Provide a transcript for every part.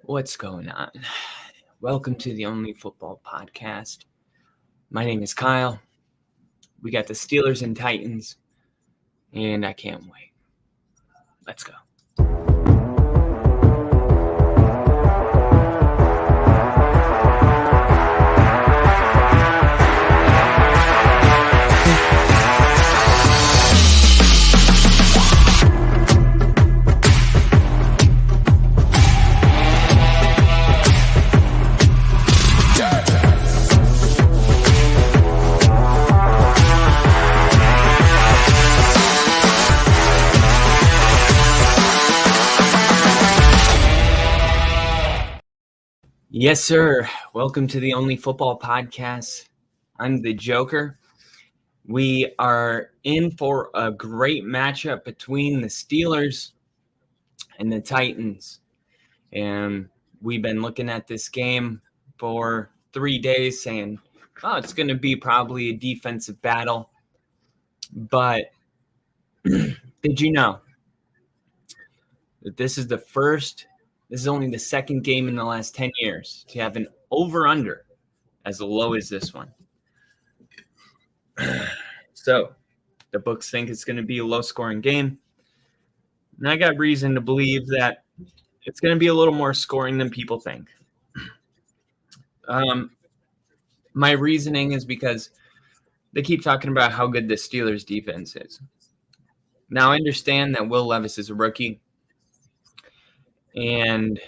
What's going on? Welcome to the Only Football Podcast. My name is Kyle. We got the Steelers and Titans, and I can't wait. Let's go. Yes, sir. Welcome to the Only Football Podcast. I'm the Joker. We are in for a great matchup between the Steelers and the Titans. And we've been looking at this game for 3 days saying, oh, it's going to be probably a defensive battle. But did you know that this is only the second game in the last 10 years to have an over-under as low as this one. So the books think it's going to be a low-scoring game. And I got reason to believe that it's going to be a little more scoring than people think. My reasoning is because they keep talking about how good the Steelers' defense is. Now, I understand that Will Levis is a rookie, and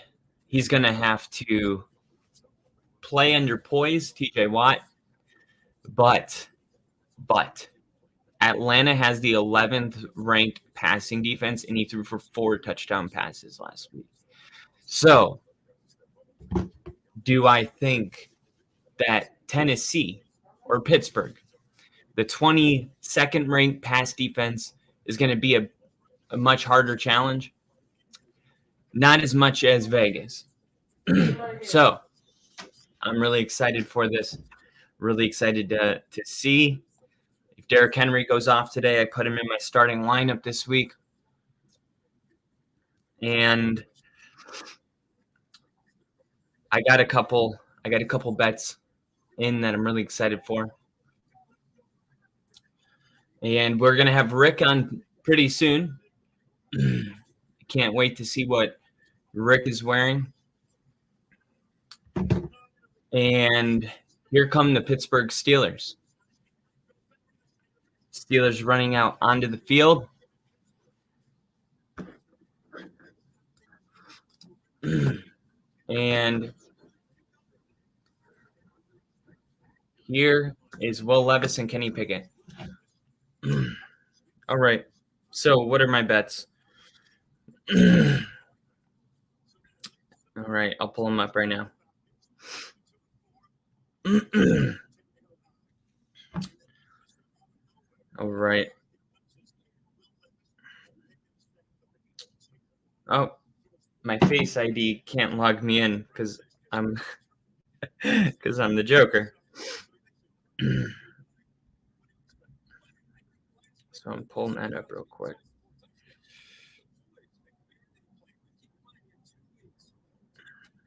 he's going to have to play under poise, TJ Watt. But Atlanta has the 11th ranked passing defense, and he threw for 4 touchdown passes last week. So, do I think that Tennessee or Pittsburgh, the 22nd ranked pass defense, is going to be a much harder challenge? Not as much as Vegas. So I'm really excited for this. Really excited to see if Derrick Henry goes off today. I put him in my starting lineup this week. And I got a couple bets in that I'm really excited for. And we're gonna have Rick on pretty soon. Can't wait to see what Rick is wearing. And here come the Pittsburgh Steelers. Steelers running out onto the field. And here is Will Levis and Kenny Pickett. All right. So what are my bets? All right, I'll pull them up right now. All right. Oh, my Face ID can't log me in because I'm the Joker. So I'm pulling that up real quick.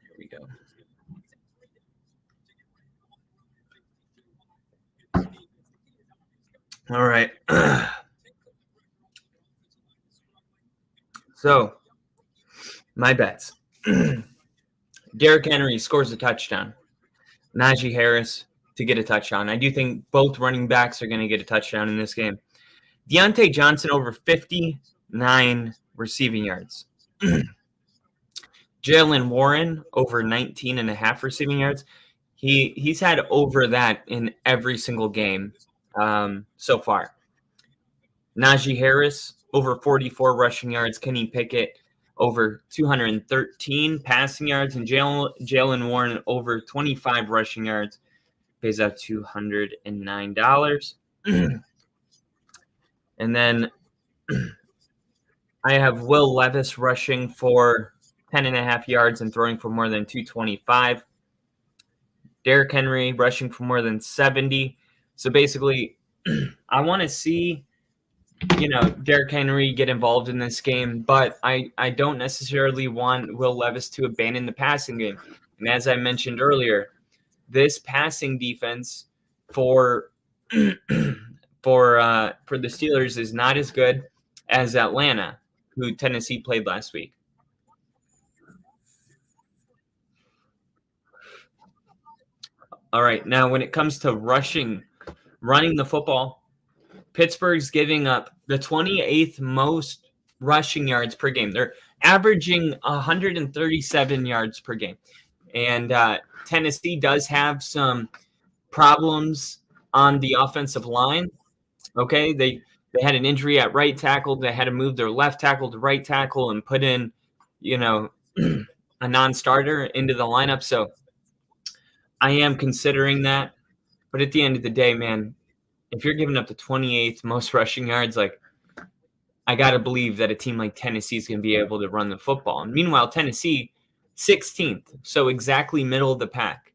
Here we go. All right. So, my bets. Derrick Henry scores a touchdown. Najee Harris to get a touchdown. I do think both running backs are going to get a touchdown in this game. Deontay Johnson over 59 receiving yards. Jalen Warren over 19.5 receiving yards. He's had over that in every single game so far. Najee Harris over 44 rushing yards. Kenny Pickett over 213 passing yards. And Jalen Warren over 25 rushing yards. Pays out $209. And then I have Will Levis rushing for 10.5 yards and throwing for more than 225. Derrick Henry rushing for more than 70. So basically, I want to see Derrick Henry get involved in this game, but I don't necessarily want Will Levis to abandon the passing game. And as I mentioned earlier, this passing defense for for the Steelers is not as good as Atlanta, who Tennessee played last week. All right, now when it comes to running the football, Pittsburgh's giving up the 28th most rushing yards per game. They're averaging 137 yards per game. And Tennessee does have some problems on the offensive line. Okay, they had an injury at right tackle. They had to move their left tackle to right tackle and put in, a non-starter into the lineup. So I am considering that. But at the end of the day, man, if you're giving up the 28th most rushing yards, like, I got to believe that a team like Tennessee is going to be able to run the football. And meanwhile, Tennessee, 16th, so exactly middle of the pack.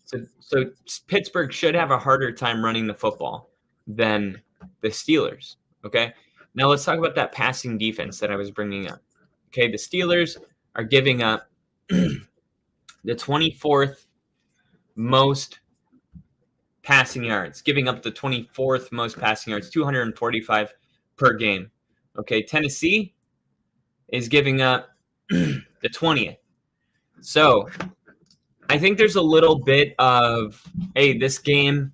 So Pittsburgh should have a harder time running the football than the Steelers, okay? Now let's talk about that passing defense that I was bringing up. Okay, the Steelers are giving up the 24th most passing yards, giving up the 24th most passing yards, 245 per game. Okay, Tennessee is giving up the 20th. So I think there's a little bit of, hey, this game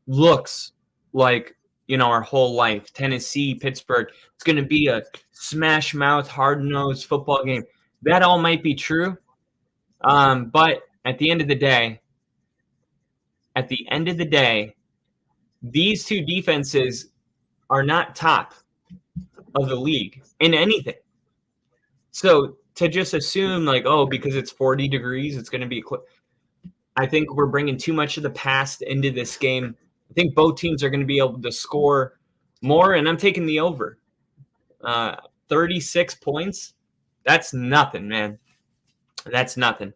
looks like, our whole life. Tennessee, Pittsburgh, it's going to be a smash mouth, hard-nosed football game. That all might be true. But at the end of the day, these two defenses are not top of the league in anything. So to just assume because it's 40 degrees, it's going to be I think we're bringing too much of the past into this game. I think both teams are going to be able to score more, and I'm taking the over. 36 points, that's nothing, man. That's nothing.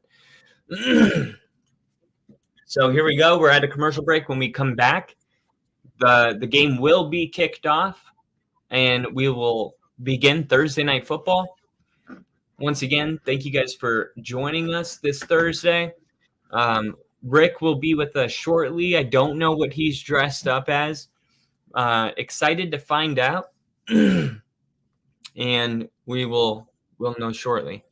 So here we go. We're at a commercial break. When we come back, the game will be kicked off, and we will begin Thursday Night Football. Once again, thank you guys for joining us this Thursday. Rick will be with us shortly. I don't know what he's dressed up as. Excited to find out, and we'll know shortly.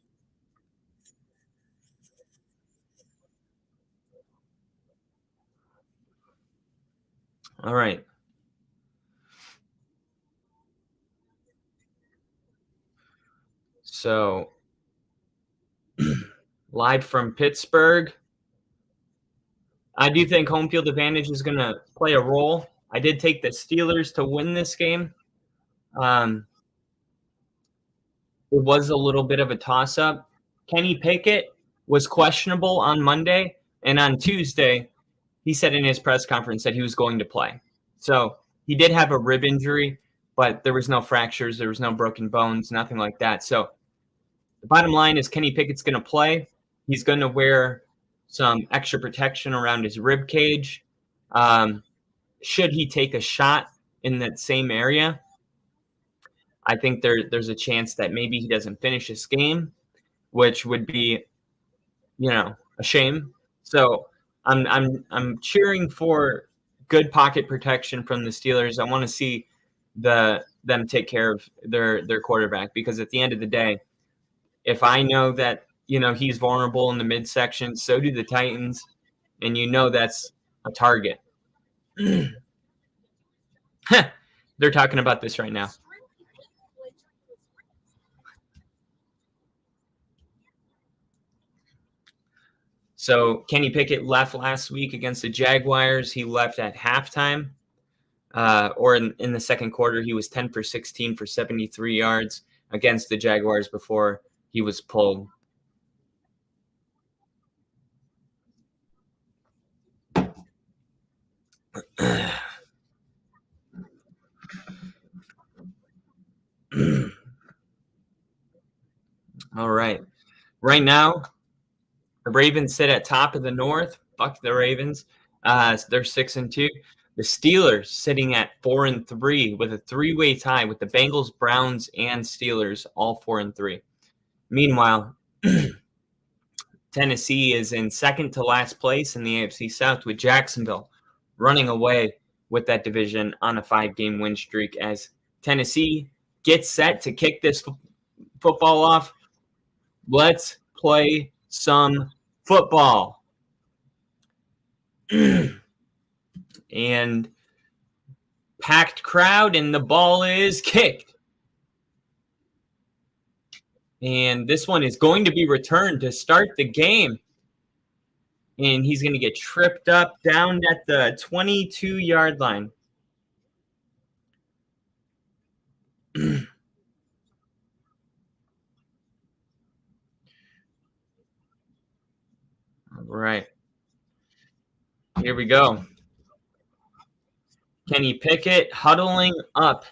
All right. So, live from Pittsburgh. I do think home field advantage is going to play a role. I did take the Steelers to win this game. It was a little bit of a toss-up. Kenny Pickett was questionable on Monday, and on Tuesday, he said in his press conference that he was going to play. So he did have a rib injury, but there was no fractures, there was no broken bones, nothing like that. So the bottom line is Kenny Pickett's going to play. He's going to wear some extra protection around his rib cage. Should he take a shot in that same area, I think there's a chance that maybe he doesn't finish this game, which would be, a shame. So I'm cheering for good pocket protection from the Steelers. I want to see them take care of their quarterback, because at the end of the day, if I know that he's vulnerable in the midsection, so do the Titans, and that's a target. They're talking about this right now. So Kenny Pickett left last week against the Jaguars. He left at halftime, or in the second quarter. He was 10 for 16 for 73 yards against the Jaguars before he was pulled. All right. Right now, the Ravens sit at top of the North. Fuck the Ravens. They're 6-2. The Steelers sitting at 4-3 with a three-way tie with the Bengals, Browns, and Steelers, all 4-3. Meanwhile, Tennessee is in second to last place in the AFC South with Jacksonville running away with that division on a 5-game win streak as Tennessee gets set to kick this football off. Let's play some football. And packed crowd, and the ball is kicked. And this one is going to be returned to start the game. And he's going to get tripped up down at the 22-yard line. All right. Here we go. Kenny Pickett huddling up.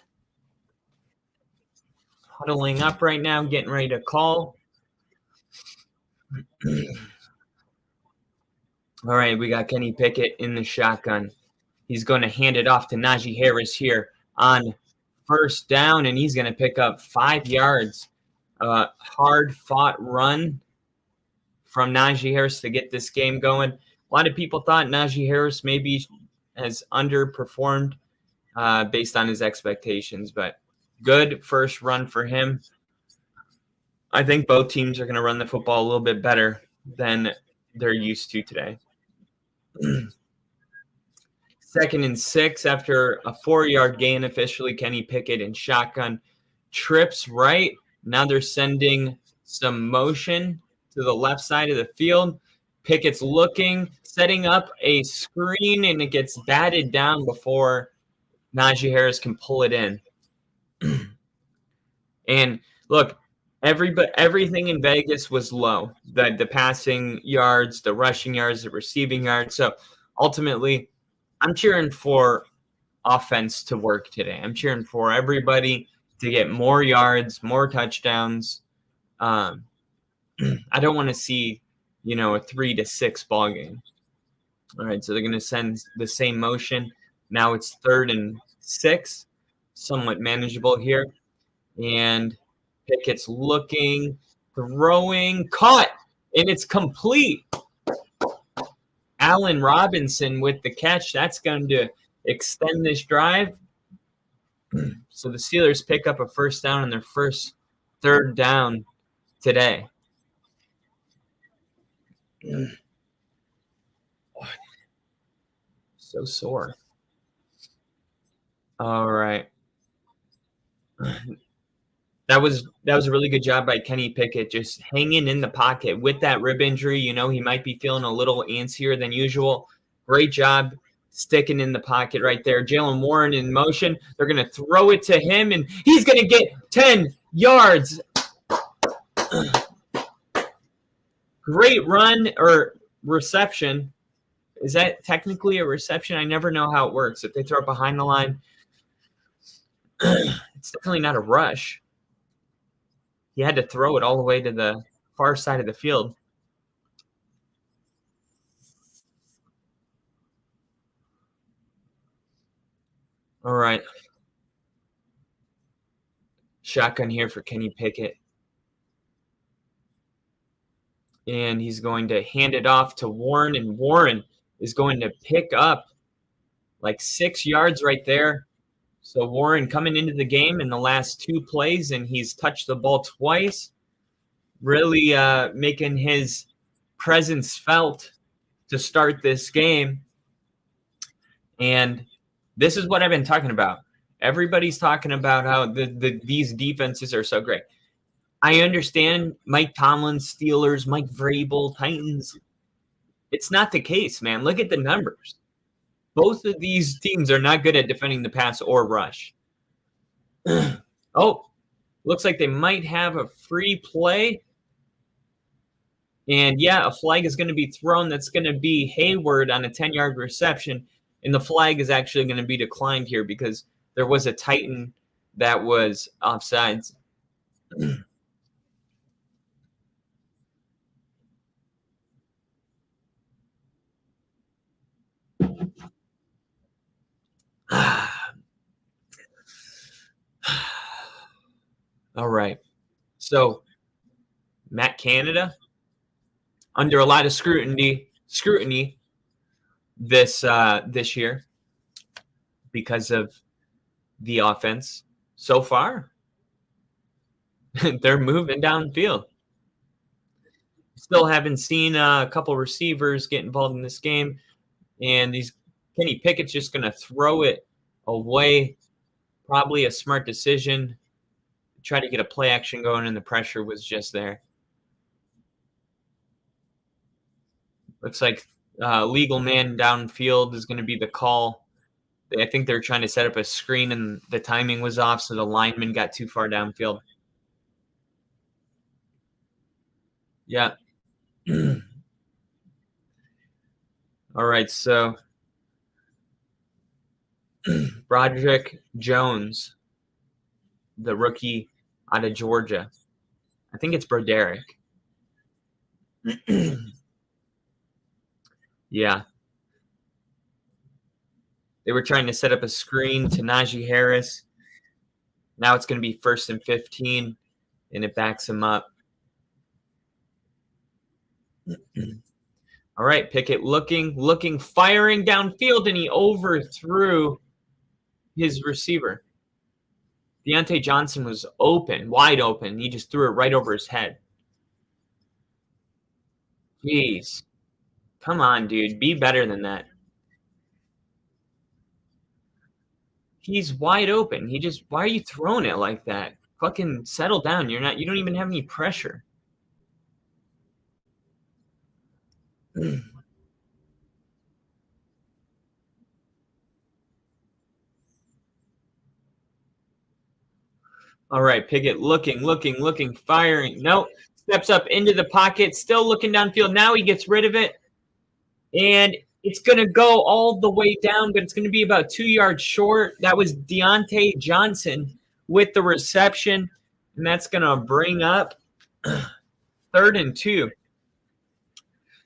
Huddling up right now, getting ready to call. All right, we got Kenny Pickett in the shotgun. He's going to hand it off to Najee Harris here on first down, and he's going to pick up 5 yards. Hard-fought run from Najee Harris to get this game going. A lot of people thought Najee Harris maybe has underperformed based on his expectations, but good first run for him. I think both teams are going to run the football a little bit better than they're used to today. 2nd and 6 after a 4-yard gain officially. Kenny Pickett in shotgun trips right. Now they're sending some motion to the left side of the field. Pickett's looking, setting up a screen, and it gets batted down before Najee Harris can pull it in. And look, everything in Vegas was low. The passing yards, the rushing yards, the receiving yards. So ultimately, I'm cheering for offense to work today. I'm cheering for everybody to get more yards, more touchdowns. I don't want to see, a 3-6 ball game. All right, so they're going to send the same motion. Now it's 3rd and 6, somewhat manageable here. And Pickett's looking, throwing, caught, and it's complete. Allen Robinson with the catch. That's going to extend this drive. So the Steelers pick up a first down on their first 3rd down today. So sore. All right. That was a really good job by Kenny Pickett, just hanging in the pocket with that rib injury. He might be feeling a little antsier than usual. Great job sticking in the pocket right there. Jaylen Warren in motion. They're going to throw it to him, and he's going to get 10 yards. Great run or reception. Is that technically a reception? I never know how it works. If they throw it behind the line, it's definitely not a rush. He had to throw it all the way to the far side of the field. All right. Shotgun here for Kenny Pickett. And he's going to hand it off to Warren, and Warren is going to pick up like 6 yards right there. So Warren coming into the game in the last 2 plays, and he's touched the ball twice, really making his presence felt to start this game. And this is what I've been talking about. Everybody's talking about how these defenses are so great. I understand Mike Tomlin, Steelers, Mike Vrabel, Titans. It's not the case, man. Look at the numbers. Both of these teams are not good at defending the pass or rush. Oh, looks like they might have a free play. And, yeah, a flag is going to be thrown. That's going to be Hayward on a 10-yard reception. And the flag is actually going to be declined here because there was a Titan that was offsides. All right. So Matt Canada under a lot of scrutiny this year because of the offense. So far, they're moving downfield. Still haven't seen a couple receivers get involved in this game, and Kenny Pickett's just going to throw it away. Probably a smart decision. Try to get a play action going, and the pressure was just there. Looks like legal man downfield is going to be the call. I think they're trying to set up a screen, and the timing was off, so the lineman got too far downfield. Yeah. All right, so Broderick Jones, the rookie out of Georgia. I think it's Broderick. Yeah. They were trying to set up a screen to Najee Harris. Now it's going to be 1st and 15, and it backs him up. All right, Pickett looking, firing downfield, and he overthrew his receiver. Deontay Johnson was open, wide open. He just threw it right over his head. Jeez. Come on, dude. Be better than that. He's wide open. Why are you throwing it like that? Fucking settle down. You don't even have any pressure. All right, Pickett looking, firing. Nope. Steps up into the pocket, still looking downfield. Now he gets rid of it. And it's going to go all the way down, but it's going to be about 2 yards short. That was Deontay Johnson with the reception, and that's going to bring up 3rd and 2.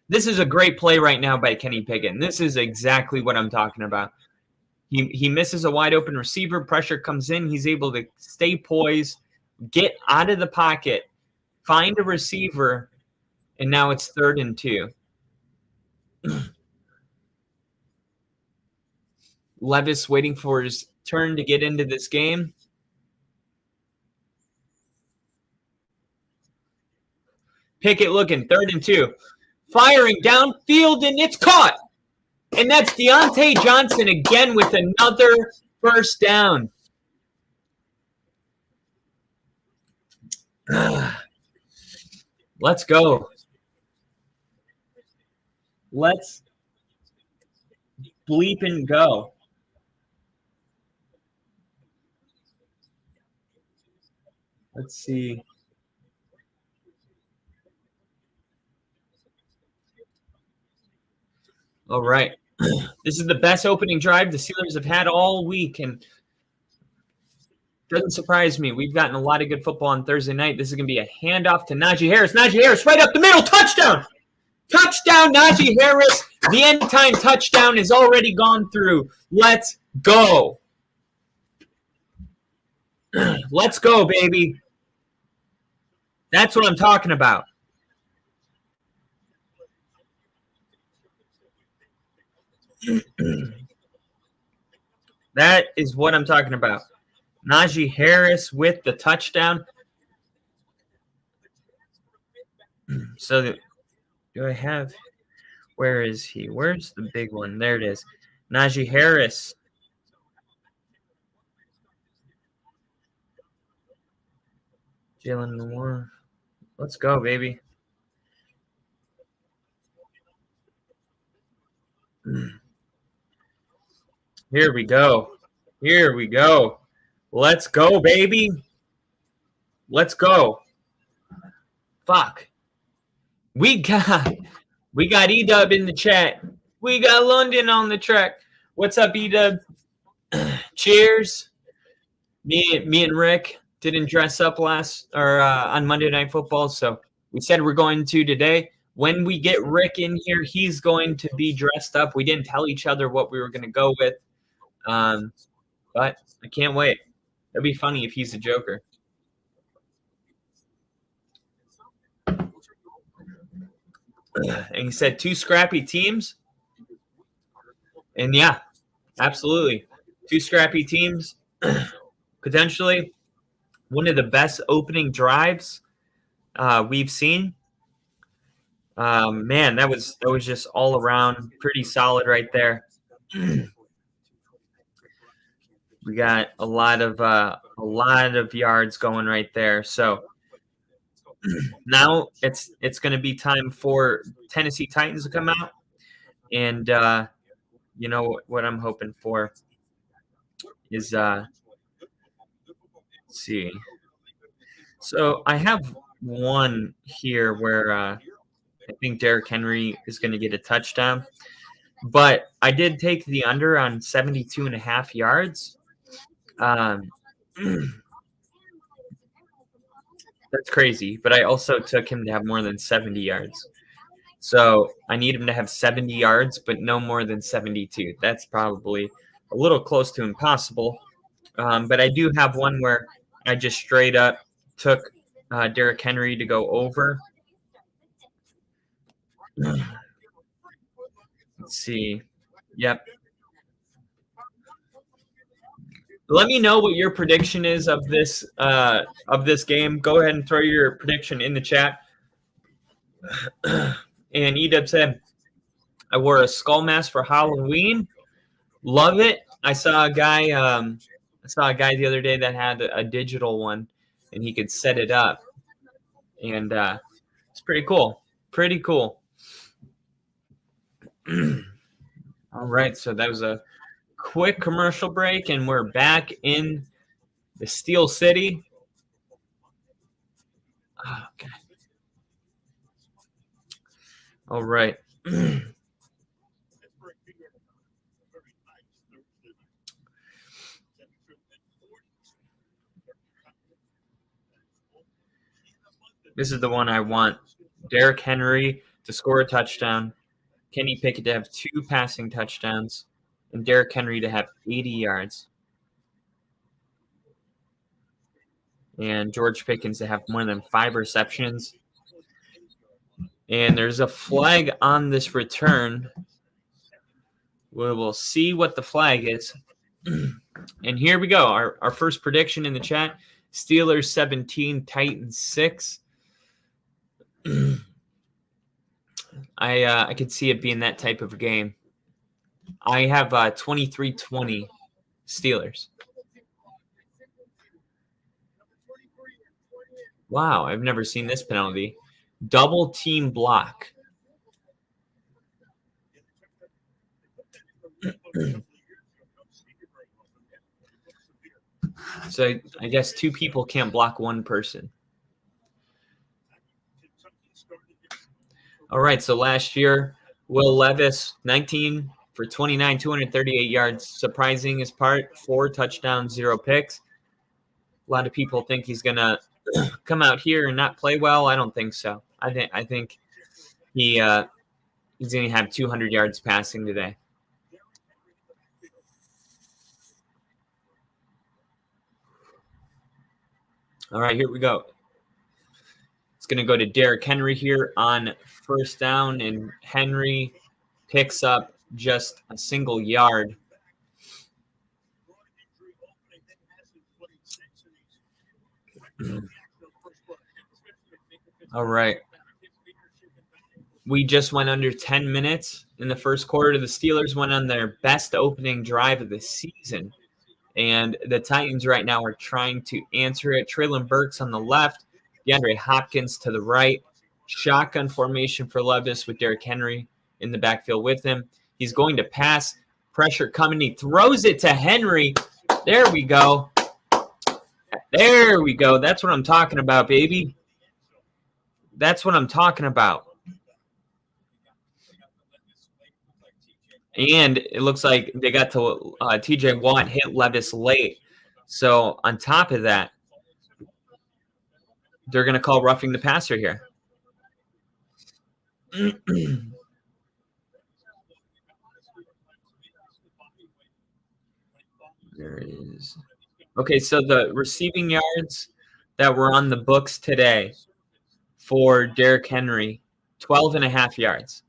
This is a great play right now by Kenny Pickett, and this is exactly what I'm talking about. He misses a wide open receiver. Pressure comes in. He's able to stay poised, get out of the pocket, find a receiver, and now it's 3rd and 2. Levis waiting for his turn to get into this game. Pickett looking, 3rd and 2. Firing downfield, and it's caught. And that's Deontay Johnson again with another first down. Let's go. Let's bleep and go. Let's see. All right. This is the best opening drive the Steelers have had all week, and doesn't surprise me. We've gotten a lot of good football on Thursday night. This is going to be a handoff to Najee Harris. Najee Harris right up the middle. Touchdown! Touchdown, Najee Harris. The end-time touchdown is already gone through. Let's go. Let's go, baby. That's what I'm talking about. That is what I'm talking about. Najee Harris with the touchdown. So do I have – where is he? Where's the big one? There it is. Najee Harris. Jalen Noir. Let's go, baby. Here we go. Here we go. Let's go, baby. Let's go. Fuck. We got E-Dub in the chat. We got London on the track. What's up, E-Dub? Cheers. Me and Rick didn't dress up on Monday Night Football, so we said we're going to today. When we get Rick in here, he's going to be dressed up. We didn't tell each other what we were going to go with, but I can't wait. It'd be funny if he's the Joker. And he said 2 scrappy teams. And yeah, absolutely. 2 scrappy teams. Potentially one of the best opening drives we've seen. Man, that was just all around pretty solid right there. We got a lot of yards going right there. So now it's going to be time for Tennessee Titans to come out, and you know what I'm hoping for is let's see. So I have one here where I think Derrick Henry is going to get a touchdown, but I did take the under on 72.5 yards. Um, that's crazy, but I also took him to have more than 70 yards. So I need him to have 70 yards, but no more than 72. That's probably a little close to impossible. But I do have one where I just straight up took Derrick Henry to go over. Let's see. Yep. Let me know what your prediction is of this game. Go ahead and throw your prediction in the chat. And Edub said, I wore a skull mask for Halloween. Love it. I saw a guy the other day that had a digital one, and he could set it up, and it's pretty cool. Pretty cool. All right, so that was a quick commercial break, and we're back in the Steel City. Okay. All right. This is the one I want. Derrick Henry to score a touchdown, Kenny Pickett to have 2 passing touchdowns, and Derrick Henry to have 80 yards. And George Pickens to have more than 5 receptions. And there's a flag on this return. We will see what the flag is. And here we go. Our first prediction in the chat. Steelers 17, Titans 6. I could see it being that type of game. I have 23-20 Steelers. Wow, I've never seen this penalty. Double team block. So I guess 2 people can't block 1 person. All right, so last year, Will Levis, 19 for 29, 238 yards. Surprising his part, 4 touchdowns, 0 picks. A lot of people think he's going to come out here and not play well. I don't think so. I think he's going to have 200 yards passing today. All right, here we go. It's going to go to Derrick Henry here on first down, and Henry picks up just a single yard. All right. We just went under 10 minutes in the first quarter. The Steelers went on their best opening drive of the season. And the Titans right now are trying to answer it. Traylon Burks on the left, DeAndre Hopkins to the right. Shotgun formation for Levis with Derrick Henry in the backfield with him. He's going to pass. Pressure coming. He throws it to Henry. There we go. There we go. That's what I'm talking about, baby. That's what I'm talking about. And it looks like they got to T.J. Watt hit Levis late. So on top of that, they're going to call roughing the passer here. There it is. Okay, so the receiving yards that were on the books today for Derrick Henry 12.5 yards.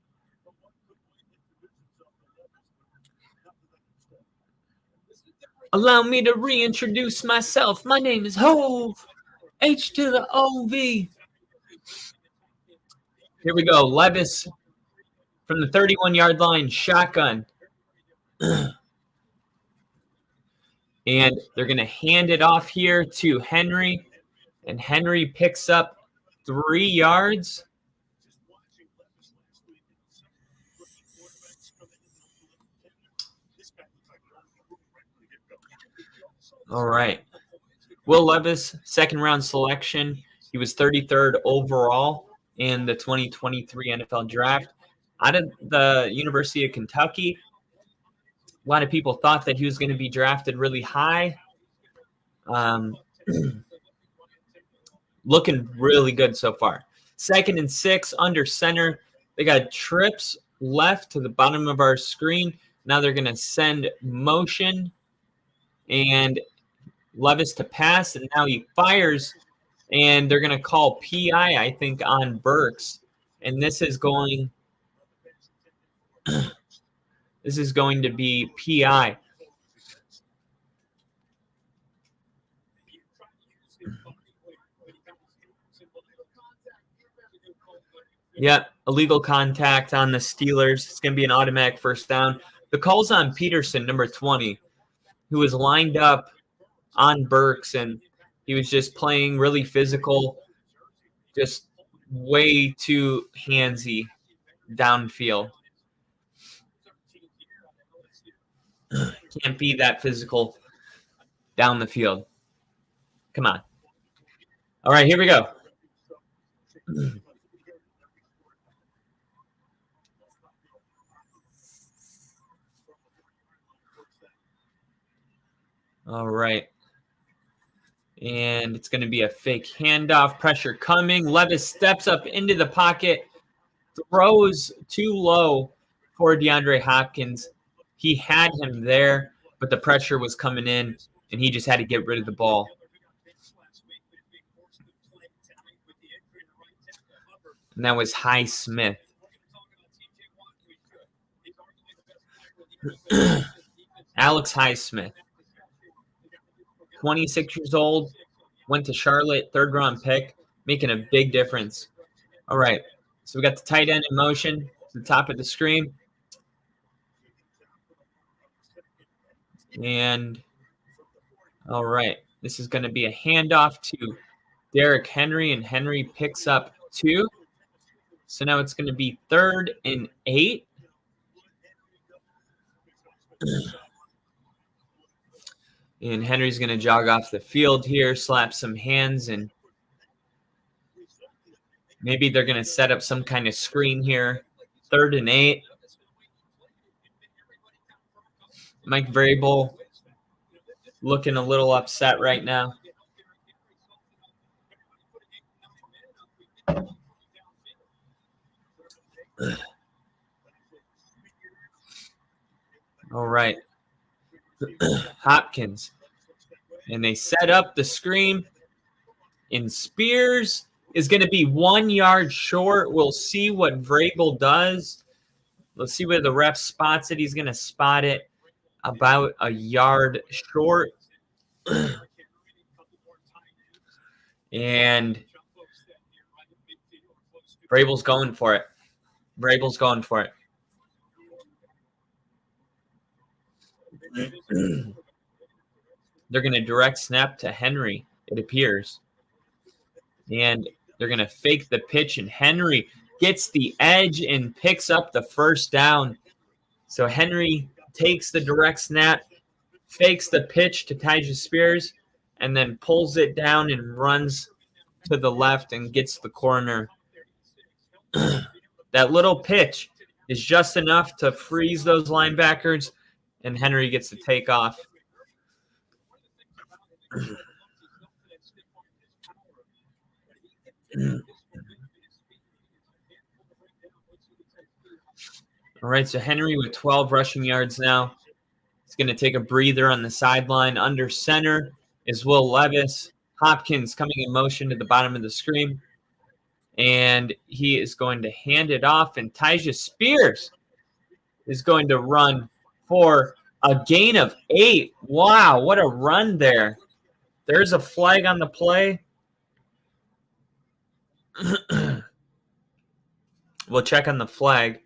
Allow me to reintroduce myself. My name is Hove. H to the O-V. Here we go. Levis from the 31-yard line, shotgun. And they're going to hand it off here to Henry. And Henry picks up 3 yards. All right. Will Levis, second-round selection. He was 33rd overall in the 2023 NFL Draft. Out of the University of Kentucky, a lot of people thought that he was going to be drafted really high. Looking really good so far. 2nd and 6 under center. They got trips left to the bottom of our screen. Now they're going to send motion and Levis to pass, and now he fires, and they're going to call PI, I think, on Burks. And this is going to be PI. Yep, illegal contact on the Steelers. It's going to be an automatic first down. The call's on Peterson, number 20, who was lined up on Burks, and he was just playing really physical, just way too handsy downfield. Can't be that physical down the field. Come on. All right, here we go. All right. And it's going to be a fake handoff. Pressure coming. Levis steps up into the pocket. Throws too low for DeAndre Hopkins. He had him there, but the pressure was coming in, and he just had to get rid of the ball. And that was Highsmith. Alex Highsmith. 26 years old, went to Charlotte, 3rd-round pick, making a big difference. All right, so we got the tight end in motion to the top of the screen. And, all right, this is going to be a handoff to Derrick Henry, and Henry picks up 2. So now it's going to be 3rd and 8. And Henry's going to jog off the field here, slap some hands, and maybe they're going to set up some kind of screen here. 3rd and 8. Mike Vrabel looking a little upset right now. All right. Hopkins. And they set up the screen. And Spears is going to be 1 yard short. We'll see what Vrabel does. Let's see where the ref spots it. He's going to spot it about a yard short. And Vrabel's going for it. Vrabel's going for it. They're going to direct snap to Henry, it appears. And they're going to fake the pitch, and Henry gets the edge and picks up the first down. So Henry takes the direct snap, fakes the pitch to Tyjae Spears, and then pulls it down and runs to the left and gets the corner. That little pitch is just enough to freeze those linebackers, and Henry gets to take off. All right, so Henry with 12 rushing yards now. He's going to take a breather on the sideline. Under center is Will Levis. Hopkins coming in motion to the bottom of the screen. And he is going to hand it off, and Tyjae Spears is going to run for a gain of 8. Wow, what a run there. There's a flag on the play. We'll check on the flag.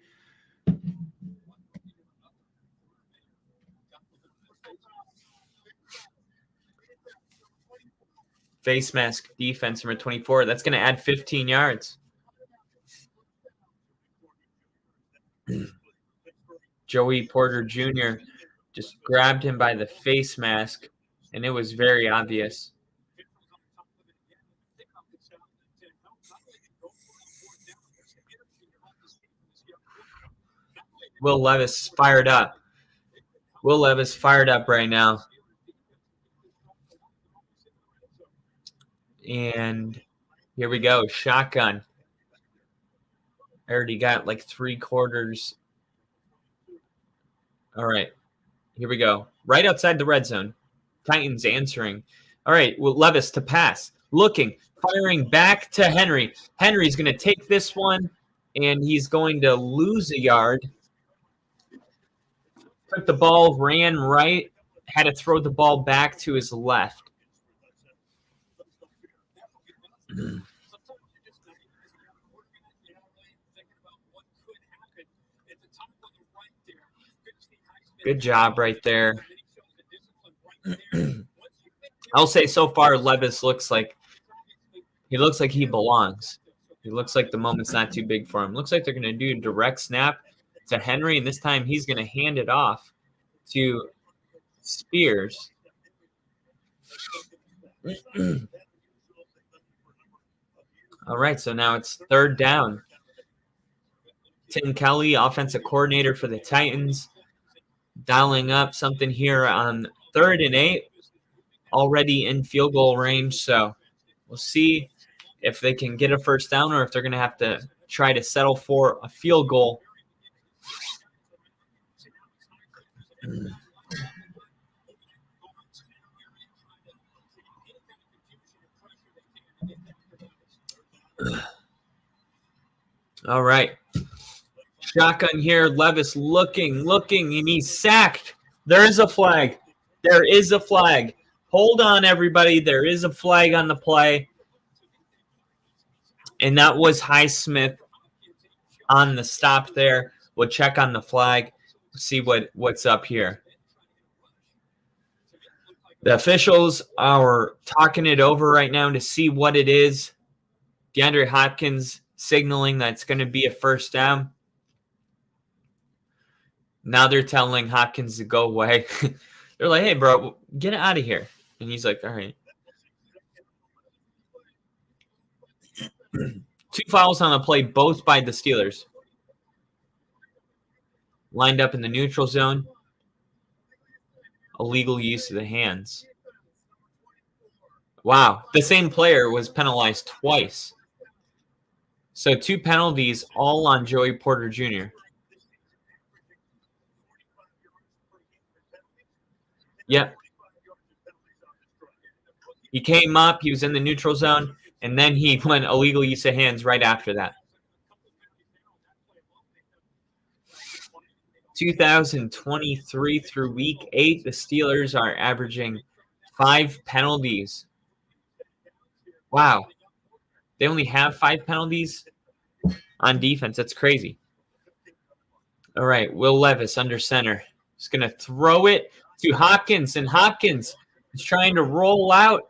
Face mask defense, number 24. That's going to add 15 yards. Joey Porter Jr. just grabbed him by the face mask, and it was very obvious. Will Levis fired up. Will Levis fired up right now. And here we go. Shotgun. I already got like 3/4. All right. Here we go. Right outside the red zone. Titans answering. All right. Well, Levis to pass. Looking. Firing back to Henry. Henry's going to take this one, and he's going to lose a yard. Took the ball, ran right, had to throw the ball back to his left. Good job right there. I'll say so far Levis looks like he belongs. He looks like the moment's not too big for him. Looks like they're going to do a direct snap to Henry, and this time he's going to hand it off to Spears. All right, so now it's 3rd down. Tim Kelly, offensive coordinator for the Titans, dialing up something here on 3rd and 8, already in field goal range. So we'll see if they can get a first down or if they're going to have to try to settle for a field goal. All right. Shotgun here. Levis looking, and he's sacked. There is a flag. There is a flag. Hold on, everybody. There is a flag on the play. And that was Highsmith on the stop there. We'll check on the flag, see what's up here. The officials are talking it over right now to see what it is. DeAndre Hopkins signaling that it's going to be a first down. Now they're telling Hopkins to go away. They're like, hey, bro, get out of here. And he's like, all right. 2 fouls on the play, both by the Steelers. Lined up in the neutral zone. Illegal use of the hands. Wow. The same player was penalized twice. So 2 penalties, all on Joey Porter Jr. Yep. He came up, he was in the neutral zone, and then he went illegal use of hands right after that. 2023 through week 8, the Steelers are averaging 5 penalties. Wow. They only have 5 penalties on defense. That's crazy. All right, Will Levis under center. He's going to throw it to Hopkins, and Hopkins is trying to roll out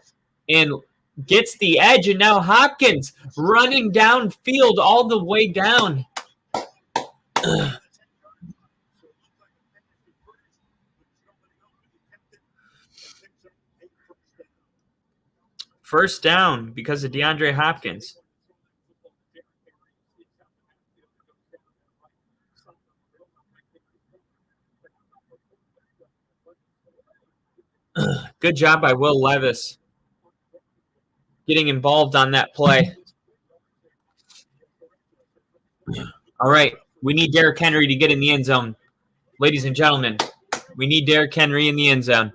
and gets the edge, and now Hopkins running downfield all the way down. First down because of DeAndre Hopkins. Good job by Will Levis getting involved on that play. All right, we need Derrick Henry to get in the end zone. Ladies and gentlemen, we need Derrick Henry in the end zone.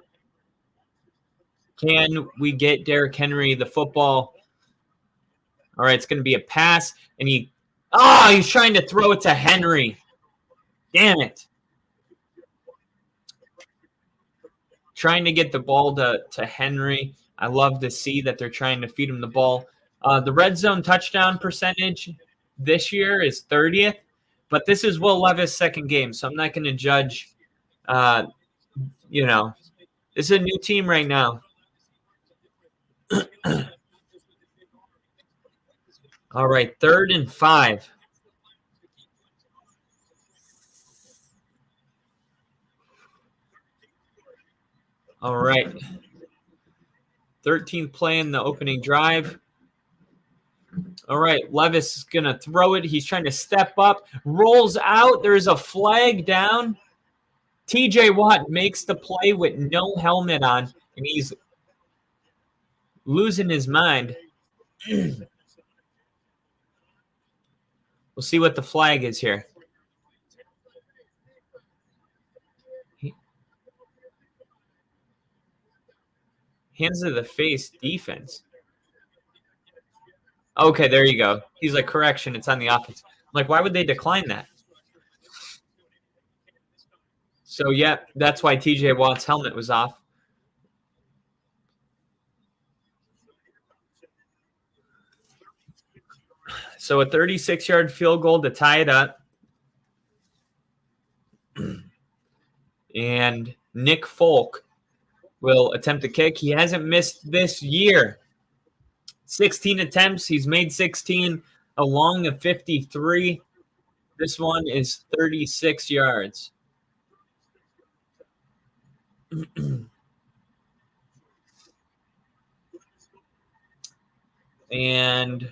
Can we get Derrick Henry the football? All right, it's going to be a pass, and he's trying to throw it to Henry. Damn it. Trying to get the ball to Henry. I love to see that they're trying to feed him the ball. The red zone touchdown percentage this year is 30th, but this is Will Levis' second game, so I'm not going to judge. This is a new team right now. All right, 3rd and 5. All right. 13th play in the opening drive. All right, Levis is going to throw it. He's trying to step up, rolls out. There's a flag down. TJ Watt makes the play with no helmet on, and he's losing his mind. We'll see what the flag is here. Hands to the face defense. Okay, there you go. He's like, correction, it's on the offense. I'm like, why would they decline that? So, yeah, that's why TJ Watt's helmet was off. So a 36-yard field goal to tie it up. And Nick Folk will attempt the kick. He hasn't missed this year. 16 attempts. He's made 16, a long of 53. This one is 36 yards. And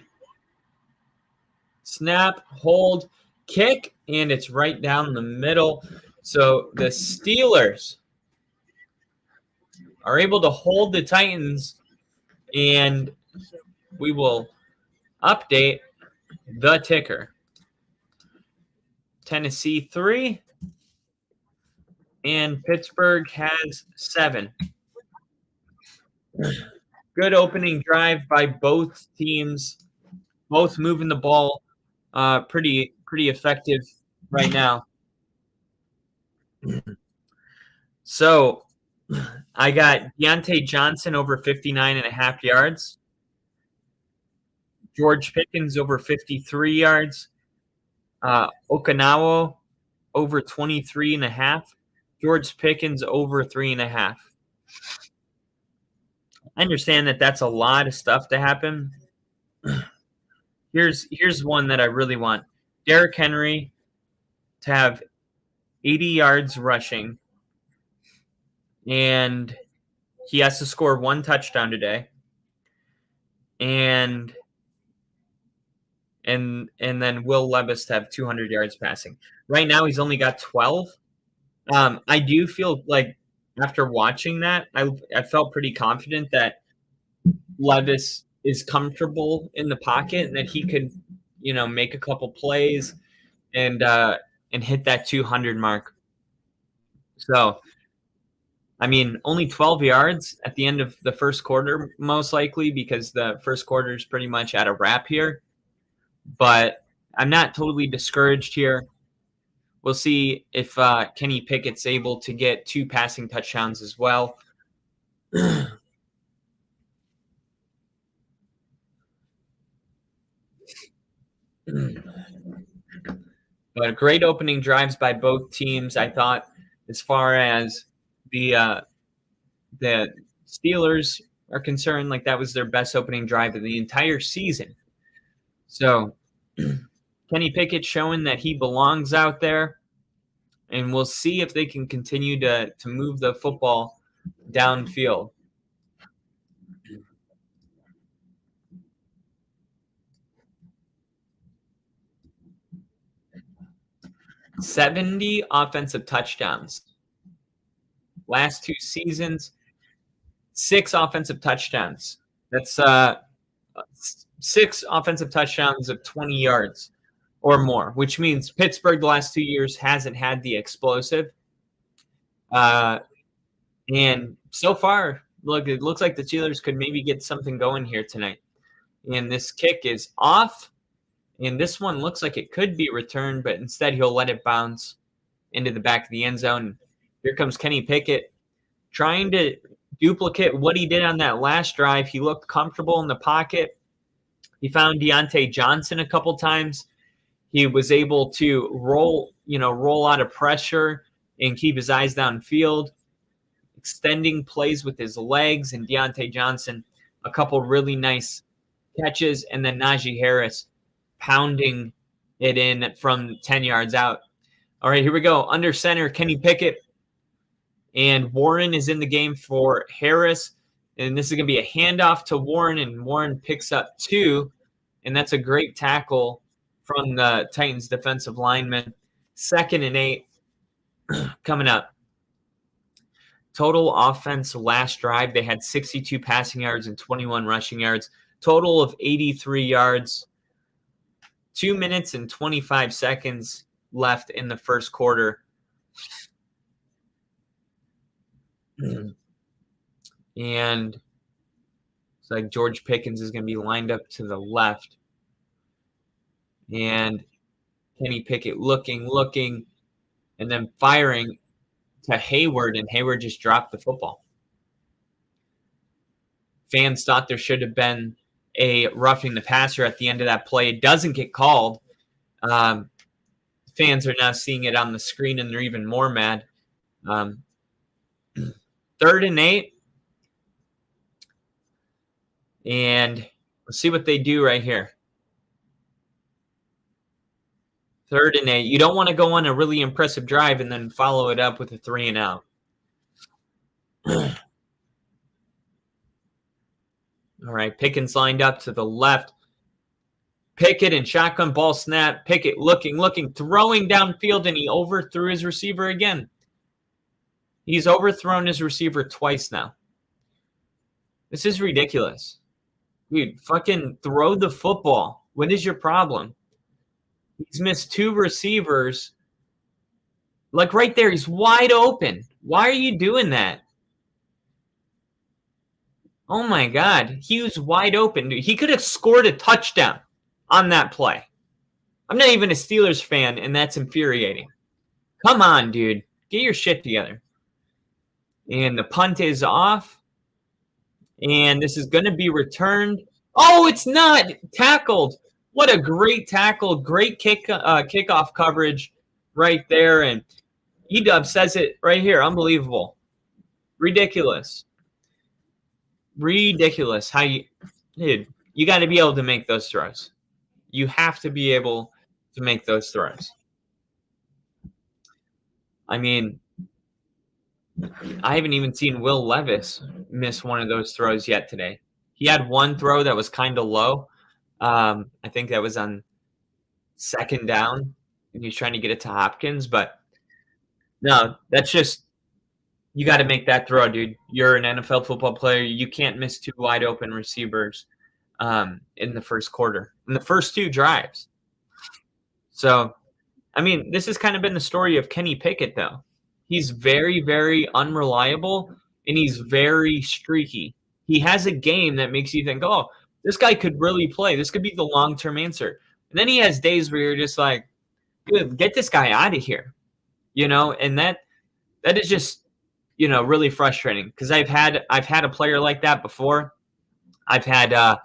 snap, hold, kick, and it's right down the middle. So the Steelers are able to hold the Titans, and we will update the ticker. Tennessee 3, and Pittsburgh has 7. Good opening drive by both teams, both moving the ball pretty effective right now. So I got Deontay Johnson over 59.5 yards. George Pickens over 53 yards. Okinawa over 23.5. George Pickens over 3.5. I understand that that's a lot of stuff to happen. Here's one that I really want. Derrick Henry to have 80 yards rushing, and he has to score 1 touchdown today. And then Will Levis to have 200 yards passing. Right now, he's only got 12. I do feel like after watching that, I felt pretty confident that Levis is comfortable in the pocket and that he could, make a couple plays and hit that 200 mark. So, I mean, only 12 yards at the end of the first quarter, most likely, because the first quarter is pretty much at a wrap here. But I'm not totally discouraged here. We'll see if Kenny Pickett's able to get 2 passing touchdowns as well. But great opening drives by both teams, I thought, as far as the Steelers are concerned. Like, that was their best opening drive of the entire season. So Kenny Pickett showing that he belongs out there, and we'll see if they can continue to move the football downfield. $70 offensive touchdowns. Last 2 seasons, 6 offensive touchdowns. That's 6 offensive touchdowns of 20 yards or more, which means Pittsburgh the last 2 years hasn't had the explosive. And so far, look, it looks like the Steelers could maybe get something going here tonight. And this kick is off. And this one looks like it could be returned, but instead he'll let it bounce into the back of the end zone. Here comes Kenny Pickett trying to duplicate what he did on that last drive. He looked comfortable in the pocket. He found Deontay Johnson a couple times. He was able to roll out of pressure and keep his eyes downfield, extending plays with his legs. And Deontay Johnson, a couple really nice catches, and then Najee Harris pounding it in from 10 yards out. All right, here we go. Under center, Kenny Pickett. And Warren is in the game for Harris. And this is going to be a handoff to Warren, and Warren picks up 2. And that's a great tackle from the Titans defensive lineman. 2nd and 8 coming up. Total offense last drive, they had 62 passing yards and 21 rushing yards. Total of 83 yards. 2 minutes and 25 seconds left in the first quarter. And it's like George Pickens is going to be lined up to the left. And Kenny Pickett looking, and then firing to Hayward, and Hayward just dropped the football. Fans thought there should have been a roughing the passer at the end of that play. It doesn't get called. Fans are now seeing it on the screen, and they're even more mad. 3rd and 8. And let's see what they do right here. 3rd and 8. You don't want to go on a really impressive drive and then follow it up with a 3 and out. All right, Pickens lined up to the left. Pickett and shotgun ball snap. Pickett looking, throwing downfield, and he overthrew his receiver again. He's overthrown his receiver twice now. This is ridiculous. Dude, fucking throw the football. What is your problem? He's missed 2 receivers. Like right there, he's wide open. Why are you doing that? Oh my God. He was wide open. Dude, he could have scored a touchdown on that play. I'm not even a Steelers fan, and that's infuriating. Come on, dude. Get your shit together. And the punt is off. And this is going to be returned. Oh, it's not. Tackled. What a great tackle. Great kickoff coverage right there. And Edub says it right here. Unbelievable. Ridiculous. How dude, you got to be able to make those throws. You have to be able to make those throws. I mean, I haven't even seen Will Levis miss one of those throws yet today. He had one throw that was kind of low. I think that was on 2nd down, and he's trying to get it to Hopkins. But no, that's just you got to make that throw, dude. You're an NFL football player. You can't miss 2 wide open receivers in the first quarter, in the first 2 drives. So, I mean, this has kind of been the story of Kenny Pickett, though. He's very, very unreliable, and he's very streaky. He has a game that makes you think, oh, this guy could really play. This could be the long-term answer. And then he has days where you're just like, dude, get this guy out of here. And that is just, really frustrating because I've had a player like that before. I've had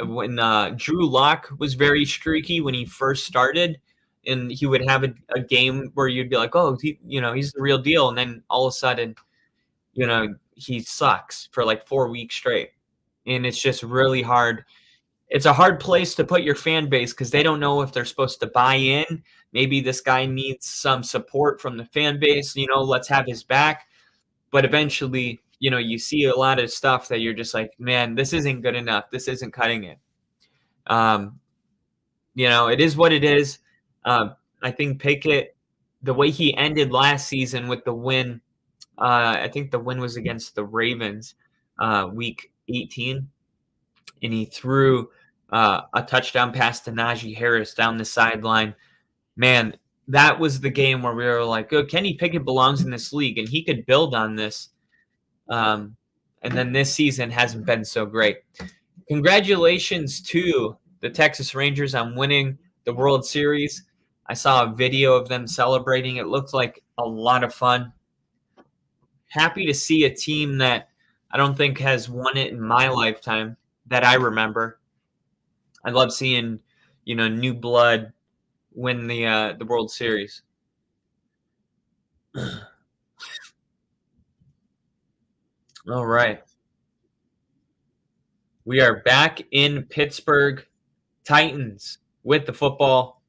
when Drew Lock was very streaky when he first started, and he would have a game where you'd be like, oh, he's the real deal. And then all of a sudden, he sucks for like 4 weeks straight. And it's just really hard. It's a hard place to put your fan base because they don't know if they're supposed to buy in. Maybe this guy needs some support from the fan base. Let's have his back. But eventually, you see a lot of stuff that you're just like, man, this isn't good enough. This isn't cutting it. It is what it is. I think Pickett, the way he ended last season with the win, I think the win was against the Ravens, week 18, and he threw a touchdown pass to Najee Harris down the sideline. Man, that was the game where we were like, oh, Kenny Pickett belongs in this league, and he could build on this. And then this season hasn't been so great. Congratulations to the Texas Rangers on winning the World Series. I saw a video of them celebrating. It looked like a lot of fun. Happy to see a team that I don't think has won it in my lifetime that I remember. I love seeing, new blood win the World Series. All right. We are back in Pittsburgh. Titans with the football.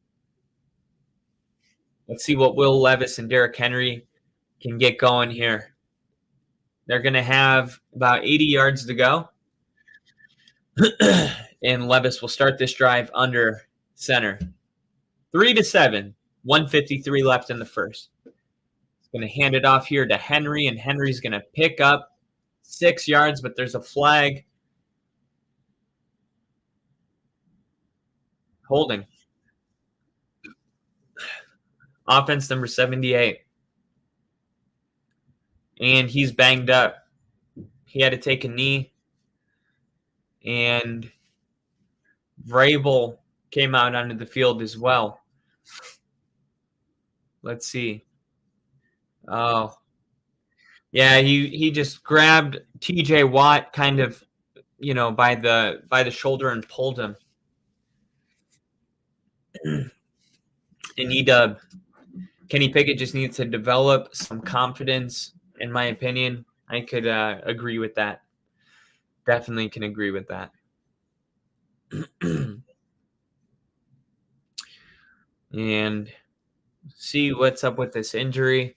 Let's see what Will Levis and Derrick Henry can get going here. They're going to have about 80 yards to go. And Levis will start this drive under center. 3-7, 1:53 left in the first. He's going to hand it off here to Henry, and Henry's going to pick up 6 yards, but there's a flag. Holding. Offense number 78. And he's banged up. He had to take a knee. And Vrabel came out onto the field as well. Let's see. Oh. Yeah, he just grabbed TJ Watt kind of, by the shoulder and pulled him. And E-Dub, Kenny Pickett just needs to develop some confidence, in my opinion. I could agree with that. Definitely can agree with that. And see what's up with this injury.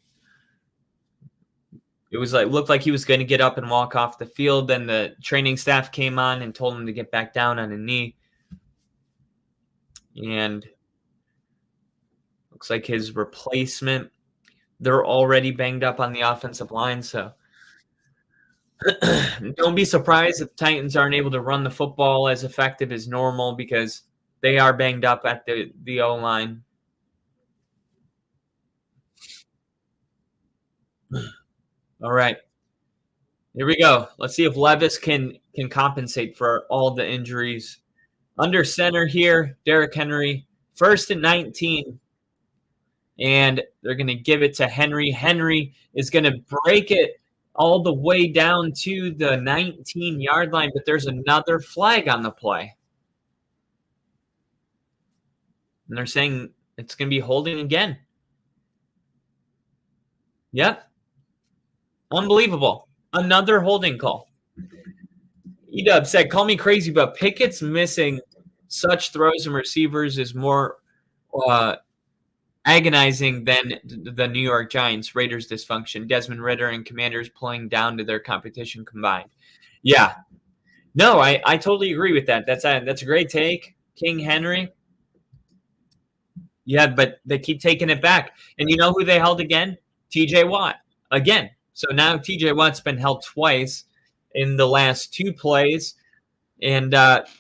It was looked like he was going to get up and walk off the field. Then the training staff came on and told him to get back down on a knee. And looks like his replacement, they're already banged up on the offensive line. So don't be surprised if Titans aren't able to run the football as effective as normal because they are banged up at the O-line. All right. Here we go. Let's see if Levis can compensate for all the injuries. Under center here, Derrick Henry, 1st and 19. And they're going to give it to Henry. Henry is going to break it all the way down to the 19-yard line, but there's another flag on the play. And they're saying it's going to be holding again. Yep. Unbelievable. Another holding call. E-Dub said, call me crazy, but Pickett's missing such throws and receivers is more agonizing than the New York Giants, Raiders dysfunction, Desmond Ridder and Commanders pulling down to their competition combined. Yeah. No, I totally agree with that. That's a great take, King Henry. Yeah, but they keep taking it back. And you know who they held again? TJ Watt. Again. So now TJ Watt's been held twice in the last 2 plays. And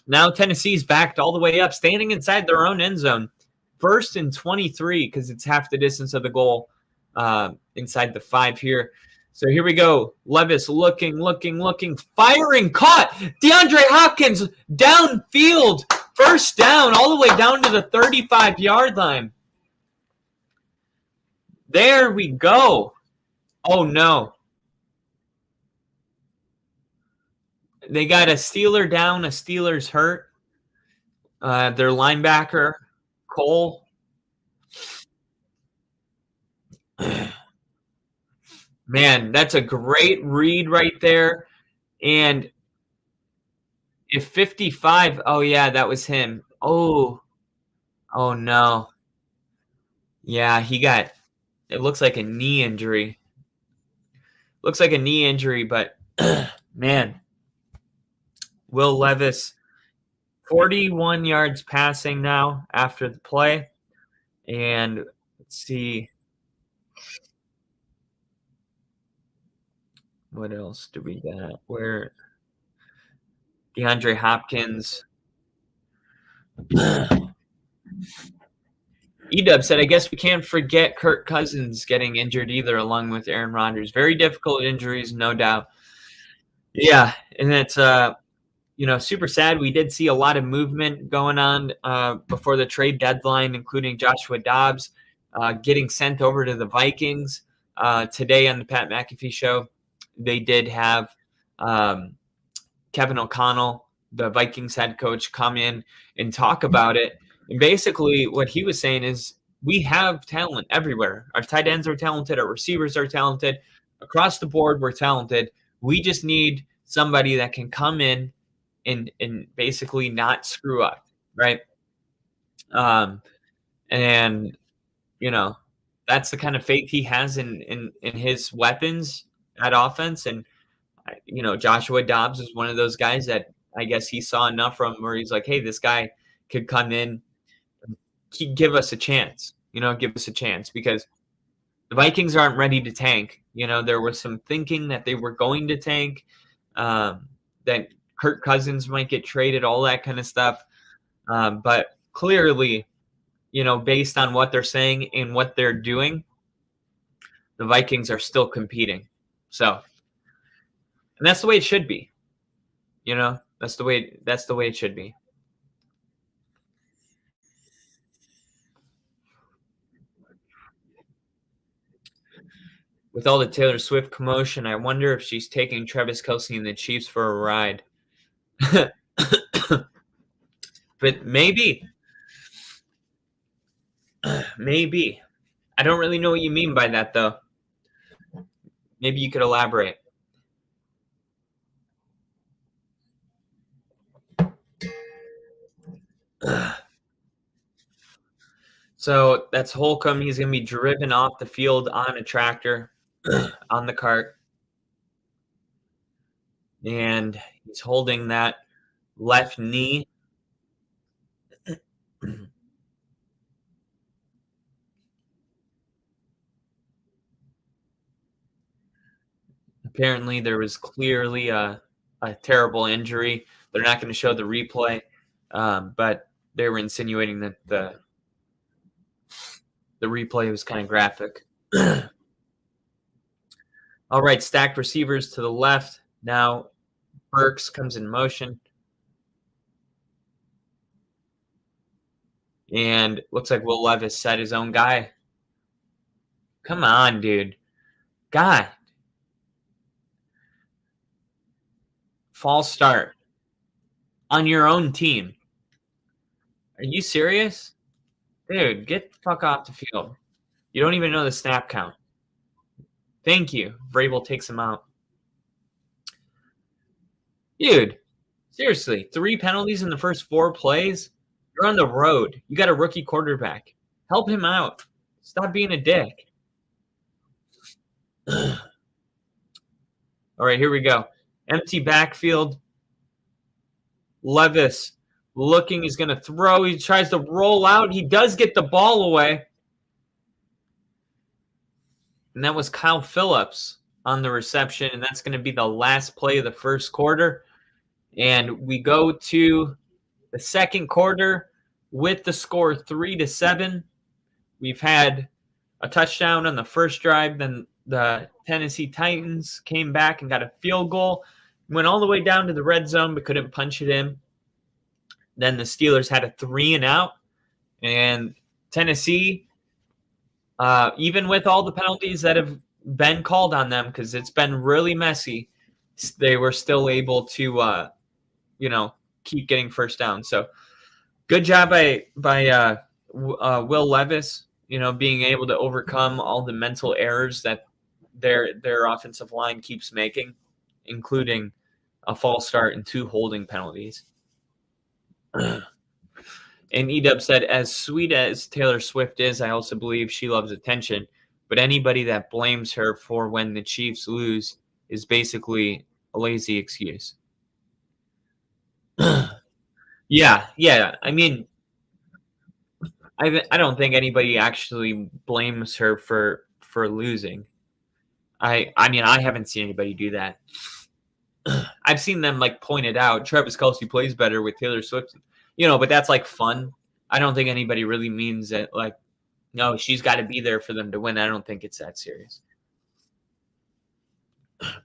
now Tennessee's backed all the way up, standing inside their own end zone. 1st and 23 because it's half the distance of the goal inside the 5 here. So here we go. Levis looking, firing, caught. DeAndre Hopkins downfield. 1st down all the way down to the 35-yard line. There we go. Oh, no. They got a Steeler down, a Steeler's hurt. Their linebacker, Cole. Man, that's a great read right there. And if 55, oh, yeah, that was him. Oh, no. Yeah, he got, it looks like a knee injury. Looks like a knee injury, but, man, Will Levis, 41 yards passing now after the play. And let's see. What else do we got? Where DeAndre Hopkins. E-Dub said, I guess we can't forget Kirk Cousins getting injured either, along with Aaron Rodgers. Very difficult injuries, no doubt. Yeah, and it's super sad. We did see a lot of movement going on before the trade deadline, including Joshua Dobbs getting sent over to the Vikings. Today on the Pat McAfee show, they did have Kevin O'Connell, the Vikings head coach, come in and talk about it. And basically, what he was saying is we have talent everywhere. Our tight ends are talented. Our receivers are talented. Across the board, we're talented. We just need somebody that can come in and basically not screw up, right? And that's the kind of faith he has in his weapons at offense. And Joshua Dobbs is one of those guys that I guess he saw enough from where he's like, hey, this guy could come in, give us a chance, give us a chance, because the Vikings aren't ready to tank. There was some thinking that they were going to tank, that Kirk Cousins might get traded, all that kind of stuff. But clearly, based on what they're saying and what they're doing, the Vikings are still competing. So, and that's the way it should be. That's the way it should be. With all the Taylor Swift commotion, I wonder if she's taking Travis Kelce and the Chiefs for a ride. But maybe. Maybe. I don't really know what you mean by that, though. Maybe you could elaborate. So that's Holcomb. He's going to be driven off the field on a tractor, on the cart. And he's holding that left knee. Apparently, there was clearly a terrible injury. They're not going to show the replay, but they were insinuating that the replay was kind of graphic. All right, stacked receivers to the left. Now Burks comes in motion. And looks like Will Levis set his own guy. Come on, dude. God. False start on your own team. Are you serious? Dude, get the fuck off the field. You don't even know the snap count. Thank you. Vrabel takes him out. Dude, seriously, 3 penalties in the first 4 plays? You're on the road. You got a rookie quarterback. Help him out. Stop being a dick. All right, here we go. Empty backfield. Levis looking. He's going to throw. He tries to roll out. He does get the ball away. And that was Kyle Phillips on the reception. And that's going to be the last play of the first quarter. And we go to the second quarter with the score 3-7. We've had a touchdown on the first drive. Then the Tennessee Titans came back and got a field goal. Went all the way down to the red zone, but couldn't punch it in. Then the Steelers had a 3-and-out. And Tennessee, even with all the penalties that have been called on them, because it's been really messy, they were still able to, keep getting first down. So good job by Will Levis, being able to overcome all the mental errors that their offensive line keeps making, including a false start and 2 holding penalties. And Edub said, as sweet as Taylor Swift is, I also believe she loves attention. But anybody that blames her for when the Chiefs lose is basically a lazy excuse. Yeah. I mean, I don't think anybody actually blames her for losing. I mean, I haven't seen anybody do that. I've seen them point it out. Travis Kelce plays better with Taylor Swift, but that's fun. I don't think anybody really means that no, she's got to be there for them to win. I don't think it's that serious.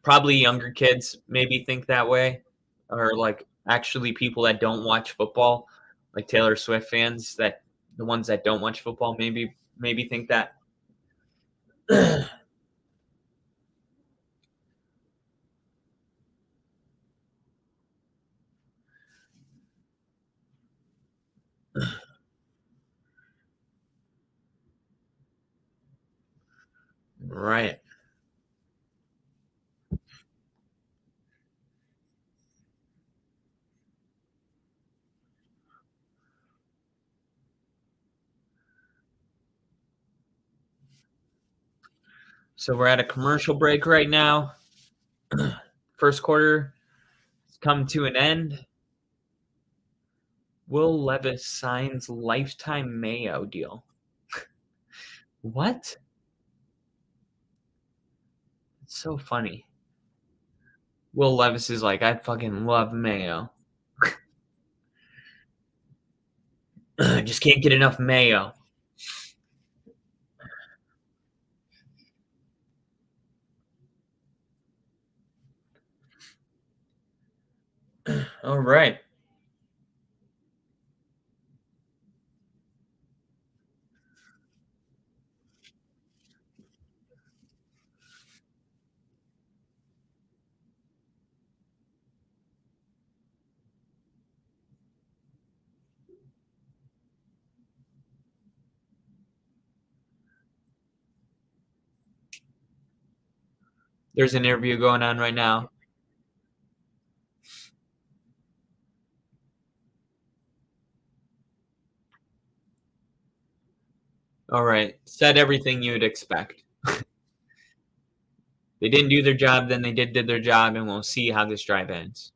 Probably younger kids maybe think that way, or actually people that don't watch football, like Taylor Swift fans, that the ones that don't watch football maybe think that. Right. So we're at a commercial break right now. First quarter has come to an end. Will Levis signs lifetime Mayo deal. What? It's so funny. Will Levis is like, I fucking love Mayo. Just can't get enough Mayo. All right. There's an interview going on right now. All right. Said everything you'd expect. They didn't do their job, then they did their job, and we'll see how this drive ends.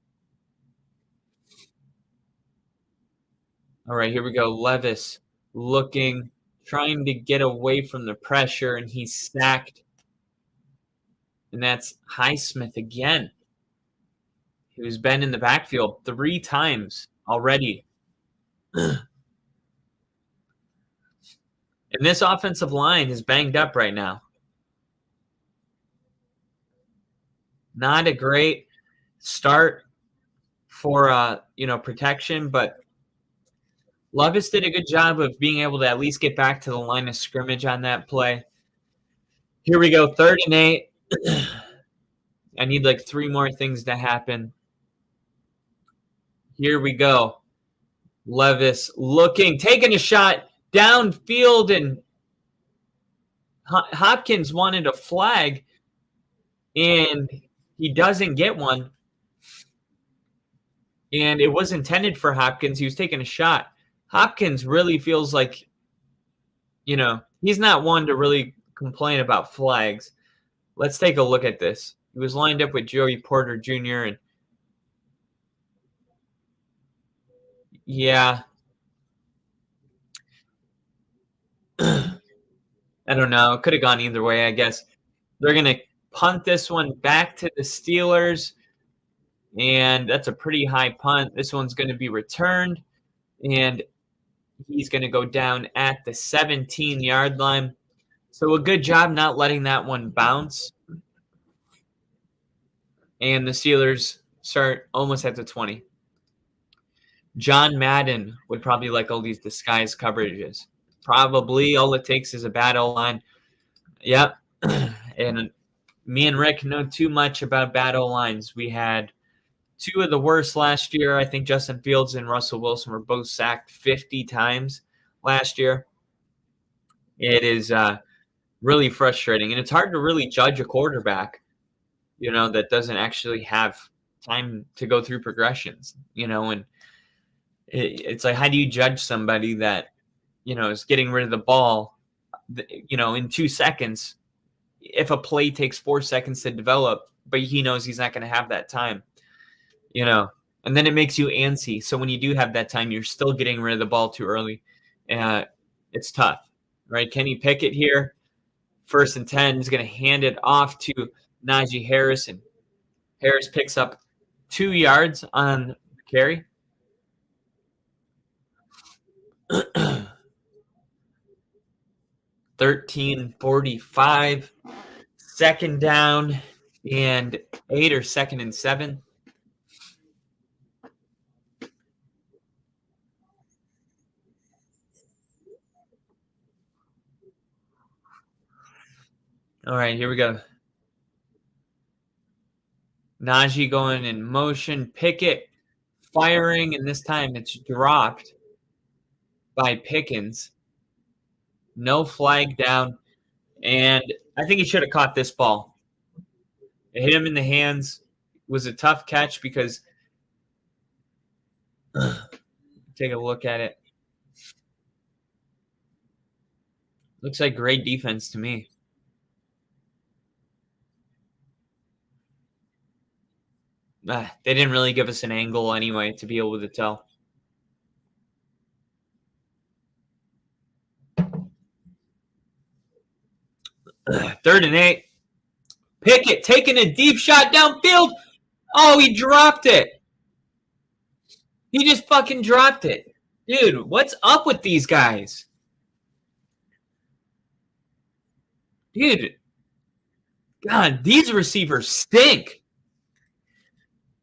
All right, here we go. Levis looking, trying to get away from the pressure, and he's sacked. And that's Highsmith again, who's been in the backfield 3 times already. And this offensive line is banged up right now. Not a great start for protection, but Levis did a good job of being able to at least get back to the line of scrimmage on that play. Here we go, 3rd and 8. I need like 3 more things to happen. Here we go. Levis looking, taking a shot downfield, and Hopkins wanted a flag, and he doesn't get one. And it was intended for Hopkins. He was taking a shot. Hopkins really feels like, he's not one to really complain about flags. Let's take a look at this. He was lined up with Joey Porter Jr. and yeah. I don't know. It could have gone either way, I guess. They're going to punt this one back to the Steelers, and that's a pretty high punt. This one's going to be returned, and he's going to go down at the 17-yard line. So a good job not letting that one bounce. And the Steelers start almost at the 20. John Madden would probably like all these disguise coverages. Probably all it takes is a bad O-line. Yep. And me and Rick know too much about bad O-lines. We had 2 of the worst last year. I think Justin Fields and Russell Wilson were both sacked 50 times last year. It is really frustrating. And it's hard to really judge a quarterback, that doesn't actually have time to go through progressions, and it's like, how do you judge somebody that, is getting rid of the ball, in 2 seconds, if a play takes 4 seconds to develop, but he knows he's not going to have that time, and then it makes you antsy. So when you do have that time, you're still getting rid of the ball too early. It's tough, right? Kenny Pickett here, 1st and 10, is going to hand it off to Najee Harris, and Harris picks up 2 yards on the carry. 13:45, 2nd down and 8 or 2nd and 7. All right, here we go. Najee going in motion. Pickett firing, and this time it's dropped by Pickens. No flag down, and I think he should have caught this ball. It hit him in the hands. It was a tough catch because take a look at it. Looks like great defense to me. They didn't really give us an angle anyway to be able to tell. Third and 8. Pickett taking a deep shot downfield. Oh, he dropped it. He just fucking dropped it. Dude, what's up with these guys? Dude, God, these receivers stink.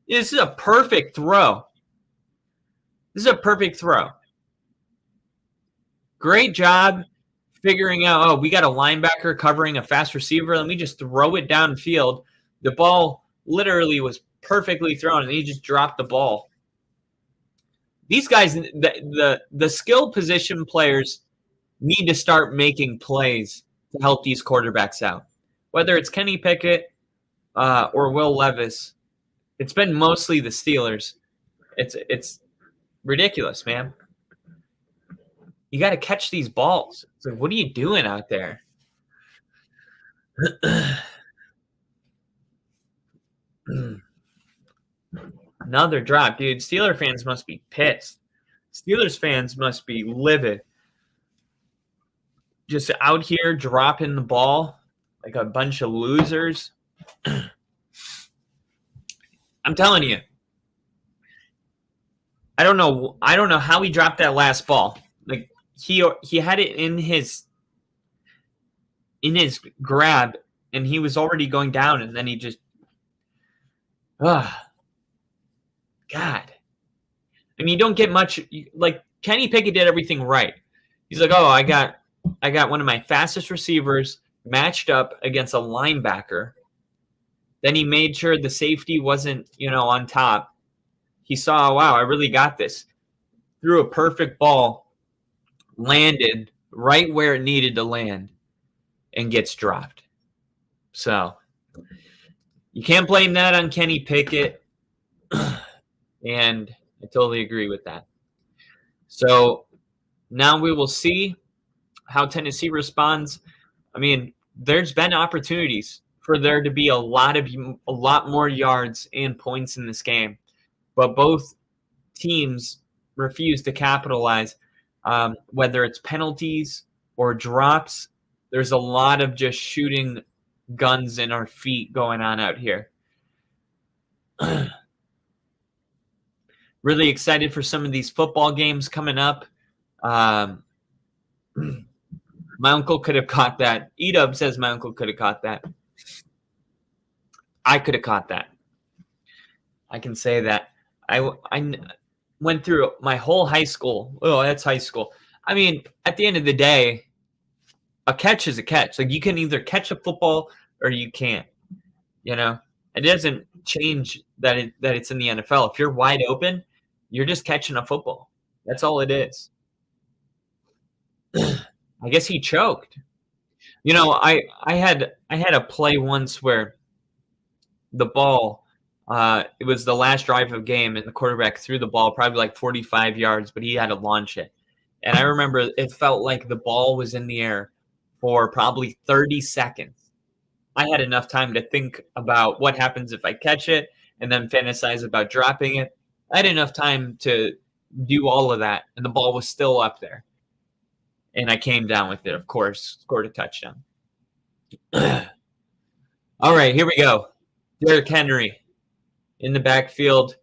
This is a perfect throw. This is a perfect throw. Great job figuring out, oh, we got a linebacker covering a fast receiver. Let me just throw it downfield. The ball literally was perfectly thrown, and he just dropped the ball. These guys, the skill position players need to start making plays to help these quarterbacks out. Whether it's Kenny Pickett or Will Levis, it's been mostly the Steelers. It's ridiculous, man. You got to catch these balls. It's like, what are you doing out there? Another drop, dude. Steeler fans must be pissed. Steelers fans must be livid. Just out here dropping the ball like a bunch of losers. I'm telling you. I don't know how he dropped that last ball. Like he had it in his grab, and he was already going down, and then he just God. I mean, you don't get much. Like Kenny Pickett did everything right. He's like, oh, I got one of my fastest receivers matched up against a linebacker. Then he made sure the safety wasn't, on top. He saw, wow, I really got this. Threw a perfect ball, landed right where it needed to land, and gets dropped. So you can't blame that on Kenny Pickett. And I totally agree with that. So now we will see how Tennessee responds. I mean, there's been opportunities for there to be a lot more yards and points in this game, but both teams refuse to capitalize. Whether it's penalties or drops, there's a lot of just shooting guns in our feet going on out here. Really excited for some of these football games coming up. My uncle could have caught that. Edub says my uncle could have caught that. I could have caught that. I can say that. I went through my whole high school. Oh, that's high school. I mean, at the end of the day, a catch is a catch. Like you can either catch a football or you can't. It doesn't change that it's in the NFL. If you're wide open, you're just catching a football. That's all it is. I guess he choked. I had a play once where the ball, it was the last drive of the game, and the quarterback threw the ball probably like 45 yards, but he had to launch it. And I remember it felt like the ball was in the air for probably 30 seconds. I had enough time to think about what happens if I catch it and then fantasize about dropping it. I had enough time to do all of that, and the ball was still up there. And I came down with it, of course, scored a touchdown. All right, here we go. Derrick Henry in the backfield.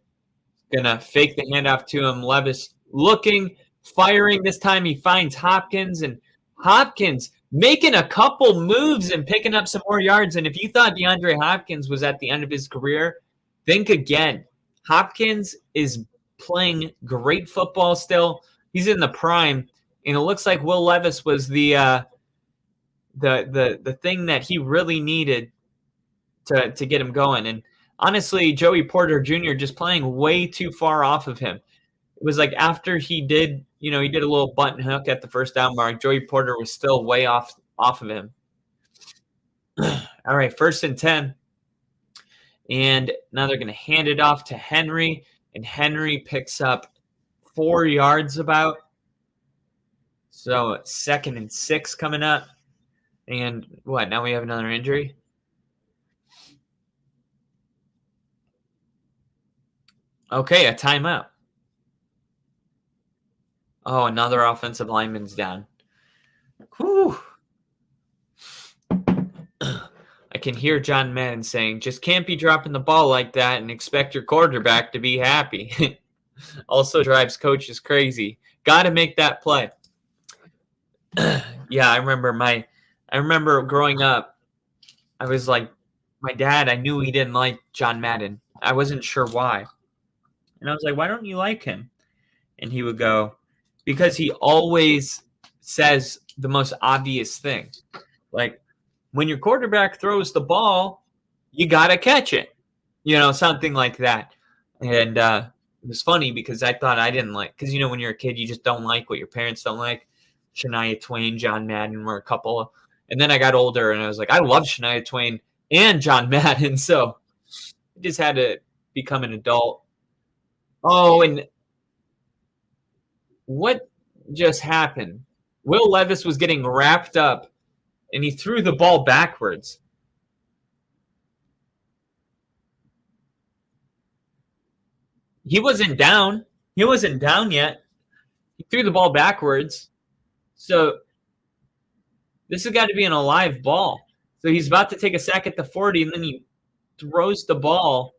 Going to fake the handoff to him. Levis looking, firing. This time he finds Hopkins, and Hopkins making a couple moves and picking up some more yards. And if you thought DeAndre Hopkins was at the end of his career, think again. Hopkins is playing great football still. He's in the prime, and it looks like Will Levis was the the thing that he really needed to get him going. And honestly, Joey Porter Jr. just playing way too far off of him. It was like after he did a little button hook at the first down mark, Joey Porter was still way off of him. All right, 1st and 10. And now they're going to hand it off to Henry, and Henry picks up 4 yards about. So 2nd and 6 coming up. And what? Now we have another injury? Okay, a timeout. Oh, another offensive lineman's down. Whew. I can hear John Madden saying, just can't be dropping the ball like that and expect your quarterback to be happy. Also drives coaches crazy. Got to make that play. Yeah, I remember growing up, I was like, my dad, I knew he didn't like John Madden. I wasn't sure why. And I was like, why don't you like him? And he would go, because he always says the most obvious thing. Like, when your quarterback throws the ball, you got to catch it. Something like that. And it was funny because I thought I didn't like, because, when you're a kid, you just don't like what your parents don't like. Shania Twain, John Madden were a couple. And then I got older and I was like, I love Shania Twain and John Madden. So I just had to become an adult. Oh, and what just happened? Will Levis was getting wrapped up and he threw the ball backwards. He wasn't down. He wasn't down yet. He threw the ball backwards. So this has got to be an alive ball. So he's about to take a sack at the 40, and then he throws the ball.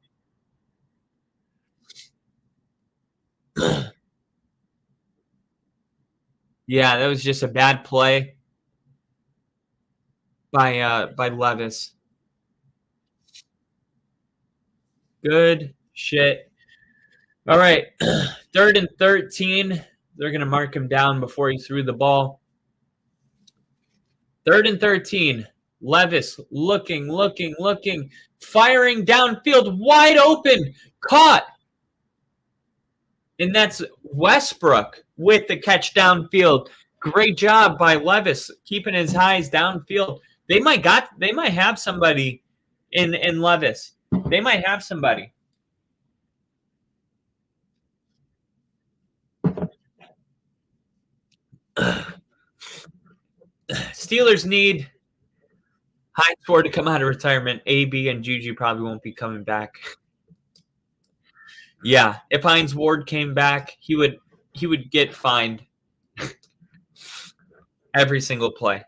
Yeah, that was just a bad play by Levis. Good shit. All right, 3rd and 13. They're going to mark him down before he threw the ball. 3rd and 13. Levis looking, firing downfield, wide open, caught. And that's Westbrook with the catch downfield. Great job by Levis keeping his eyes downfield. They might have somebody in Levis. They might have somebody. Steelers need Hines Ward to come out of retirement. AB and Juju probably won't be coming back. Yeah, if Hines Ward came back, he would get fined every single play.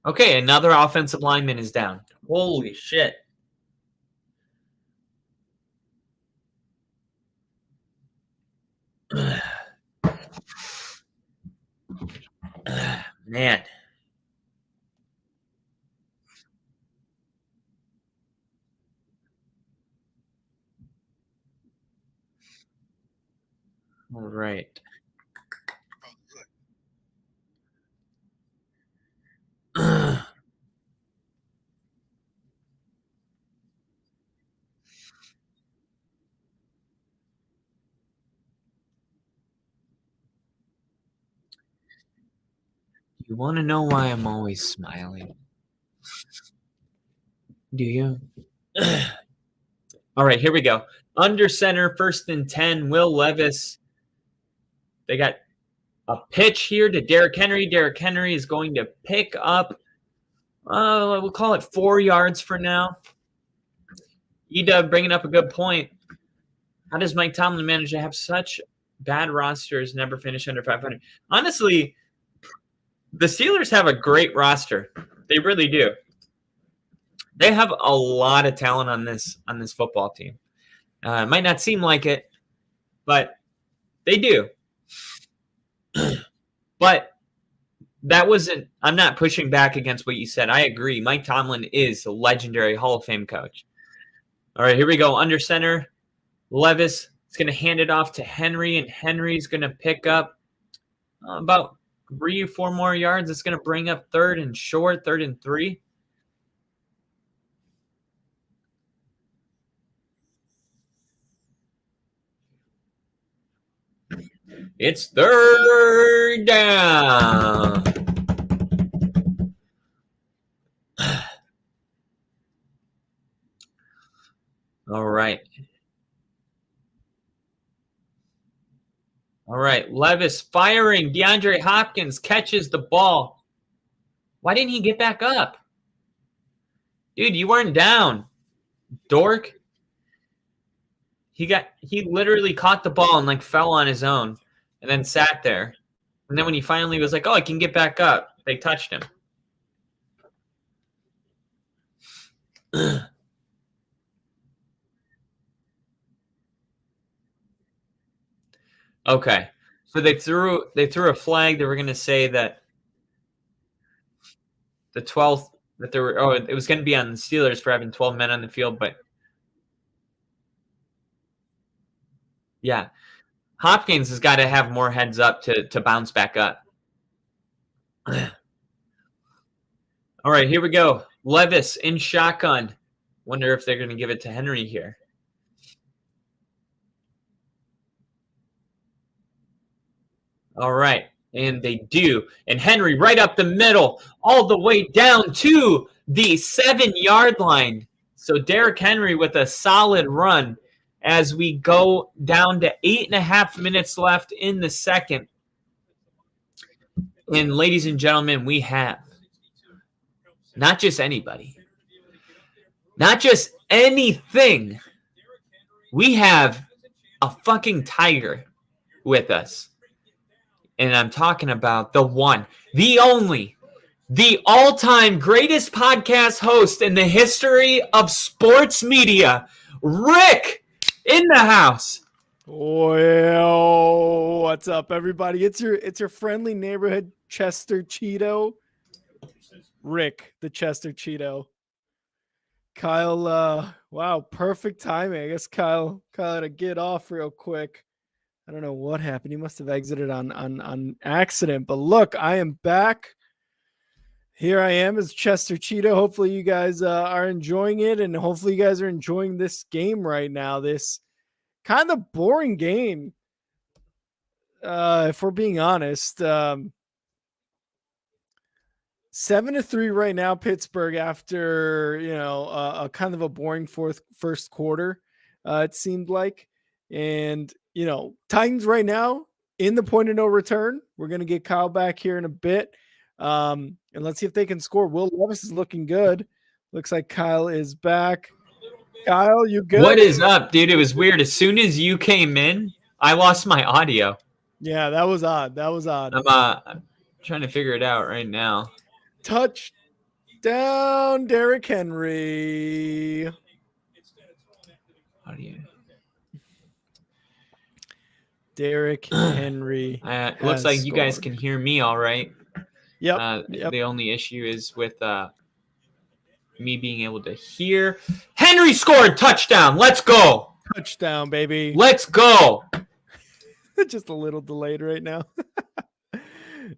Okay, another offensive lineman is down. Holy shit. Man. All right. You want to know why I'm always smiling? Do you? All right, here we go. Under center, 1st and 10, Will Levis. They got a pitch here to Derrick Henry. Derrick Henry is going to pick up, we'll call it 4 yards for now. Edub bringing up a good point. How does Mike Tomlin manage to have such bad rosters, never finish under 500? Honestly, the Steelers have a great roster. They really do. They have a lot of talent on this football team. It might not seem like it, but they do. But that wasn't – I'm not pushing back against what you said. I agree. Mike Tomlin is a legendary Hall of Fame coach. All right, here we go. Under center, Levis is going to hand it off to Henry, and Henry's going to pick up About 3 or 4 more yards. It's going to bring up 3rd and short, 3rd and 3. It's 3rd down. All right. All right. Levis firing. DeAndre Hopkins catches the ball. Why didn't he get back up? Dude, you weren't down. Dork. He literally caught the ball and like fell on his own and then sat there. And then when he finally was like, "Oh, I can get back up," they touched him. Okay. So they threw a flag. They were going to say that the 12th that there were it was going to be on the Steelers for having 12 men on the field, but yeah. Hopkins has got to have more heads up to bounce back up. All right, here we go. Levis in shotgun. Wonder if they're going to give it to Henry here. All right, and they do. And Henry right up the middle, all the way down to the 7-yard line. So Derrick Henry with a solid run as we go down to 8.5 minutes left in the second. And ladies and gentlemen, we have not just anybody, not just anything. We have a fucking tiger with us. And I'm talking about the one, the only, the all-time greatest podcast host in the history of sports media, Rick, in the house. Well, what's up, everybody? It's your friendly neighborhood Chester Cheeto, Rick, the Chester Cheeto. Kyle, wow, perfect timing. I guess Kyle had to get off real quick. I don't know what happened. He must have exited on accident. But look, I am back. Here I am as Chester Cheeto. Hopefully you guys are enjoying it, and hopefully you guys are enjoying this game right now. This kind of boring game, if we're being honest. 7-3 right now, Pittsburgh, after a kind of a boring first quarter. It seemed like, and Titans right now in the point of no return. We're gonna get Kyle back here in a bit, and let's see if they can score. Will Levis is looking good. Looks like Kyle is back. Kyle, you good? What is up, dude? It was weird. As soon as you came in, I lost my audio. Yeah, that was odd. I'm trying to figure it out right now. Touchdown, Derrick Henry. Audio. Derrick Henry. Looks like you guys can hear me all right. Yep. The only issue is with me being able to hear. Henry scored, touchdown. Let's go. Touchdown, baby. Let's go. Just a little delayed right now.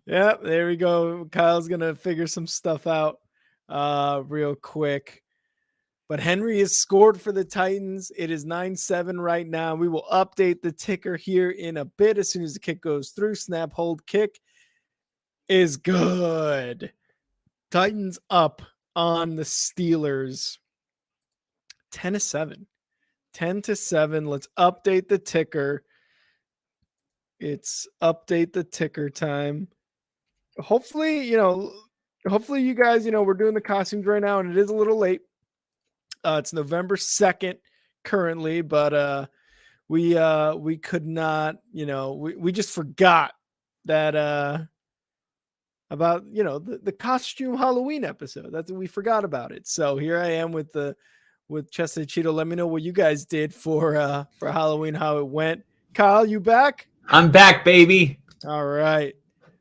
Yeah, there we go. Kyle's going to figure some stuff out real quick. But Henry has scored for the Titans. It is 9-7 right now. We will update the ticker here in a bit as soon as the kick goes through. Snap, hold, kick is good. Titans up on the Steelers. 10-7. 10-7. Let's update the ticker. It's update the ticker time. Hopefully you guys, we're doing the costumes right now, and it is a little late. It's November 2nd currently, but we could not, we just forgot that about the costume Halloween episode. That's we forgot about it. So here I am with Chester Cheeto. Let me know what you guys did for Halloween, how it went. Kyle, you back? I'm back, baby. All right.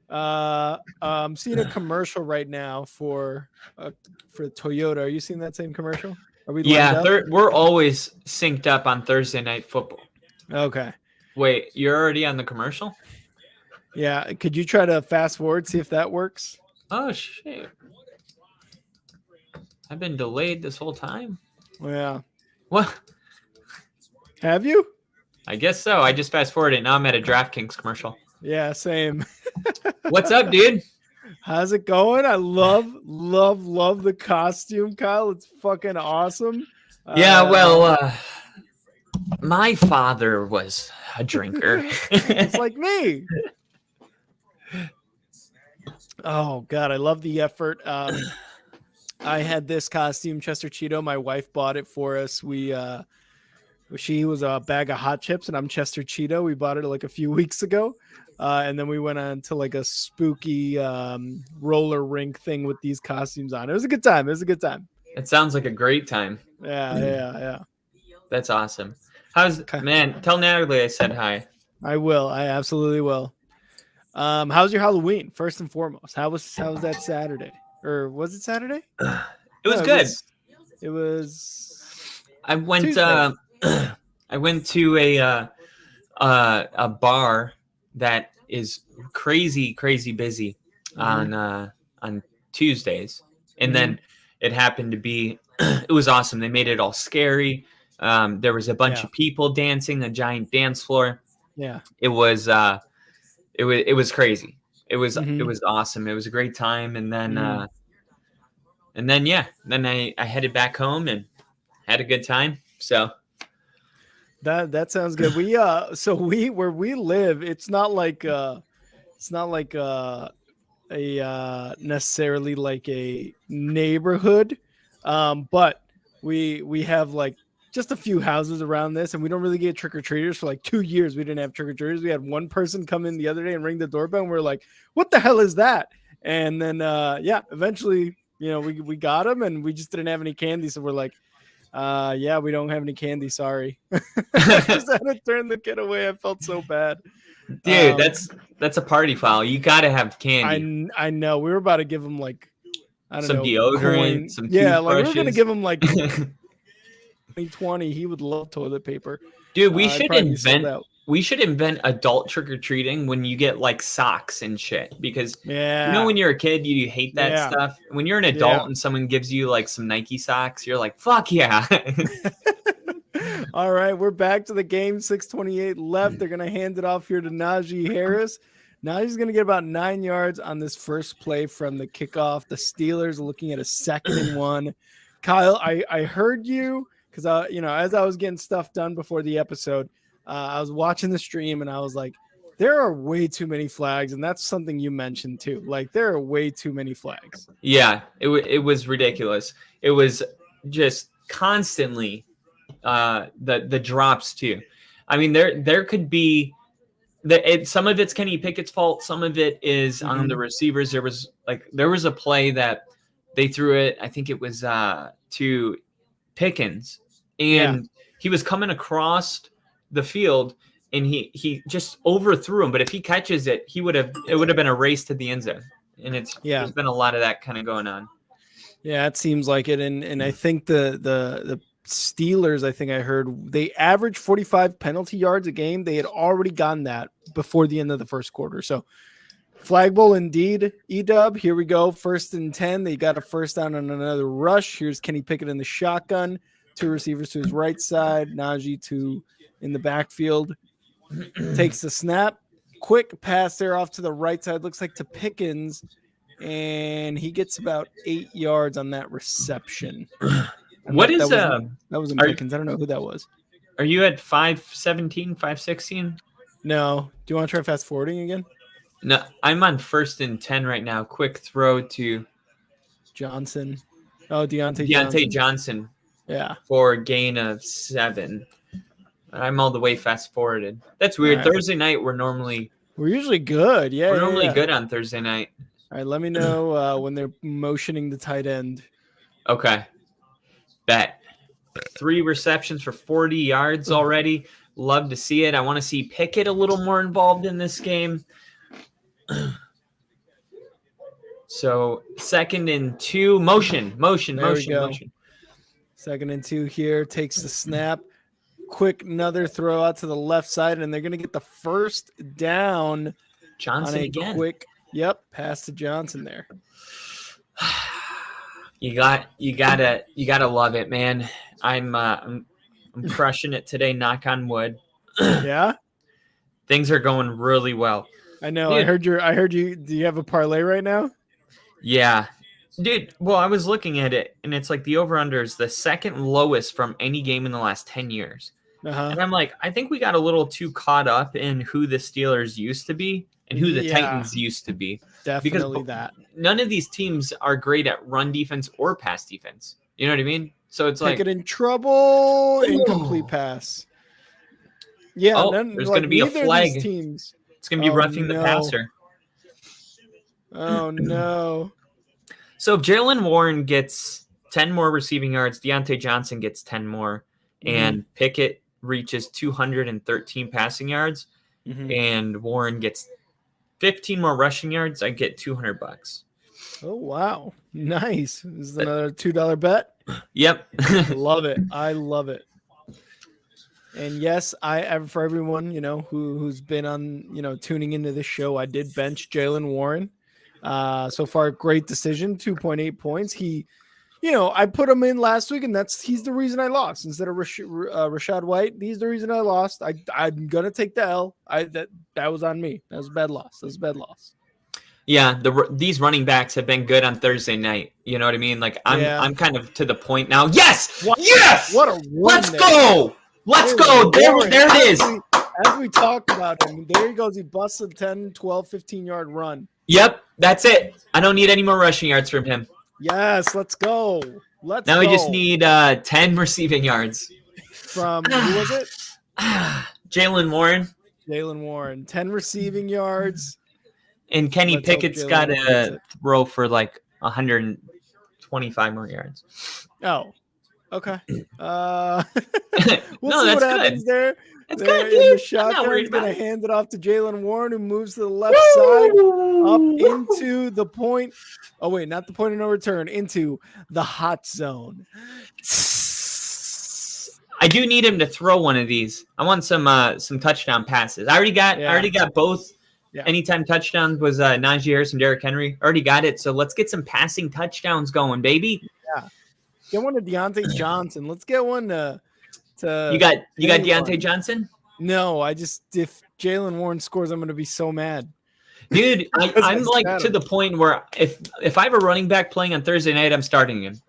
I'm seeing a commercial right now for Toyota. Are you seeing that same commercial? Are we? Yeah, we're always synced up on Thursday Night Football. Okay. Wait, you're already on the commercial? Yeah. Could you try to fast forward, see if that works? Oh shit! I've been delayed this whole time. Yeah. What? Have you? I guess so. I just fast forwarded. Now I'm at a DraftKings commercial. Yeah, same. What's up, dude? How's it going? I love the costume, Kyle. It's fucking awesome. Yeah, well, my father was a drinker. Just like me. Oh God, I love the effort. I had this costume, Chester Cheeto. My wife bought it for us. She was a bag of hot chips, and I'm Chester Cheeto. We bought it like a few weeks ago. And then we went on to like a spooky roller rink thing with these costumes on. It was a good time. It sounds like a great time. Yeah. That's awesome. Man, tell Natalie I said hi. I will. I absolutely will. How's your Halloween? First and foremost, how was that Saturday? Or was it Saturday? It was good. It was. I went. I went to a bar that is crazy busy on Tuesdays, and then it happened to be. It was awesome. They made it all scary. There was a bunch of people dancing, a giant dance floor. Yeah, it was crazy. It was awesome. It was a great time, and then I headed back home and had a good time. So that sounds good. Where we live, it's not like necessarily like a neighborhood, but we have like just a few houses around this, and we don't really get trick-or-treaters. For like 2 years we didn't have trick-or-treaters. We had one person come in the other day and ring the doorbell, and we're like, what the hell is that? And then eventually we got them, and we just didn't have any candy, so we're like, we don't have any candy, sorry. I just had to turn the kid away. I felt so bad, dude. That's a party foul. You gotta have candy. I know. We were about to give him like, I don't some know, deodorant, some like we were gonna give him like 20. He would love toilet paper. Dude, we should invent adult trick-or-treating when you get like socks and shit, because when you're a kid you hate that stuff. When you're an adult and someone gives you like some Nike socks, you're like, fuck yeah. All right, we're back to the game. 6:28 left. They're gonna hand it off here to Najee Harris. Najee's gonna get about 9 yards on this first play from the kickoff. The Steelers are looking at a 2nd and 1. Kyle, I heard you because as I was getting stuff done before the episode, I was watching the stream and I was like, there are way too many flags, and that's something you mentioned too. Like, there are way too many flags. Yeah, it was ridiculous. It was just constantly the drops too. I mean, there could be some of it's Kenny Pickett's fault. Some of it is on the receivers. There was a play that they threw it. I think it was to Pickens, and he was coming across the field, and he just overthrew him. But if he catches it, it would have been a race to the end zone. And there's been a lot of that kind of going on. Yeah, it seems like it. And I think the Steelers, I think I heard, they average 45 penalty yards a game. They had already gotten that before the end of the first quarter. So flag bowl indeed. E-dub, here we go. 1st and 10. They got a first down on another rush. Here's Kenny Pickett in the shotgun. 2 receivers to his right side. Najee in the backfield. Takes the snap. Quick pass there off to the right side. Looks like to Pickens. And he gets about 8 yards on that reception. That wasn't Pickens. I don't know who that was. Are you at 5:17, 5:16? No. Do you want to try fast forwarding again? No, I'm on 1st and 10 right now. Quick throw to Johnson. Oh, Deontay Johnson. Yeah. For a gain of 7. I'm all the way fast forwarded. That's weird. Right. Thursday night we're usually good. Yeah. We're normally good on Thursday night. All right, let me know when they're motioning the tight end. Okay. Bet. 3 receptions for 40 yards already. Love to see it. I want to see Pickett a little more involved in this game. So 2nd and 2. Motion. 2nd and 2 here. Takes the snap. Quick, another throw out to the left side, and they're going to get the first down Johnson on a again. quick, pass to Johnson there. You gotta love it, man. I'm crushing it today. Knock on wood. Yeah, Things are going really well. I know. Dude. I heard you. Do you have a parlay right now? Yeah. Dude, well, I was looking at it, and it's like the over-under is the second lowest from any game in the last 10 years. And I'm like, I think we got a little too caught up in who the Steelers used to be and who the Titans used to be. Definitely Because that. none of these teams are great at run defense or pass defense. You know what I mean? So it's Take like, it in trouble, incomplete pass. Yeah, there's going to be a neither flag. of these teams. It's going to be roughing the passer. Oh, no. So if Jalen Warren gets 10 more receiving yards, Deontay Johnson gets 10 more, and Pickett reaches 213 passing yards, and Warren gets 15 more rushing yards, I get $200. Oh, wow. Nice. This is another $2 bet. Yep. Love it. I love it. And yes, for everyone, who's been on, tuning into this show, I did bench Jalen Warren. So far, great decision, 2.8 points. I put him in last week, and he's the reason I lost. Instead of Rashad White, he's the reason I lost. I'm gonna take the L. That was on me. That was a bad loss. Yeah, these running backs have been good on Thursday night. You know what I mean? Like I'm kind of to the point now. Yes, yes. What a let's go. Let's go. There it is. As we talked about him, there he goes. He busts a 10, 12, 15-yard run. Yep, that's it. I don't need any more rushing yards from him. Yes, let's go. Now we just need 10 receiving yards. From, who was it? Jalen Warren. 10 receiving yards. And Kenny Pickett's got to throw for like 125 more yards. Oh, okay. No, see what happens there. It's there good, in dude. the shotgun. He's going to hand it off to Jalen Warren, who moves to the left side, up into the point. Oh, wait, not the point of no return, into the hot zone. I do need him to throw one of these. I want some touchdown passes. I already got both. Yeah. Anytime touchdowns was Najee Harris and Derrick Henry. Already got it. So let's get some passing touchdowns going, baby. Yeah. Get one to Deontay Johnson. Let's get one to You got Deontay Johnson? No, if Jalen Warren scores, I'm gonna be so mad. Dude, I'm like to the point where if I have a running back playing on Thursday night, I'm starting him.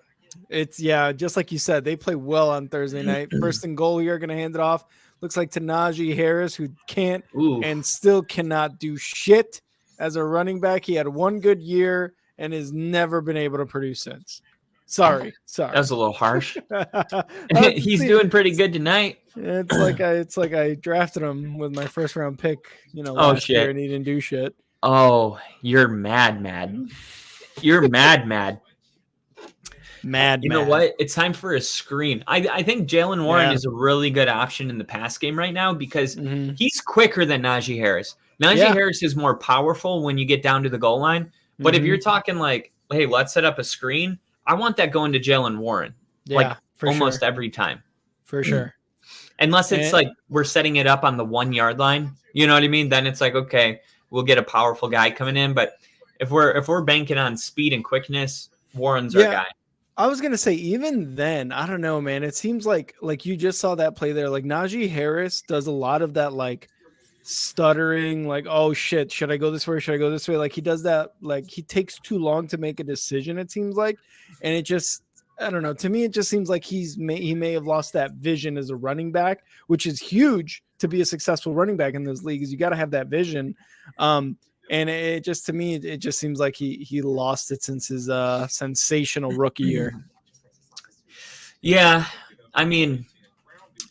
It's just like you said, they play well on Thursday night. First and goal here, gonna hand it off. Looks like to Najee Harris, who can't and still cannot do shit as a running back. He had one good year and has never been able to produce since. Sorry. That was a little harsh. He's doing pretty good tonight. It's like I drafted him with my first round pick, last year, and he didn't do shit. Oh, you're mad. You're mad. You know what? It's time for a screen. I think Jalen Warren is a really good option in the pass game right now because he's quicker than Najee Harris. Najee Harris is more powerful when you get down to the goal line. But if you're talking like, hey, let's set up a screen, I want that going to Jalen Warren. Almost every time. For sure. Unless it's like we're setting it up on the 1 yard line. You know what I mean? Then it's like, okay, we'll get a powerful guy coming in. But if we're banking on speed and quickness, Warren's our guy. I was gonna say, even then, I don't know, man. It seems like you just saw that play there. Like Najee Harris does a lot of that, like stuttering, like, oh shit, should I go this way? Should I go this way? Like he does that, like he takes too long to make a decision. It seems like, and it just, I don't know. To me, it just seems like he may have lost that vision as a running back, which is huge to be a successful running back in those leagues. You got to have that vision. And it just, to me, it just seems like he lost it since his sensational rookie year. Yeah, I mean,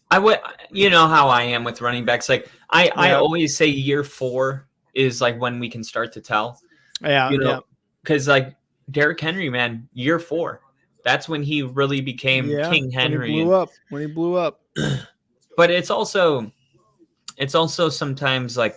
I would, you know how I am with running backs. Like I always say year 4 is like when we can start to tell. Yeah, because like Derrick Henry, man, year 4, that's when he really became King Henry. When he blew up. But it's also sometimes like,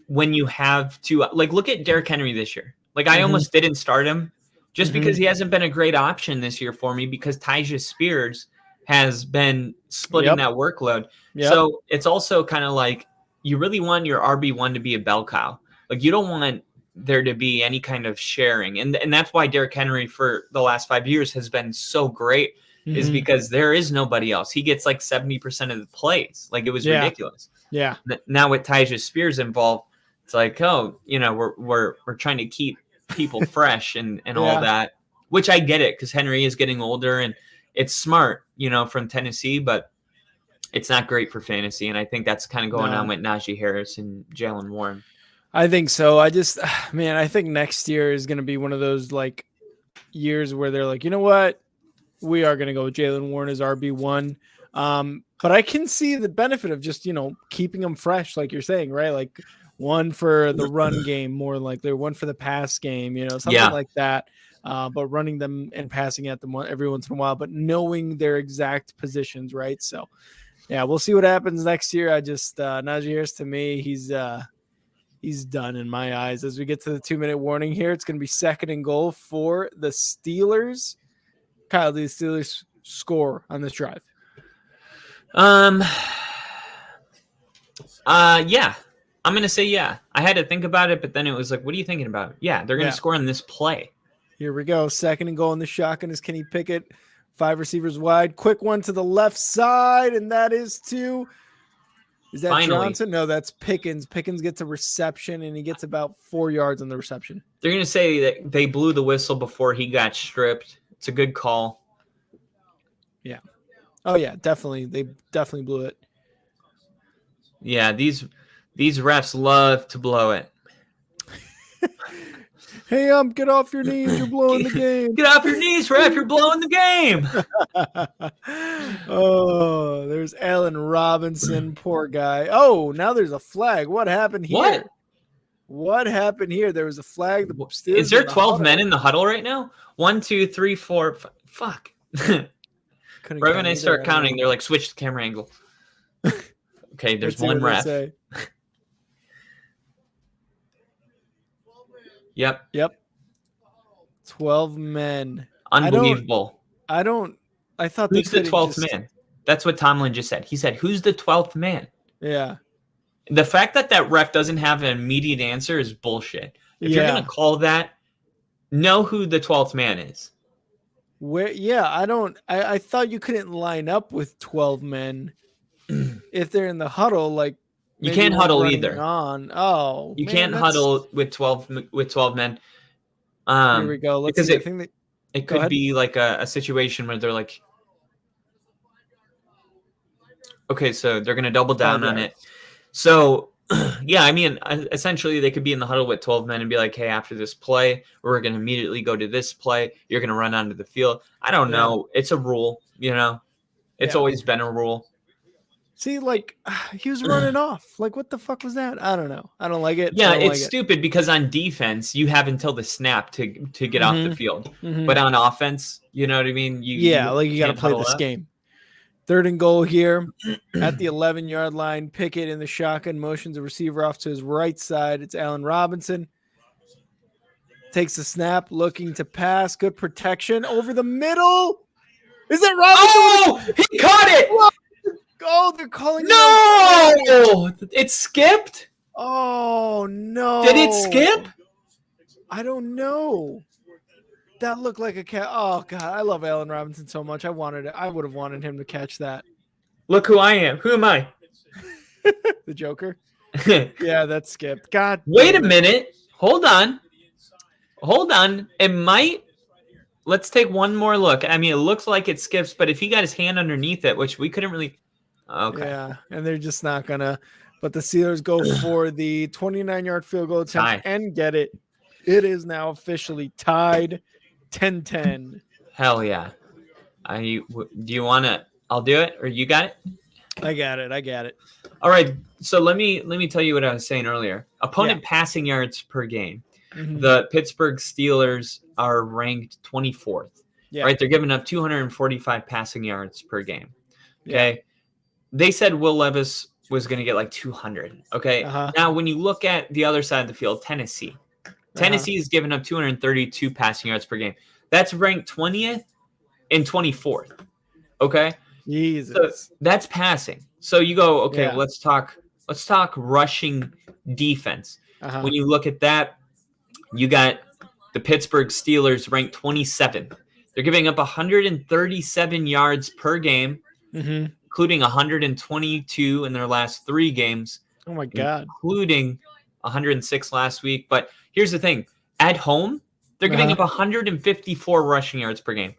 when you have to, like, look at Derrick Henry this year. Like, I almost didn't start him just because he hasn't been a great option this year for me because Tyjae Spears has been splitting that workload. So it's also kind of like you really want your RB1 to be a bell cow. Like, you don't want there to be any kind of sharing. And that's why Derrick Henry for the last 5 years has been so great, is because there is nobody else. He gets like 70% of the plays. Like, it was ridiculous. Yeah. Now with Tyjae Spears involved, it's like, oh, we're trying to keep people fresh and all that, which I get it, because Henry is getting older and it's smart, from Tennessee, but it's not great for fantasy. And I think that's kind of going on with Najee Harris and Jalen Warren. I think so. I think next year is going to be one of those like years where they're like, you know what? We are going to go with Jalen Warren as RB1. But I can see the benefit of just, keeping them fresh, like you're saying, right? Like one for the run game, more likely, one for the pass game, something like that. But running them and passing at them every once in a while, but knowing their exact positions, right? So, yeah, we'll see what happens next year. I just Najee Harris, to me, he's done in my eyes. As we get to the 2-minute warning here, it's going to be 2nd and goal for the Steelers. Kyle, do the Steelers score on this drive? Yeah. I'm going to say yeah. I had to think about it, but then it was like, what are you thinking about? Yeah, they're going to score on this play. Here we go. 2nd and goal in the shotgun is Kenny Pickett. 5 receivers wide. Quick one to the left side, and that is to... Is that Johnson? No, that's Pickens. Pickens gets a reception, and he gets about 4 yards on the reception. They're going to say that they blew the whistle before he got stripped. It's a good call. Yeah. Oh, yeah, definitely. They definitely blew it. Yeah, these refs love to blow it. Hey, get off your knees. You're blowing the game. Get off your knees, ref. You're blowing the game. Oh, there's Allen Robinson. Poor guy. Oh, now there's a flag. What happened here? What happened here? There was a flag. Is there 12 men in the huddle right now? 1, 2, 3, 4. Fuck. Right when I start counting, they're like, switch the camera angle. Okay, there's one ref. Yep. 12 men. Unbelievable. I thought who's the 12th man? That's what Tomlin just said. He said, who's the 12th man? Yeah. The fact that ref doesn't have an immediate answer is bullshit. If you're going to call that, know who the 12th man is. I thought you couldn't line up with 12 men if they're in the huddle, like you can't huddle either. You can't huddle with 12 men. Here we go. Let's see. It could be like a situation where they're like, okay, so they're going to double down on it. So, yeah, I mean, essentially they could be in the huddle with 12 men and be like, hey, after this play, we're going to immediately go to this play. You're going to run onto the field. I don't know. It's a rule, It's always been a rule. See, like, he was running off. Like, what the fuck was that? I don't know. I don't like it. Yeah, it's stupid because on defense, you have until the snap to get off the field. But on offense, you know what I mean? You got to play this game. 3rd and goal here at the 11-yard line. Pickett in the shotgun motions a receiver off to his right side. It's Allen Robinson. Takes the snap, looking to pass. Good protection over the middle. Is it Robinson? Oh, he caught it. Oh, they're calling it. No, it skipped. Oh, no. Did it skip? I don't know. That looked like a cat. Oh, God. I love Allen Robinson so much. I would have wanted him to catch that. Look who I am. Who am I? The Joker? Yeah, that skipped. God. Wait a minute. Hold on. It might. Let's take one more look. I mean, it looks like it skips, but if he got his hand underneath it, which we couldn't really. Okay. Yeah, and they're just not gonna. But the Steelers go for the 29-yard field goal attempt and get it. It is now officially tied 10-10. Hell yeah. Do you want to? I'll do it, or you got it? I got it. All right. So let me tell you what I was saying earlier. Opponent passing yards per game. Mm-hmm. The Pittsburgh Steelers are ranked 24th. Yeah. Right. They're giving up 245 passing yards per game. Okay. Yeah. They said Will Levis was going to get like 200. Okay. Now, when you look at the other side of the field, Tennessee is giving up 232 passing yards per game. That's ranked 20th and 24th. Okay. Jesus. So that's passing. So you go, okay, let's talk rushing defense. Uh-huh. When you look at that, you got the Pittsburgh Steelers ranked 27th. They're giving up 137 yards per game, Mm-hmm. including 122 in their last 3 games, Oh my God. including 106 last week. But here's the thing. At home, they're giving up 154 rushing yards per game.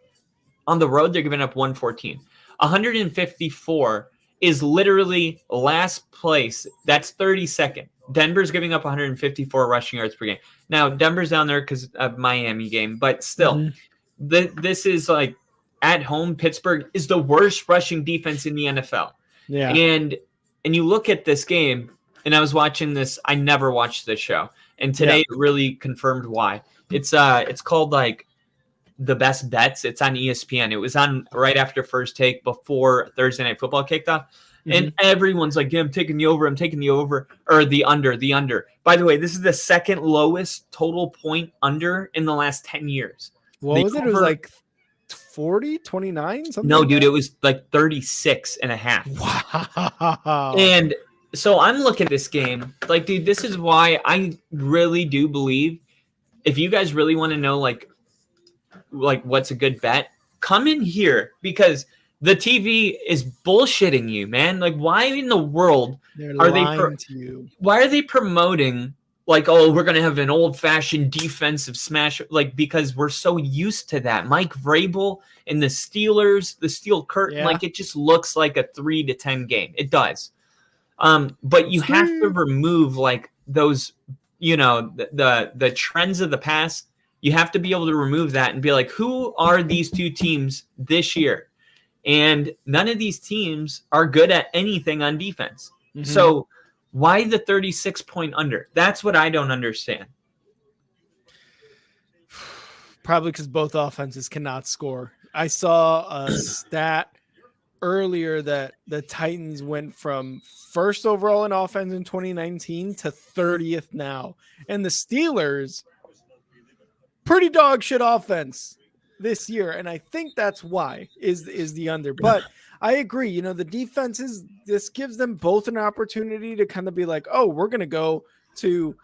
On the road, they're giving up 114. 154 is literally last place. That's 32nd. Denver's giving up 154 rushing yards per game. Now, Denver's down there because of Miami game, but still, this is like at home. Pittsburgh is the worst rushing defense in the NFL. Yeah. And you look at this game, and I was watching this. I never watched this show, and today it really confirmed why. It's called like The Best Bets. It's on ESPN. It was on right after First Take before Thursday Night Football kicked off. And everyone's like, yeah, I'm taking the over, or the under. By the way, this is the second lowest total point under in the last 10 years. What was it? It was like 40, 29, something No, like dude, that? it was like 36 and a half. Wow. And so I'm looking at this game. Like, dude, this is why I really do believe if you guys really want to know, like what's a good bet, come in here because the TV is bullshitting you, man. Like, why in the world are they to you? Why are they promoting like, oh, we're gonna have an old-fashioned defensive smash? Like, because we're so used to that. Mike Vrabel and the Steelers, the Steel Curtain, like it just looks like a 3-10 game. It does. But you have to remove like those, the trends of the past. You have to be able to remove that and be like, who are these two teams this year? And none of these teams are good at anything on defense. So why the 36-point under? That's what I don't understand. Probably because both offenses cannot score. I saw a stat earlier that the Titans went from first overall in offense in 2019 to 30th now. And the Steelers, pretty dog shit offense this year, and I think that's why is the under. But I agree, the defenses, this gives them both an opportunity to kind of be like, oh, we're gonna go to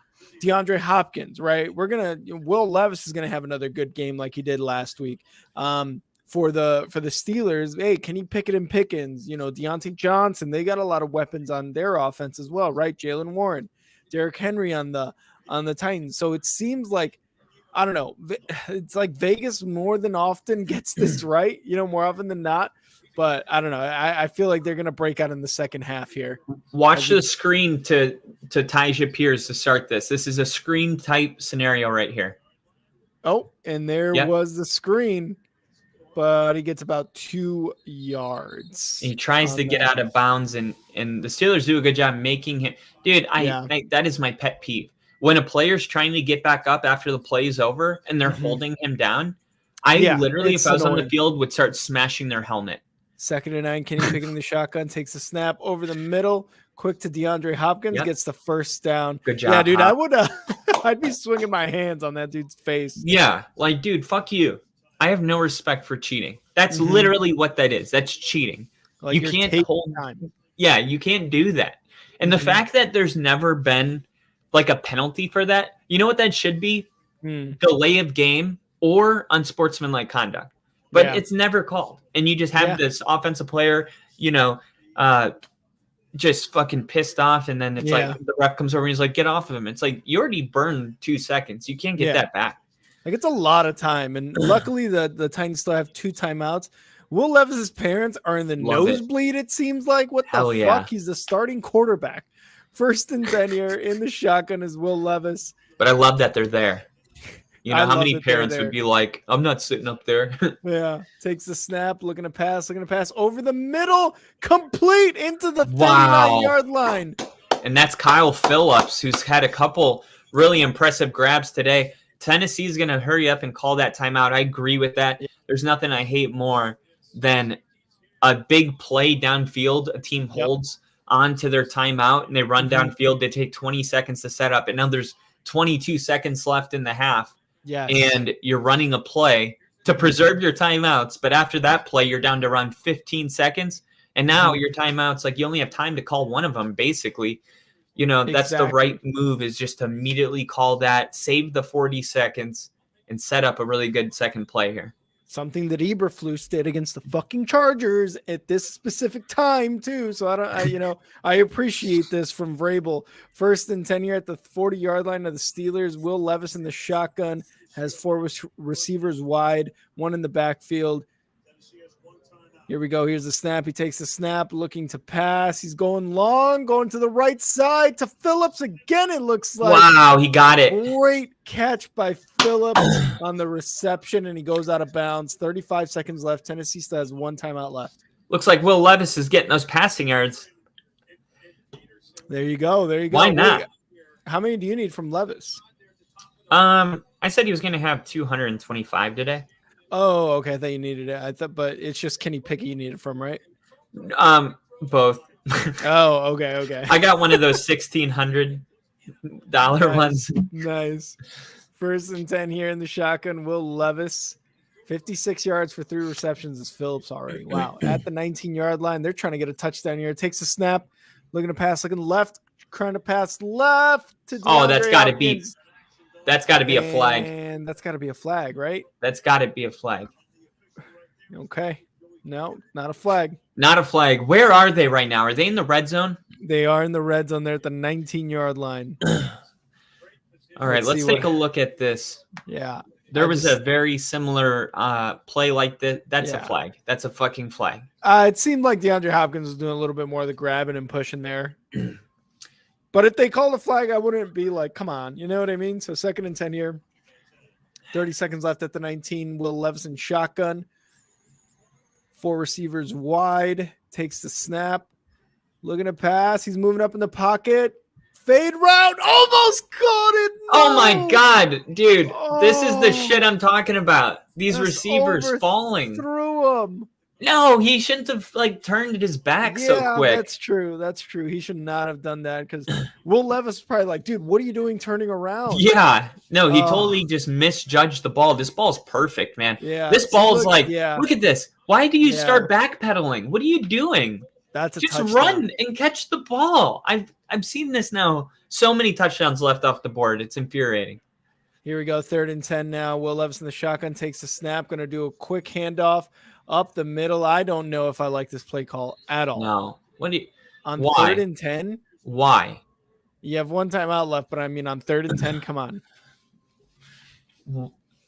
DeAndre Hopkins, right? Will Levis is gonna have another good game like he did last week. For the Steelers, hey, Kenny Pickett and Pickens, Deontay Johnson, they got a lot of weapons on their offense as well, right? Jalen Warren, Derrick Henry on the Titans. So it seems like, I don't know. It's like Vegas more than often gets this right, more often than not. But I don't know. I feel like they're going to break out in the second half here. Watch the screen to Tyjae Spears to start this. This is a screen type scenario right here. Oh, and there was the screen, but he gets about 2 yards. He tries to get out of bounds, and the Steelers do a good job making him. Dude, that is my pet peeve. When a player's trying to get back up after the play is over and they're holding him down, I literally, if I was on the field, would start smashing their helmet. 2nd and 9, Kenny picking the shotgun, takes a snap over the middle, quick to DeAndre Hopkins, gets the first down. Good job. Yeah, dude, Hop. I would I'd be swinging my hands on that dude's face. Yeah, like, dude, fuck you. I have no respect for cheating. That's literally what that is. That's cheating. Like, you can't hold time. Yeah, you can't do that. And the fact that there's never been like a penalty for that, you know what that should be? Delay of game or unsportsmanlike conduct. But it's never called. And you just have this offensive player, just fucking pissed off. And then it's like the ref comes over and he's like, get off of him. It's like, you already burned 2 seconds. You can't get that back. Like, it's a lot of time. And luckily the Titans still have 2 timeouts. Will Levis's parents are in the nosebleed, it seems like. What the fuck? He's the starting quarterback. 1st and 10 here in the shotgun is Will Levis. But I love that they're there. How many parents would be like, I'm not sitting up there. Takes the snap, looking to pass over the middle, complete into the 39-yard line. And that's Kyle Phillips, who's had a couple really impressive grabs today. Tennessee's going to hurry up and call that timeout. I agree with that. There's nothing I hate more than a big play downfield. A team holds on to their timeout and they run downfield. They take 20 seconds to set up. And now there's 22 seconds left in the half. And you're running a play to preserve your timeouts. But after that play, you're down to run 15 seconds. And now your timeouts, like, you only have time to call one of them, basically. That's the Exactly. right move, is just to immediately call that, save the 40 seconds, and set up a really good second play here. Something that Eberflus did against the fucking Chargers at this specific time too. So I appreciate this from Vrabel. 1st and 10 here at the 40-yard line of the Steelers. Will Levis in the shotgun, has 4 receivers wide, 1 in the backfield. Here we go. Here's the snap. He takes the snap, looking to pass. He's going long, going to the right side to Phillips again. It looks like. Wow, he got it. Great catch by Phillips on the reception, and he goes out of bounds. 35 seconds left. Tennessee still has 1 timeout left. Looks like Will Levis is getting those passing yards. There you go. Why not? Wait, how many do you need from Levis? I said he was going to have 225 today. Oh, okay. I thought you needed it. But it's just Kenny Pickett you need it from, right? Both. Oh, okay. I got one of those $1,600 ones. Nice. 1st and 10 here in the shotgun. Will Levis, 56 yards for 3 receptions is Phillips already. Wow. At the 19-yard line, they're trying to get a touchdown here. Takes a snap, looking to pass, looking left, trying to pass left to DeAndre that's got to be. Hopkins. That's got to be a flag. And that's got to be a flag, right? That's got to be a flag. Okay. No, not a flag. Not a flag. Where are they right now? Are they in the red zone? They are in the red zone. They're at the 19-yard line. All right, let's take a look at this. Yeah. There was a very similar play like this. That's a flag. That's a fucking flag. It seemed like DeAndre Hopkins was doing a little bit more of the grabbing and pushing there. But if they called a flag, I wouldn't be like, come on. You know what I mean? So 2nd and 10 here. 30 seconds left at the 19. Will Levis in shotgun. 4 receivers wide. Takes the snap. Looking to pass. He's moving up in the pocket. Fade route. Almost caught it. No! Oh, my God. Dude, this is the shit I'm talking about. These receivers falling. Through him. No, he shouldn't have turned his back so quick. That's true. He should not have done that, because Will Levis is probably like, dude, what are you doing turning around? Yeah. No, he totally just misjudged the ball. This ball's perfect, man. Yeah. This ball's look at this. Why do you start backpedaling? What are you doing? That's just touchdown. Run and catch the ball. I've seen this now. So many touchdowns left off the board. It's infuriating. Here we go. 3rd and 10 now. Will Levis in the shotgun, takes the snap. Going to do a quick handoff up the middle. I don't know if I like this play call at all. No. Why? 3rd and 10? Why? You have 1 timeout left, but I mean on 3rd and 10, come on.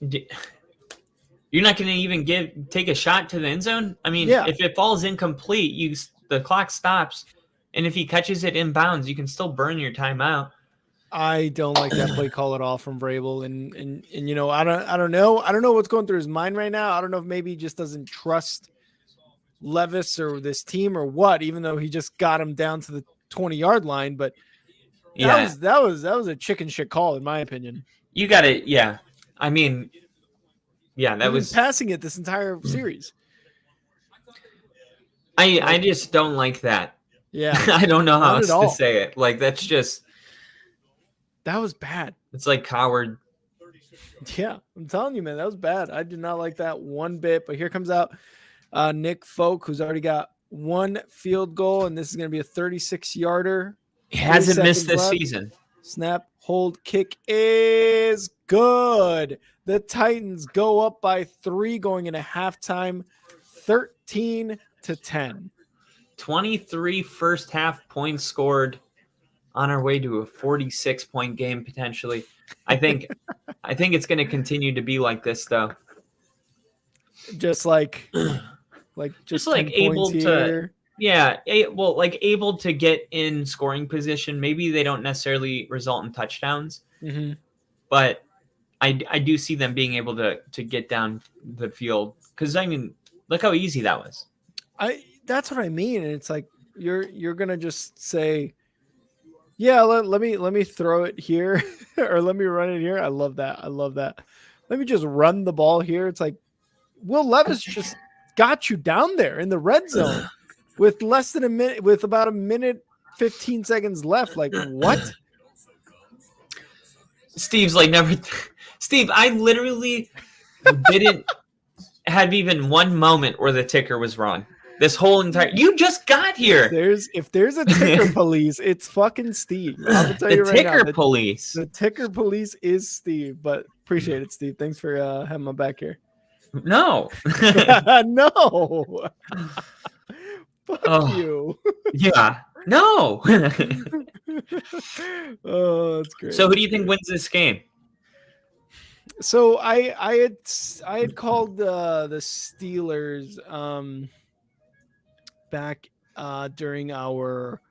You're not going to even take a shot to the end zone? I mean, if it falls incomplete, the clock stops, and if he catches it inbounds, you can still burn your timeout. I don't like that play call at all from Vrabel, and I don't know what's going through his mind right now. I don't know if maybe he just doesn't trust Levis or this team or what, even though he just got him down to the 20-yard line. But that was a chicken shit call in my opinion. You got it. Yeah, I mean, that was passing it this entire series. I just don't like that. Yeah, I don't know how else to say it. That's just. That was bad. It's like coward. Yeah, I'm telling you, man, that was bad. I did not like that one bit. But here comes out Nick Folk, who's already got 1 field goal, and this is going to be a 36-yarder. He hasn't missed this season. Snap, hold, kick is good. The Titans go up by 3 going into halftime, 13-10. 23 first half points scored. On our way to a 46-point game potentially. I think it's going to continue to be like this though. Just like able to able to get in scoring position. Maybe they don't necessarily result in touchdowns, but I do see them being able to get down the field, because I mean, look how easy that was. That's what I mean, and it's like you're gonna just say, yeah, let me throw it here or let me run it here. I love that. Let me just run the ball here. It's like Will Levis just got you down there in the red zone with less than a minute, with about a minute, 15 seconds left. Like, what? Steve's never. Steve, I literally didn't have even one moment where the ticker was wrong. This whole entire you just got here. If there's a ticker police, it's fucking Steve. I'm gonna tell you right now. Ticker police. The ticker police is Steve, but appreciate it, Steve. Thanks for having my back here. No. No. Fuck you. Yeah. No. Oh, that's great. So who do you think wins this game? So I had called the Steelers back during our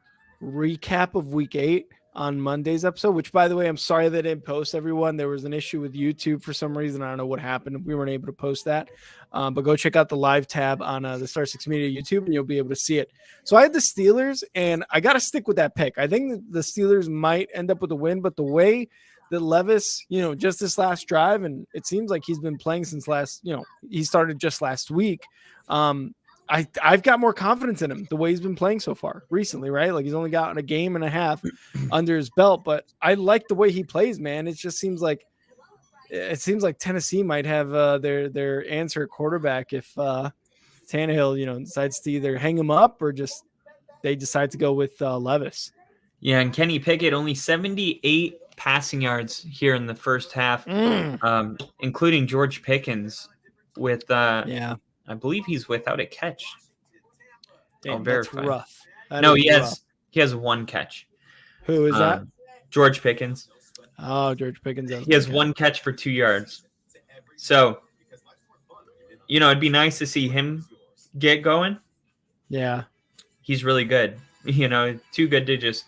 recap of Week 8 on Monday's episode, which, by the way, I'm sorry they didn't post, everyone. There was an issue with YouTube for some reason. I don't know what happened. We weren't able to post that. But go check out the live tab on the Star 6 Media YouTube, and you'll be able to see it. So I had the Steelers, and I got to stick with that pick. I think the Steelers might end up with a win, but the way that Levis, just this last drive, and it seems like he's been playing since he started just last week. I've got more confidence in him the way he's been playing so far recently, right? Like he's only gotten a game and a half under his belt, but I like the way he plays, man. It just seems like Tennessee might have their answer at quarterback if Tannehill, decides to either hang him up or just they decide to go with Levis. Yeah, and Kenny Pickett only 78 passing yards here in the first half, including George Pickens with I believe he's without a catch. Damn, that's rough. He has one catch. Who is that? George Pickens. Oh, George Pickens. He has one catch for 2 yards. So, it'd be nice to see him get going. Yeah. He's really good. Too good to just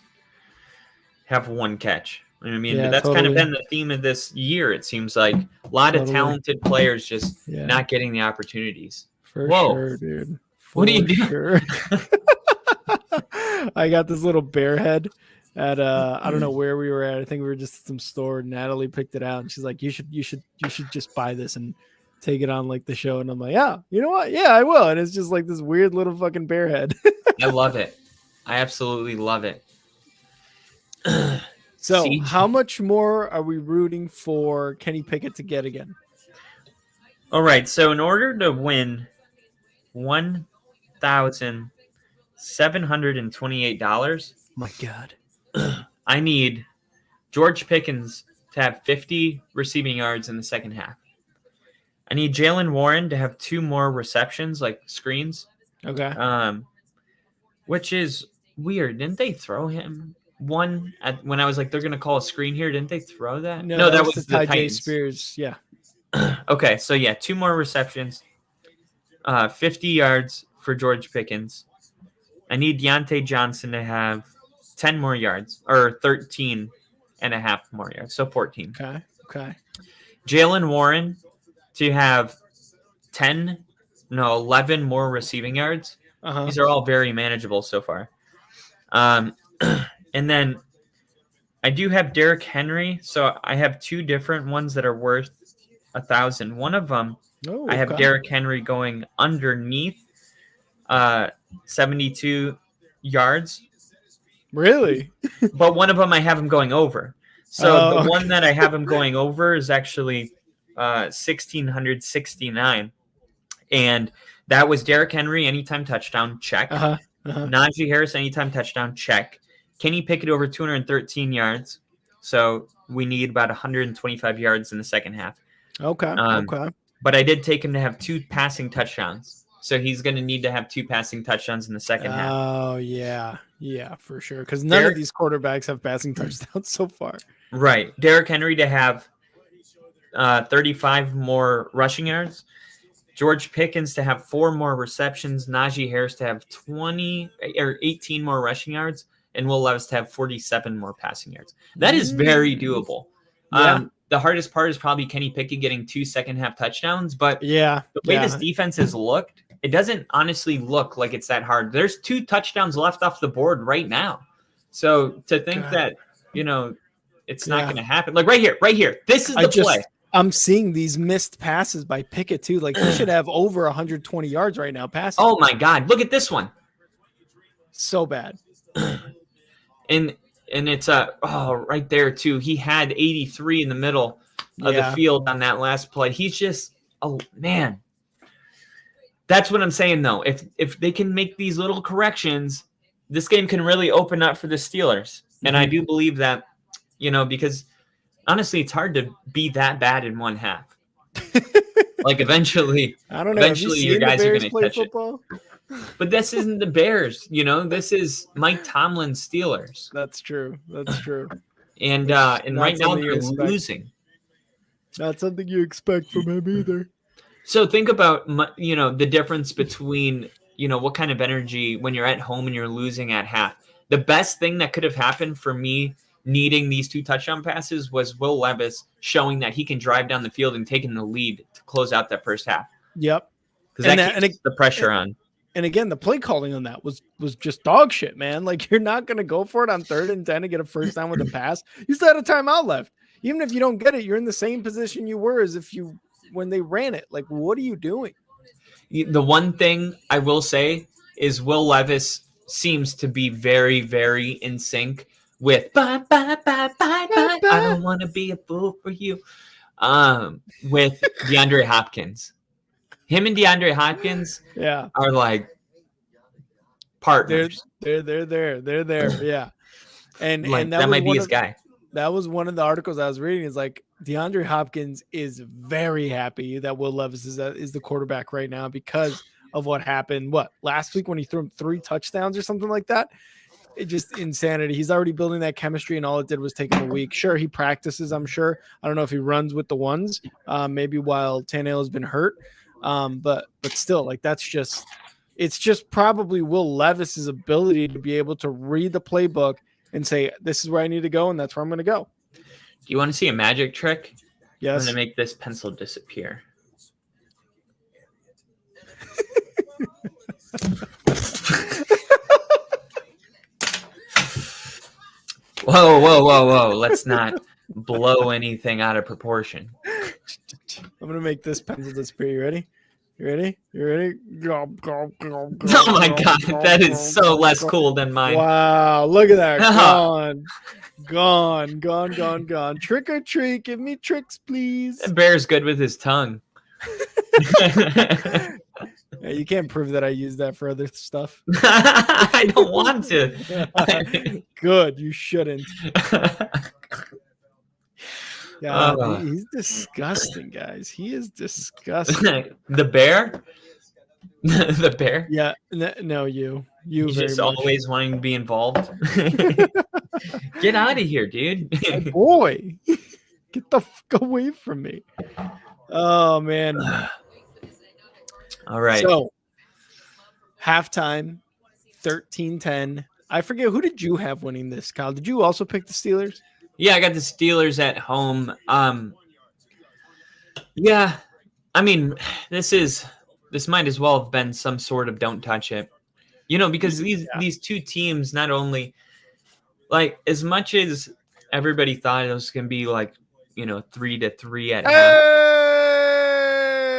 have one catch. That's totally. Kind of been the theme of this year. It seems like a lot of talented players just not getting the opportunities. For sure, dude. What are you doing? Sure. I got this little bear head at I don't know where we were at. I think we were just at some store. Natalie picked it out, and she's like, "You should just buy this and take it on like the show." And I'm like, "Yeah, you know what? Yeah, I will." And it's just like this weird little fucking bear head. I love it. I absolutely love it. So, how much more are we rooting for Kenny Pickett to get again? All right. So, in order to win $1,728, my God, I need George Pickens to have 50 receiving yards in the second half. I need Jaylen Warren to have 2 more receptions, like screens. Okay. Which is weird. Didn't they throw him one when I was like, they're going to call a screen here? Didn't they throw that? No, that was the Titans. Spears. Yeah. Okay. So, 2 more receptions, 50 yards for George Pickens. I need Deontay Johnson to have 10 more yards or 13 and a half more yards. So 14. Okay. Jaylen Warren to have 11 more receiving yards. These are all very manageable so far. And then I do have Derrick Henry. So I have 2 different ones that are worth 1,000. One of them, I have Derrick Henry going underneath 72 yards. Really? But one of them I have him going over. So the one that I have him going over is actually 1,669. And that was Derrick Henry, anytime touchdown, check. Najee Harris, anytime touchdown, check. Kenny Pickett over 213 yards. So we need about 125 yards in the second half. Okay. But I did take him to have 2 passing touchdowns. So he's going to need to have 2 passing touchdowns in the second half. Oh, yeah. Yeah, for sure. Because none of these quarterbacks have passing touchdowns so far. Right. Derrick Henry to have 35 more rushing yards. George Pickens to have 4 more receptions. Najee Harris to have 18 more rushing yards. And Will Levis to have 47 more passing yards. That is very doable. Yeah. The hardest part is probably Kenny Pickett getting 2 second-half touchdowns. But the way this defense has looked, it doesn't honestly look like it's that hard. There's 2 touchdowns left off the board right now. So to think that, it's not going to happen. Like right here. This is the play. I'm seeing these missed passes by Pickett too. Like he should have over 120 yards right now passing. Oh my God. Look at this one. So bad. And it's right there too. He had 83 in the middle of the field on that last play. He's just, man. That's what I'm saying, though. If they can make these little corrections, this game can really open up for the Steelers. And I do believe that, because honestly, it's hard to be that bad in one half. Like eventually I don't know. Have you your seen the guys are Bears going to play touch football? it. But this isn't the Bears, this is Mike Tomlin's Steelers. That's true. That's true. And Not right now something you they're expect. losing. Not something you expect from him either. So think about, the difference between, what kind of energy when you're at home and you're losing at half. The best thing that could have happened for me needing these 2 touchdown passes was Will Levis showing that he can drive down the field and taking the lead to close out that first half. Yep. Because that keeps the pressure on. And again, the play calling on that was just dog shit, man. Like, you're not going to go for it on 3rd and 10 to get a first down with a pass. You still had a timeout left. Even if you don't get it, you're in the same position you were as when they ran it. Like, what are you doing? The one thing I will say is Will Levis seems to be very, very in sync with bye, bye, bye, bye, bye. I don't want to be a fool for you. With DeAndre Hopkins. Him and DeAndre Hopkins are like partners. They're there. Yeah. And that might be his guy. That was one of the articles I was reading. Is like DeAndre Hopkins is very happy that Will Levis is the quarterback right now because of what happened. Last week when he threw him 3 touchdowns or something like that? It just insanity. He's already building that chemistry, and all it did was take him a week. Sure, he practices, I'm sure. I don't know if he runs with the ones, maybe while Tannehill has been hurt. But still, like, it's just probably Will Levis's ability to be able to read the playbook and say, this is where I need to go, and that's where I'm going to go. Do you want to see a magic trick? Yes. I'm going to make this pencil disappear. Whoa. Let's not blow anything out of proportion. I'm going to make this pencil disappear. You ready? You ready? Oh my God, that is so less cool than mine. Wow, look at that. Gone. Trick or treat. Give me tricks, please. That bear's good with his tongue. Yeah, you can't prove that I use that for other stuff. I don't want to. Good, you shouldn't. Yeah, he's disgusting, guys. He is disgusting. The bear? The bear? Yeah, no, you. He's just always wanting to be involved. Get out of here, dude. Oh, boy, get the fuck away from me. Oh, man. All right. So, halftime, 13-10. I forget, who did you have winning this, Kyle? Did you also pick the Steelers? Yeah, I got the Steelers at home. Yeah, I mean, this might as well have been some sort of don't touch it, because these two teams not only, like, as much as everybody thought it was gonna be like 3-3 at half.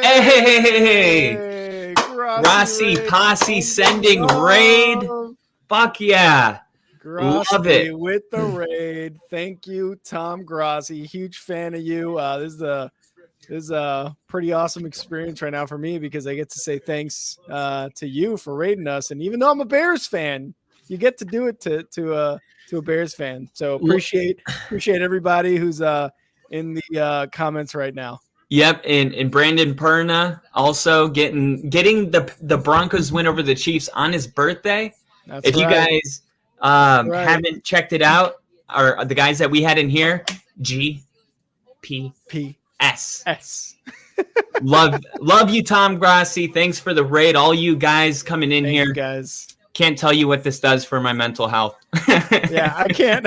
Hey, Grossi Posse sending raid. Fuck yeah. Grossi love it with the raid. Thank you, Tom Grossi. Huge fan of you. This is a pretty awesome experience right now for me because I get to say thanks to you for raiding us. And even though I'm a Bears fan, you get to do it to a Bears fan. So appreciate everybody who's in the comments right now. Yep, and Brandon Perna also getting the Broncos win over the Chiefs on his birthday. That's if right. you guys haven't checked it out, or the guys that we had in here, GPS. love you, Tom Grossi. Thanks for the raid. All you guys coming in here, guys. Can't tell you what this does for my mental health. Yeah, I can't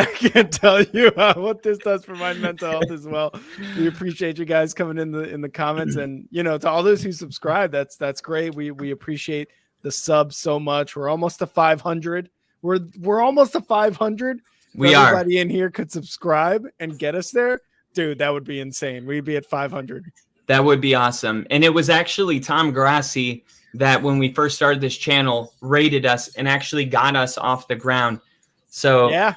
tell you what this does for my mental health as well. We appreciate you guys coming in the comments, and to all those who subscribe, that's great. We appreciate the subs so much. We're almost to 500. We're almost to 500. Everybody in here could subscribe and get us there, dude. That would be insane. We'd be at 500. That would be awesome. And it was actually Tom Grossi that when we first started this channel rated us and actually got us off the ground. So, yeah,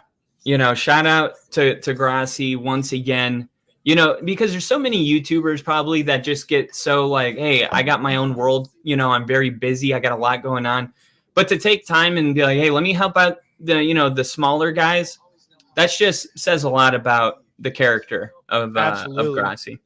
shout out to Grossi once again. because there's so many YouTubers probably that just get so like, hey, I got my own world. I'm very busy. I got a lot going on. But to take time and be like, hey, let me help out the smaller guys. That just says a lot about the character of Grassi.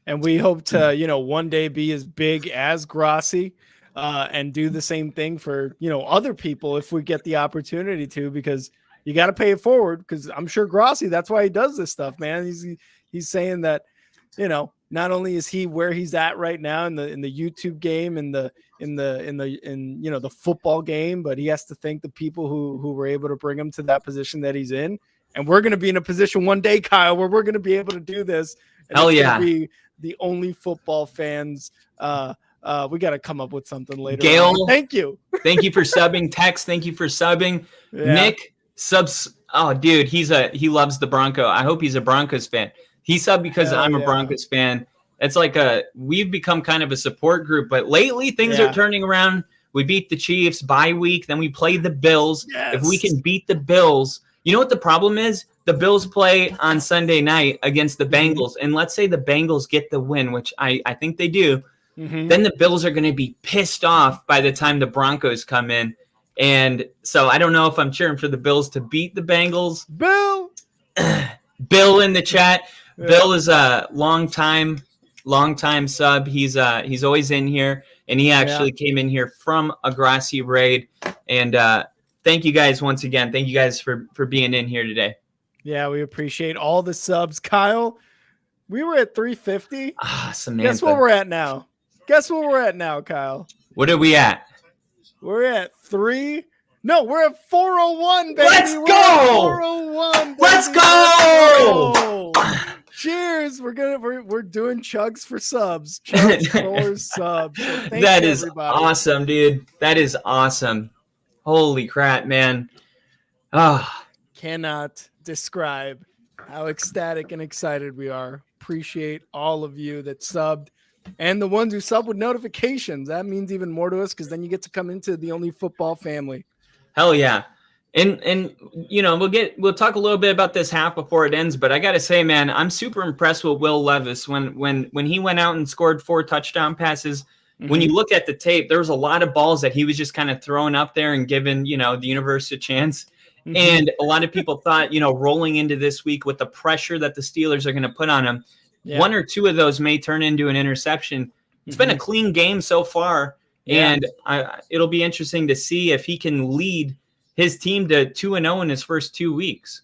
And we hope to, one day be as big as Grassi and do the same thing for, other people if we get the opportunity to, because you got to pay it forward. Because I'm sure Grassi, that's why he does this stuff, man. He's saying that, not only is he where he's at right now in the YouTube game and the football game, but he has to thank the people who were able to bring him to that position that he's in. And we're going to be in a position one day, Kyle, where we're going to be able to do this. And Hell it's yeah. going to be the only football fans. We got to come up with something later. Gail, on. Thank you. Thank you for subbing. Tex, thank you for subbing. Yeah. Nick subs. Oh, dude, he loves the Bronco. I hope he's a Broncos fan. He subbed because I'm a Broncos fan. It's like we've become kind of a support group, but lately things are turning around. We beat the Chiefs bye week, then we play the Bills. Yes. If we can beat the Bills, you know what the problem is? The Bills play on Sunday night against the Bengals, and let's say the Bengals get the win, which I think they do. Then the Bills are going to be pissed off by the time the Broncos come in. And so I don't know if I'm cheering for the Bills to beat the Bengals. Bill in the chat. Yeah. Bill is a long time sub. He's always in here, and he actually came in here from a Grassi raid. And thank you guys once again. Thank you guys for being in here today. Yeah, we appreciate all the subs. Kyle, we were at 350. Samantha. Guess what we're at now? Kyle? What are we at? We're at 401, baby. Let's go. 401. Baby. Let's go. Cheers. We're doing chugs for subs. Chugs for subs. So that is awesome, dude. That is awesome. Holy crap, man. Cannot describe how ecstatic and excited we are. Appreciate all of you that subbed. And the ones who sub with notifications. That means even more to us because then you get to come into the Only Football family. Hell yeah. And we'll talk a little bit about this half before it ends, but I got to say, man, I'm super impressed with Will Levis when he went out and scored 4 touchdown passes. When you look at the tape, there was a lot of balls that he was just kind of throwing up there and giving, the universe a chance. And a lot of people thought, rolling into this week with the pressure that the Steelers are going to put on him, 1 or 2 of those may turn into an interception. It's been a clean game so far, and it'll be interesting to see if he can lead his team to 2-0 in his first 2 weeks.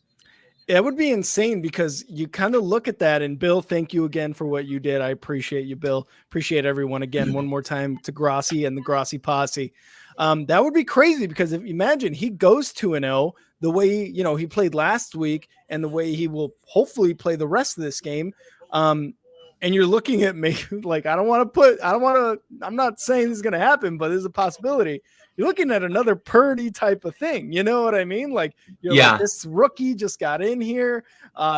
It would be insane because you kind of look at that, and Bill, thank you again for what you did. I appreciate you, Bill. Appreciate everyone again. One more time to Grassi and the Grassi posse. That would be crazy because if imagine he goes 2-0 the way he played last week and the way he will hopefully play the rest of this game. And you're looking at me like I'm not saying this is going to happen, but there's a possibility. You're looking at another Purdy type of thing. You know what I mean? Like, like, this rookie just got in here.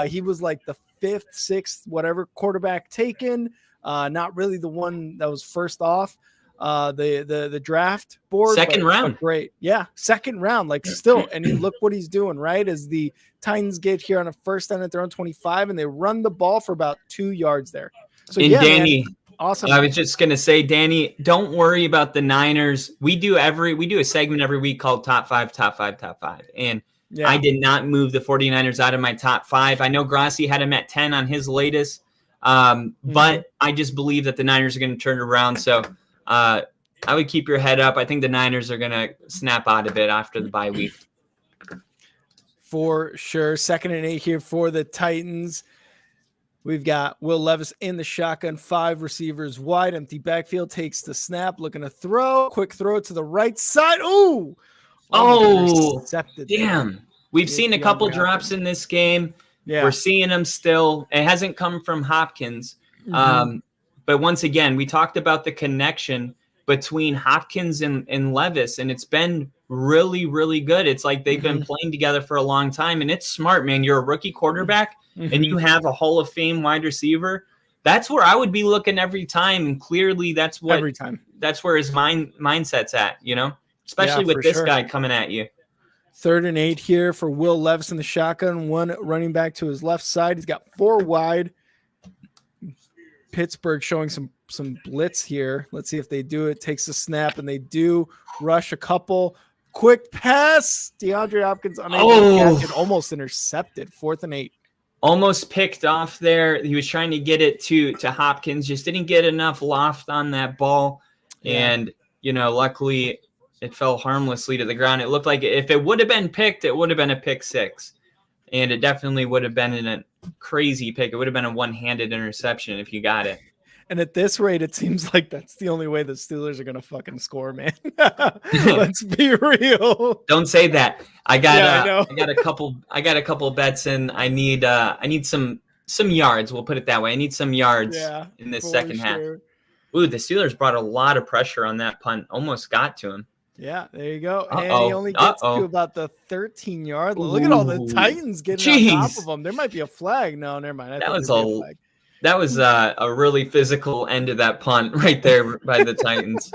He was like the 5th, 6th, whatever quarterback taken. Not really the one that was first off the draft board. Second round. Great. Yeah. Second round, like still. And look what he's doing, right? As the Titans get here on a first down at their own 25 and they run the ball for about 2 yards there. So Danny, man, awesome. I was just going to say, Danny, don't worry about the Niners. We do a segment every week called Top 5. And I did not move the 49ers out of my top 5. I know Grassi had him at 10 on his latest. But I just believe that the Niners are going to turn around. So I would keep your head up. I think the Niners are going to snap out of it after the bye week. For sure. 2nd and 8 here for the Titans. We've got Will Levis in the shotgun, 5 receivers wide, empty backfield, takes the snap, looking to throw, quick throw to the right side. Ooh! Oh, damn. We've seen a couple drops in this game. Yeah. We're seeing them still. It hasn't come from Hopkins. But once again, we talked about the connection between Hopkins and Levis, and it's been really, really good. It's like they've been playing together for a long time, and it's smart, man. You're a rookie quarterback, and you have a Hall of Fame wide receiver. That's where I would be looking every time, and clearly that's what every time. That's where his mindset's at, especially with this guy coming at you. 3rd and 8 here for Will Levis in the shotgun, 1 running back to his left side. He's got 4 wide. Pittsburgh showing some blitz here. Let's see if they do it. Takes a snap, and they do rush a couple. Quick pass. DeAndre Hopkins unable to catch it. Almost intercepted. 4th and 8. Almost picked off there. He was trying to get it to Hopkins. Just didn't get enough loft on that ball. Yeah. And, luckily it fell harmlessly to the ground. It looked like if it would have been picked, it would have been a pick 6. And it definitely would have been in a crazy pick. It would have been a one-handed interception if you got it. And at this rate, it seems like that's the only way the Steelers are going to fucking score, man. Let's be real. Don't say that. I got a couple bets in. I need some yards. We'll put it that way. I need some yards in this second half. Ooh, the Steelers brought a lot of pressure on that punt. Almost got to him. Yeah, there you go. And he only gets to about the 13-yard line. Look at all the Titans getting on top of them. There might be a flag. No, never mind. That was a really physical end of that punt right there by the Titans.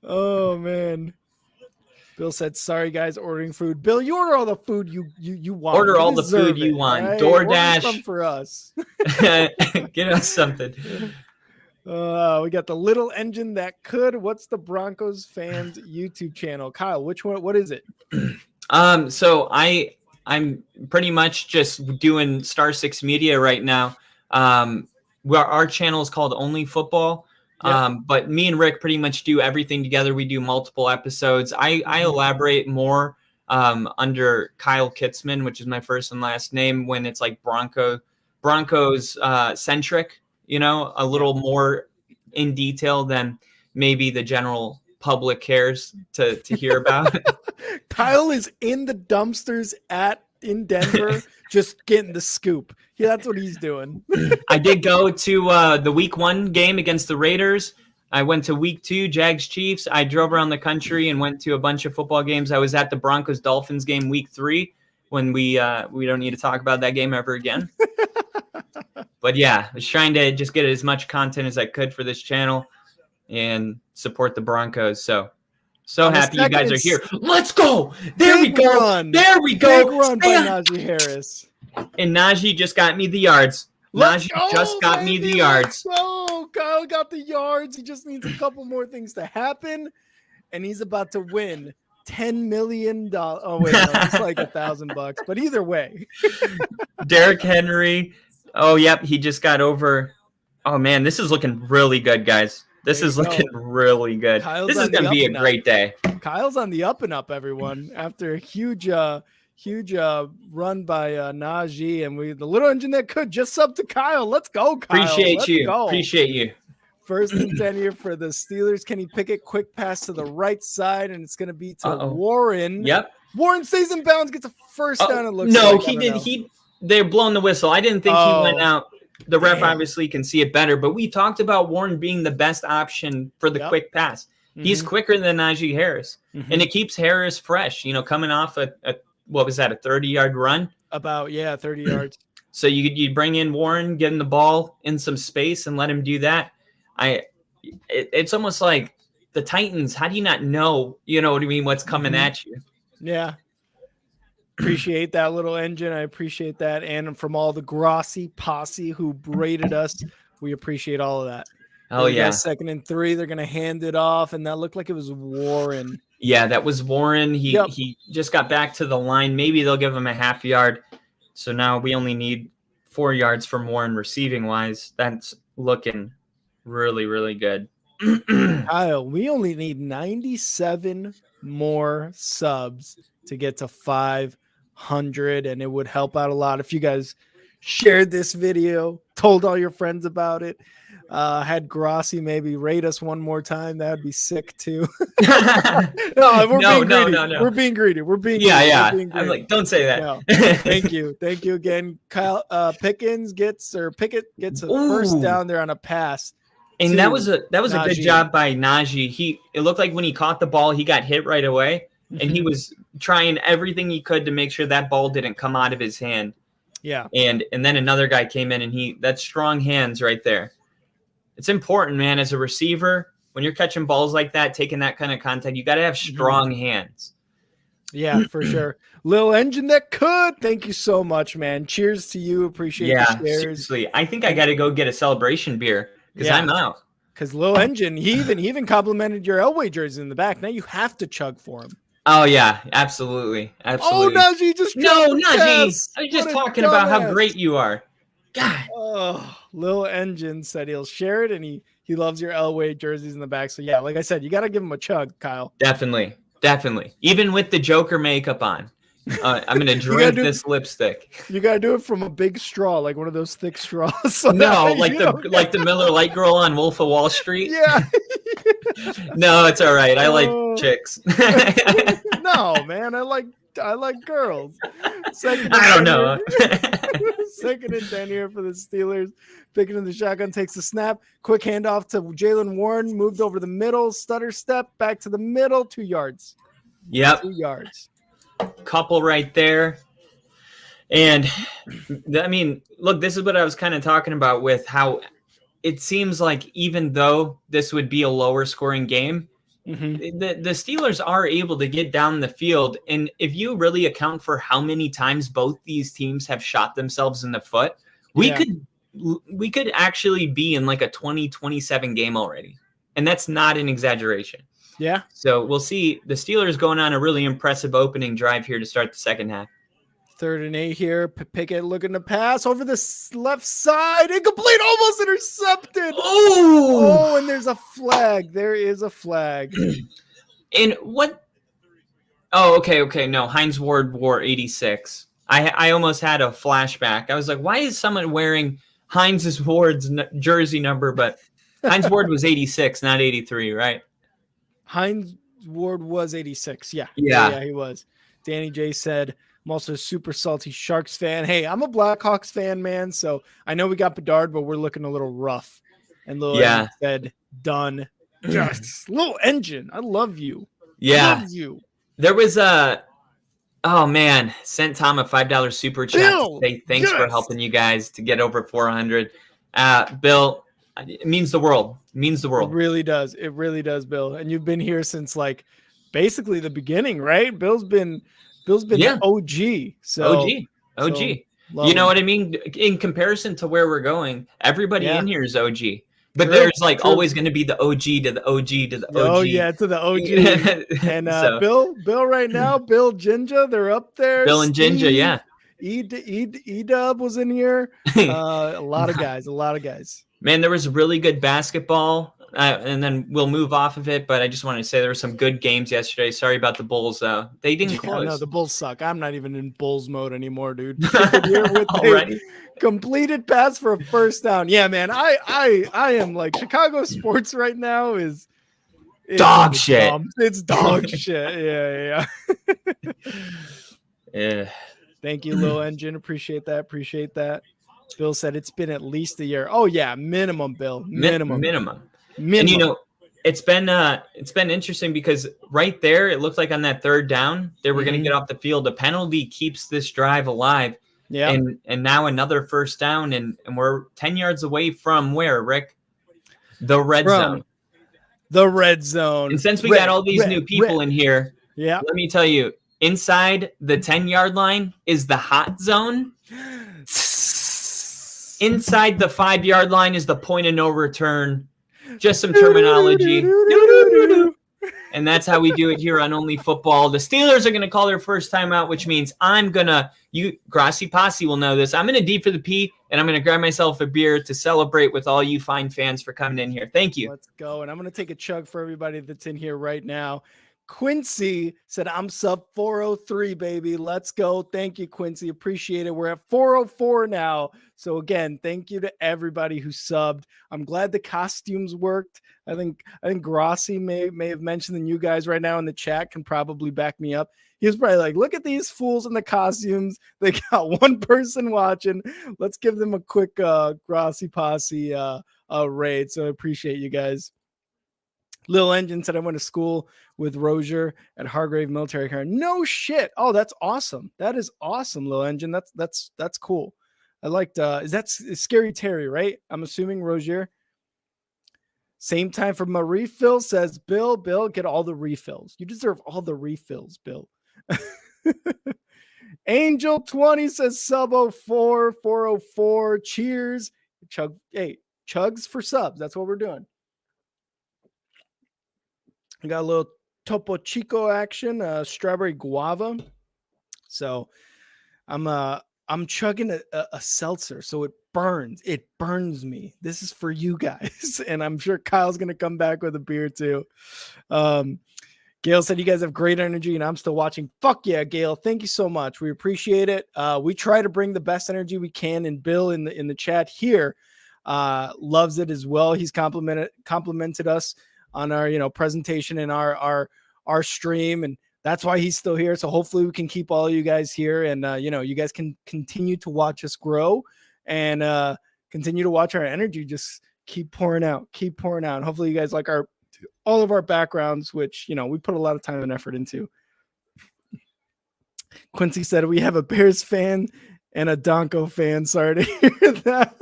Oh, man. Bill said, sorry, guys, ordering food. Bill, you order all the food you want. Order all the food you want. Right? DoorDash. Order some for us. Get us something. We got the little engine that could. What's the Broncos fans YouTube channel? Kyle, which one? What is it? So I'm pretty much just doing Star 6 Media right now. Our channel is called Only Football. But me and Rick pretty much do everything together. We do multiple episodes. I elaborate more under Kyle Kitzman, which is my first and last name, when it's like Broncos centric, a little more in detail than maybe the general public cares to hear about. Kyle is in the dumpsters in Denver, just getting the scoop. Yeah, that's what he's doing. I did go to the week 1 game against the Raiders. I went to week 2, Jags Chiefs. I drove around the country and went to a bunch of football games. I was at the Broncos Dolphins game week 3 when we don't need to talk about that game ever again. But yeah, I was trying to just get as much content as I could for this channel and support the Broncos. So happy you guys are here. Let's go. There we go. Run. There we go. Big run by Najee Harris. And Najee just got me the yards. Najee just got me the yards. Oh, Kyle got the yards. He just needs a couple more things to happen, and he's about to win $10 million. Oh wait, no, it's like $1,000. But either way, Derrick Henry. Oh, yep, he just got over. Oh man, this is looking really good, guys. This is looking really good. This is going to be a great day. Kyle's on the up and up, everyone. After a huge run by Najee, and the little engine that could just sub to Kyle. Let's go, Kyle. Appreciate you. First and 10 here for the Steelers. Kenny Pickett, quick pass to the right side, and it's going to be to Warren. Yep. Warren stays in bounds, gets a first down. It looks he did. They're blowing the whistle. I didn't think he went out. The ref obviously can see it better, but we talked about Warren being the best option for the quick pass. Mm-hmm. He's quicker than Najee Harris, and it keeps Harris fresh. Coming off a 30-yard run? About 30 yards. So you bring in Warren, get him the ball in some space, and let him do that. It's almost like the Titans. How do you not know? You know what I mean? What's coming at you? Yeah. Appreciate that little engine. I appreciate that. And from all the Grossi posse who braided us, we appreciate all of that. Oh, yeah. 2nd and 3. They're going to hand it off, and that looked like it was Warren. Yeah, that was Warren. He just got back to the line. Maybe they'll give him a half yard. So now we only need 4 yards from Warren receiving-wise. That's looking really, really good. Kyle, we only need 97 more subs to get to 500, and it would help out a lot if you guys shared this video, told all your friends about it, had Grossi maybe rate us one more time. That would be sick too. We're being greedy. I'm like, don't say that. No. Thank you again. Kyle Pickett gets a first down there on a pass. And that was a good job by Najee. It looked like when he caught the ball, he got hit right away, and he was trying everything he could to make sure that ball didn't come out of his hand. Yeah. And then another guy came in, and that's strong hands right there. It's important, man, as a receiver, when you're catching balls like that, taking that kind of contact, you got to have strong hands. Yeah, for sure. Little engine that could. Thank you so much, man. Cheers to you. Appreciate the Yeah, shares. seriously. I think I And got to go get a celebration beer because yeah, I'm out. because Lil Engine, he even complimented your Elway jersey in the back. Now you have to chug for him. Oh yeah, absolutely, Oh, absolutely. Najee just dropped No, the Najee, pass. I was What just a talking about how dumbass. great you are. God. Oh, Lil Engine said he'll share it, and he loves your Elway jerseys in the back. So yeah, like I said, you got to give him a chug, Kyle. Definitely, definitely. Even with the Joker makeup on, I'm gonna drink this lipstick. You gotta do it from a big straw, like one of those thick straws. So No, you don't like the Miller Lite girl on Wolf of Wall Street. Yeah. No, it's all right. I like Oh. chicks. No, man, I like girls. Second I don't and 10 know. here. Second and 10 here for the Steelers. Picking in the shotgun, takes the snap. Quick handoff to Jalen Warren. Moved over the middle. Stutter step back to the middle. 2 yards. Yep. 2 yards. Couple right there. And I mean, look, this is what I was kind of talking about with how it seems like even though this would be a lower scoring game, the Steelers are able to get down the field. And if you really account for how many times both these teams have shot themselves in the foot, we could actually be in like a 20-27 game already. And that's not an exaggeration. Yeah. So we'll see the Steelers going on a really impressive opening drive here to start the second half. 3rd and 8 here. Pickett looking to pass over the left side. Incomplete, almost intercepted. Oh, and there's a flag. There is a flag. And what? Oh, okay. No, Hines Ward wore 86. I almost had a flashback. I was like, why is someone wearing Hines Ward's jersey number? But Hines Ward was 86, not 83, right? Hines Ward was 86. Yeah, he was. Danny J said, I'm also a super salty Sharks fan. Hey, I'm a Blackhawks fan, man. So I know we got Bedard, but we're looking a little rough. And Lil Engine said, done. Just Little Engine. I love you. Yeah. Love you. There was sent Tom a $5 super chat to say thanks for helping you guys to get over 400. Bill, it means the world. It means the world. It really does. It really does, Bill. And you've been here since like basically the beginning, right? Bill's been the OG. So OG. You know what I mean? In comparison to where we're going, everybody in here is OG. But there's like always going to be the OG to the OG to the OG. Oh yeah, to the OG. And so, Bill right now, Bill Jinja, they're up there. Bill and Jinja, yeah. E-Dub was in here. A lot of guys. Man, there was really good basketball. And then we'll move off of it, but I just wanted to say there were some good games yesterday. Sorry about the Bulls, though. They didn't close. No, the Bulls suck. I'm not even in Bulls mode anymore, dude. Here with a completed pass for a first down. Yeah, man. I am like Chicago sports right now is dog shit. It's dog shit. Yeah. Thank you, Lil Engine. Appreciate that. Bill said it's been at least a year. Oh yeah, minimum, Bill. Minimum. And you know, it's been interesting because right there, it looked like on that 3rd down, they were going to get off the field. A penalty keeps this drive alive. Yeah. And now another first down, and we're 10 yards away from where, Rick? The red zone. The red zone. And since we got all these new people in here, let me tell you, inside the 10-yard line is the hot zone. Inside the 5-yard line is the point of no return. Just some terminology. And that's how we do it here on Only Football. The Steelers are going to call their first time out, which means Grassy Posse will know this. I'm going to deep for the P, and I'm going to grab myself a beer to celebrate with all you fine fans for coming in here. Thank you. Let's go. And I'm going to take a chug for everybody that's in here right now. Quincy said, I'm sub 403, baby. Let's go. Thank you, Quincy. Appreciate it. We're at 404 now. So again, thank you to everybody who subbed. I'm glad the costumes worked. I think Grossi may have mentioned, and you guys right now in the chat can probably back me up. He was probably like, look at these fools in the costumes. They got one person watching. Let's give them a quick Grossi Posse raid. So I appreciate you guys. Lil Engine said, I went to school with Rozier at Hargrave Military Academy. No shit. Oh, that's awesome. That is awesome, Lil Engine. That's cool. I liked, is Scary Terry, right? I'm assuming Rozier. Same time for my refill, says Bill. Bill, get all the refills. You deserve all the refills, Bill. Angel 20 says sub 04, 404. Cheers. Chugs for subs. That's what we're doing. I got a little Topo Chico action, strawberry guava. So I'm chugging a seltzer, so it burns. It burns me. This is for you guys, and I'm sure Kyle's gonna come back with a beer too. Gail said you guys have great energy, and I'm still watching. Fuck yeah, Gail! Thank you so much. We appreciate it. We try to bring the best energy we can, and Bill in the chat here loves it as well. He's complimented us on our presentation and our stream, and that's why he's still here. So hopefully we can keep all of you guys here, and you guys can continue to watch us grow and continue to watch our energy just keep pouring out. And hopefully you guys like all of our backgrounds, which we put a lot of time and effort into. Quincy said we have a Bears fan and a Donko fan. Sorry to hear that.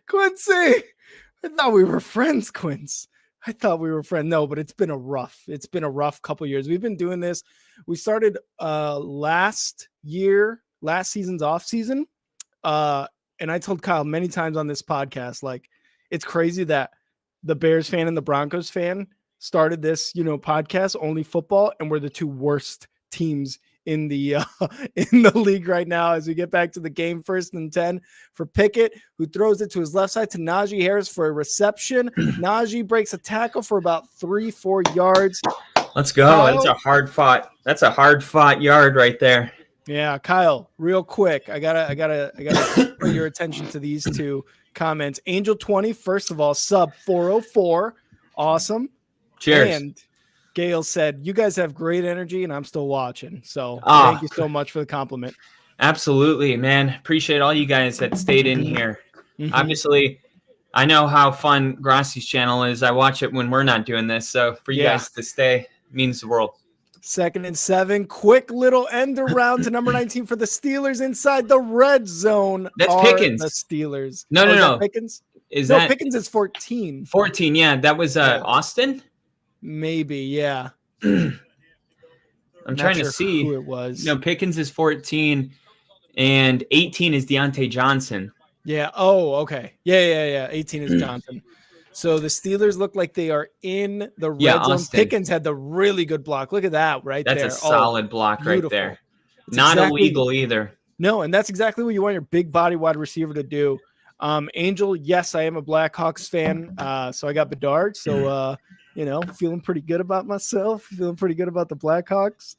Quincy, I thought we were friends, Quince. I thought we were friends. No, but it's been a rough couple years. We've been doing this. We started last season's off season. And I told Kyle many times on this podcast, like, it's crazy that the Bears fan and the Broncos fan started this, podcast, only football, and we're the two worst teams in the in the league right now. As we get back to the game, 1st and 10 for Pickett, who throws it to his left side to Najee Harris for a reception. Najee breaks a tackle for about 3-4 yards. Let's go. Kyle, that's a hard fought yard right there. Yeah, Kyle, real quick, I gotta put your attention to these two comments. Angel 20, first of all, sub 404, awesome. Cheers. And Gail said, you guys have great energy, and I'm still watching. So thank you so much for the compliment. Absolutely, man. Appreciate all you guys that stayed in here. Mm-hmm. Obviously, I know how fun Grassi's channel is. I watch it when we're not doing this. So for you guys to stay means the world. 2nd and 7. Quick little end around to number 19 for the Steelers inside the red zone. That's Pickens. The Steelers. No. Pickens? No, Pickens is 14. 14, yeah. That was Austin? Maybe, yeah. I'm trying to see who it was. No, Pickens is 14, and 18 is Deontay Johnson. Yeah. Oh, okay. Yeah. 18 is Johnson. So the Steelers look like they are in the red zone. Austin. Pickens had the really good block. Look at that right there. That's a solid block beautiful. Right there. It's Not illegal either. No, and that's exactly what you want your big body wide receiver to do. Angel, yes, I am a Blackhawks fan. So I got Bedard. So, feeling pretty good about myself. Feeling pretty good about the Blackhawks.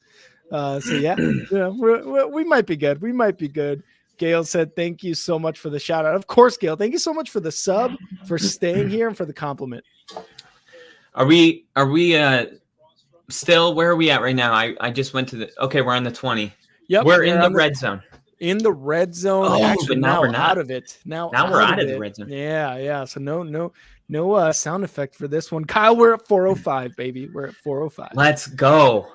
We might be good. Gail said, thank you so much for the shout out. Of course, Gail, thank you so much for the sub, for staying here, and for the compliment. Are we still, where are we at right now? I just went to we're on the 20. Yep. We're in the red zone. In the red zone. Oh, actually, but now we're not out of it. Now we're out of the red zone. Yeah. So no sound effect for this one. Kyle, we're at 405, baby. We're at 405. Let's go.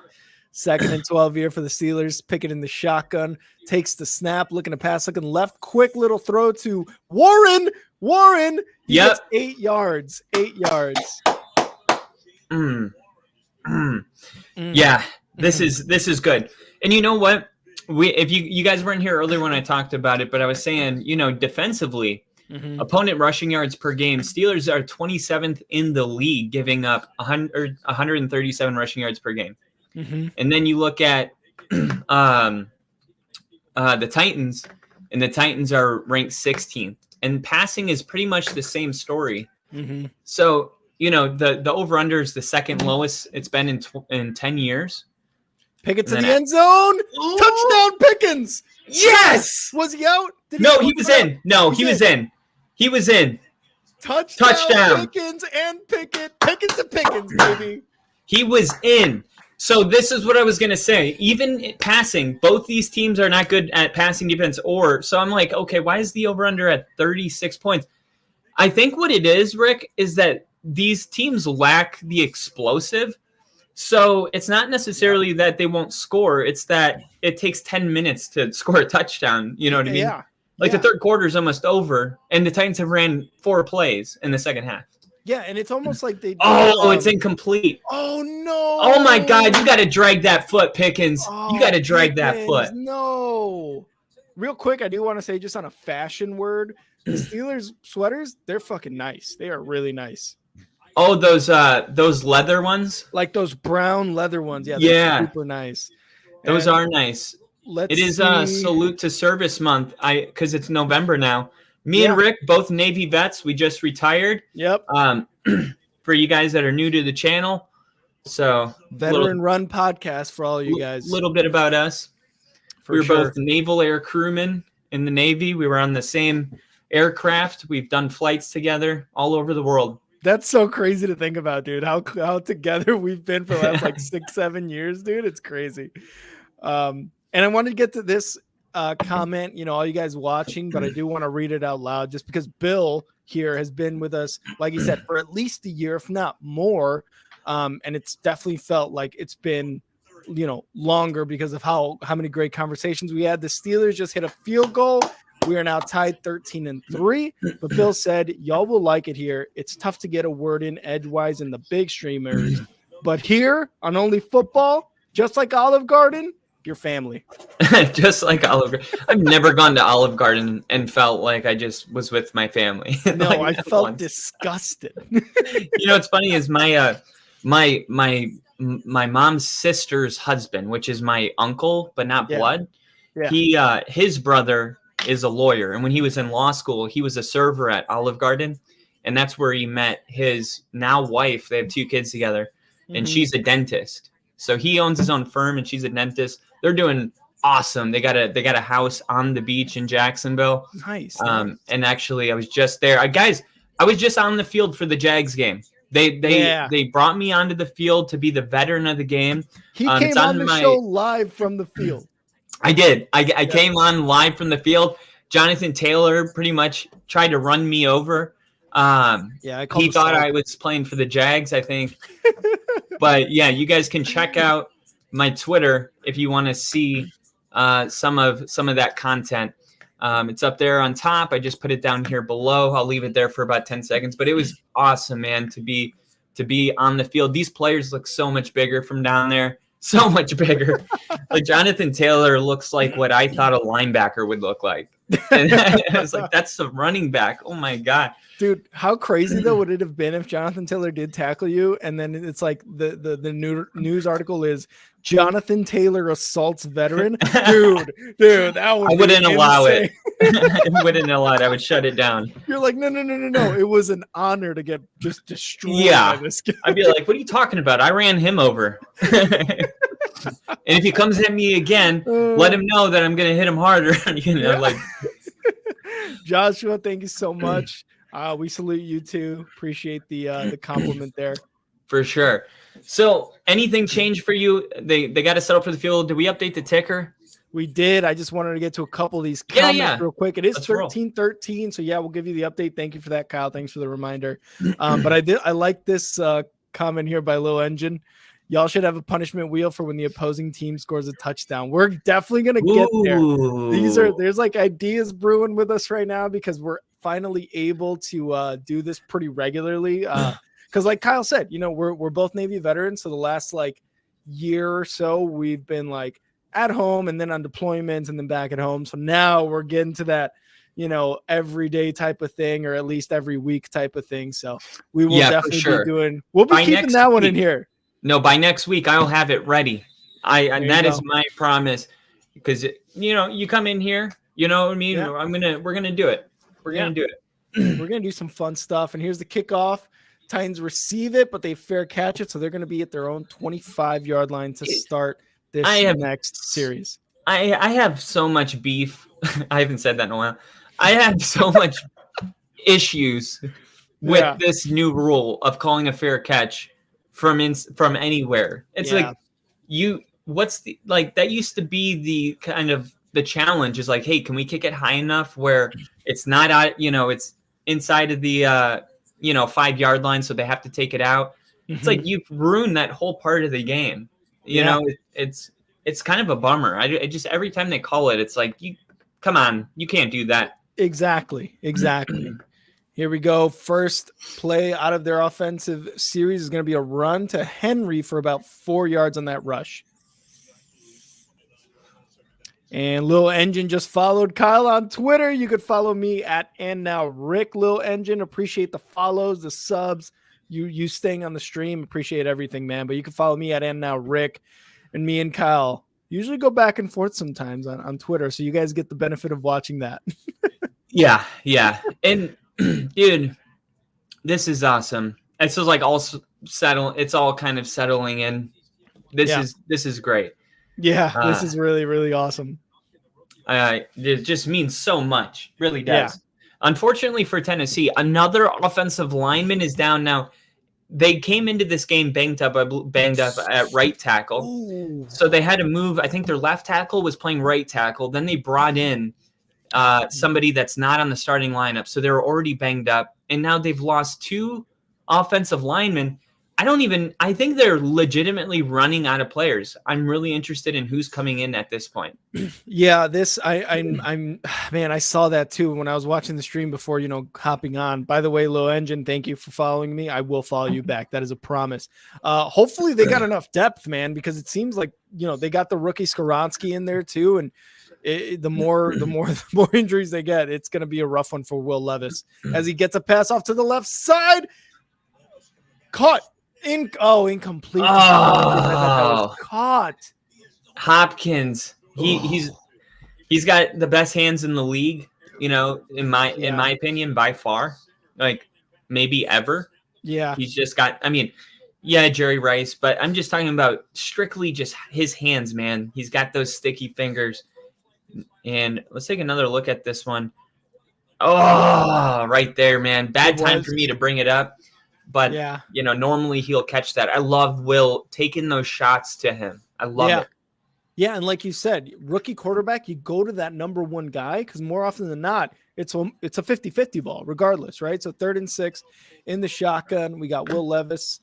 2nd and 12 here for the Steelers. Pickett in the shotgun, takes the snap, looking to pass, looking left. Quick little throw to Warren. He gets 8 yards. 8 yards. Yeah, this is good. And you know what? If you guys weren't here earlier when I talked about it, but I was saying, defensively, opponent rushing yards per game, Steelers are 27th in the league, giving up 137 rushing yards per game. And then you look at the Titans, and the Titans are ranked 16th. And passing is pretty much the same story. So, the over-under is the second lowest it's been in 10 years. Pickett to the end zone. Ooh. Touchdown, Pickens. Yes. Was he out? No, he was in. No, he was in. He was in. Touchdown. Pickens and Pickett. Pickens to Pickens, baby. He was in. So this is what I was going to say. Even passing, both these teams are not good at passing defense. So I'm like, okay, why is the over-under at 36 points? I think what it is, Rick, is that these teams lack the explosive. So it's not necessarily that they won't score. It's that it takes 10 minutes to score a touchdown. You know what I mean? Yeah. The third quarter is almost over, and the Titans have ran 4 plays in the second half. Yeah, and it's almost like they did. Oh, it's incomplete. Oh no! Oh my God, you got to drag that foot, Pickens. You got to drag that foot. No. Real quick, I do want to say, just on a fashion word, the Steelers sweaters, they're fucking nice. They are really nice. Oh, those leather ones? Like those brown leather ones. Yeah, Yeah. they're super nice. Those are nice. It is Salute to Service Month. Because it's November now. Me and Rick, both Navy vets, we just retired. Yep. For you guys that are new to the channel, so veteran run podcast for all you guys. A little bit about us. We were both naval air crewmen in the Navy. We were on the same aircraft. We've done flights together all over the world. That's so crazy to think about, dude. How together we've been for the last like 6-7 years, dude. It's crazy. And I wanted to get to this comment, all you guys watching, but I do want to read it out loud just because Bill here has been with us, like he said, for at least a year, if not more. And it's definitely felt like it's been, longer because of how many great conversations we had. The Steelers just hit a field goal. We are now tied 13-3, but Bill said, y'all will like it here. It's tough to get a word in edgewise in the big streamers, but here on Only Football, just like Olive Garden, your family. Just like Olive Garden. I've never gone to Olive Garden and felt like I just was with my family. No, like I felt disgusted. It's funny is my mom's sister's husband, which is my uncle, but not blood. Yeah. His brother is a lawyer. And when he was in law school, he was a server at Olive Garden. And that's where he met his now wife. They have 2 kids together, and she's a dentist. So he owns his own firm and she's a dentist. They're doing awesome. They got a house on the beach in Jacksonville. Nice. And actually I was just there. Guys, I was just on the field for the Jags game. They brought me onto the field to be the veteran of the game. He came on the show live from the field. I did. I came on live from the field. Jonathan Taylor pretty much tried to run me over. He thought I was playing for the Jags, I think. But yeah, you guys can check out my Twitter if you want to see some of that content. It's up there on top. I just put it down here below. I'll leave it there for about 10 seconds. But it was awesome, man, to be on the field. These players look so much bigger from down there. So much bigger. Like Jonathan Taylor looks like what I thought a linebacker would look like. And I was like, that's the running back. Oh my God. Dude, how crazy though would it have been if Jonathan Taylor did tackle you, and then it's like the news article is Jonathan Taylor assaults veteran? Dude, that would I wouldn't allow it. I wouldn't allow it. I would shut it down. You're like, no. It was an honor to get just destroyed. Yeah. By this guy. I'd be like, what are you talking about? I ran him over. And if he comes at me again, let him know that I'm going to hit him harder. Like Joshua, thank you so much. We salute you too. Appreciate the compliment there. For sure. So anything changed for you? They got to settle for the field. Did we update the ticker? We did. I just wanted to get to a couple of these comments real quick. It is 13-13. So yeah, we'll give you the update. Thank you for that, Kyle. Thanks for the reminder. But I like this comment here by Lil Engine. Y'all should have a punishment wheel for when the opposing team scores a touchdown. We're definitely gonna get there. There's like ideas brewing with us right now because we're finally able to do this pretty regularly. Because like Kyle said, we're both Navy veterans. So the last like year or so, we've been like at home and then on deployments and then back at home. So now we're getting to that, everyday type of thing, or at least every week type of thing. So we will definitely be doing. We'll be keeping that one in here. No, by next week I'll have it ready. That is my promise. Because you come in here, you know what I mean. Yeah. We're gonna do it. We're gonna do it. We're gonna do some fun stuff. And here's the kickoff. Titans receive it, but they fair catch it, so they're gonna be at their own 25-yard line to start this next series. I have so much beef. I haven't said that in a while. I have so much issues with this new rule of calling a fair catch from anywhere. It's like that used to be the kind of the challenge is like, hey, can we kick it high enough where it's not out, it's inside of the 5-yard line, so they have to take it out. It's like you've ruined that whole part of the game. It's kind of a bummer. I just every time they call it, it's like, come on, you can't do that. Exactly. Here we go. First play out of their offensive series is going to be a run to Henry for about 4 yards on that rush. And Lil Engine just followed Kyle on Twitter. You could follow me at @andnowrick. Lil Engine, appreciate the follows, the subs, you staying on the stream. Appreciate everything, man. But you can follow me at @andnowrick, and me and Kyle usually go back and forth sometimes on Twitter. So you guys get the benefit of watching that. Yeah. And dude, this is awesome. It's just like all settle. It's all kind of settling in. This is great. Yeah, this is really, really awesome. It just means so much. Really does. Yeah. Unfortunately for Tennessee, another offensive lineman is down now. They came into this game banged up at right tackle. Ooh. So they had to move. I think their left tackle was playing right tackle. Then they brought in somebody that's not on the starting lineup. So they were already banged up. And now they've lost 2 offensive linemen. I think they're legitimately running out of players. I'm really interested in who's coming in at this point. Yeah, I'm man, I saw that too when I was watching the stream before, hopping on. By the way, Lil Engine, thank you for following me. I will follow you back. That is a promise. Hopefully they got enough depth, man, because it seems like, they got the rookie Skoronski in there too. And the more injuries they get, it's going to be a rough one for Will Levis as he gets a pass off to the left side. Caught. Incomplete. Oh, caught. Hopkins. He's got the best hands in the league, in my opinion, by far. Like maybe ever. Yeah. He's just got, Jerry Rice, but I'm just talking about strictly just his hands, man. He's got those sticky fingers. And let's take another look at this one. Oh, right there, man. Bad time for me to bring it up. But, normally he'll catch that. I love Will taking those shots to him. I love it. Yeah, and like you said, rookie quarterback, you go to that number one guy because more often than not, it's a 50-50 ball regardless, right? So 3rd and 6 in the shotgun. We got Will Levis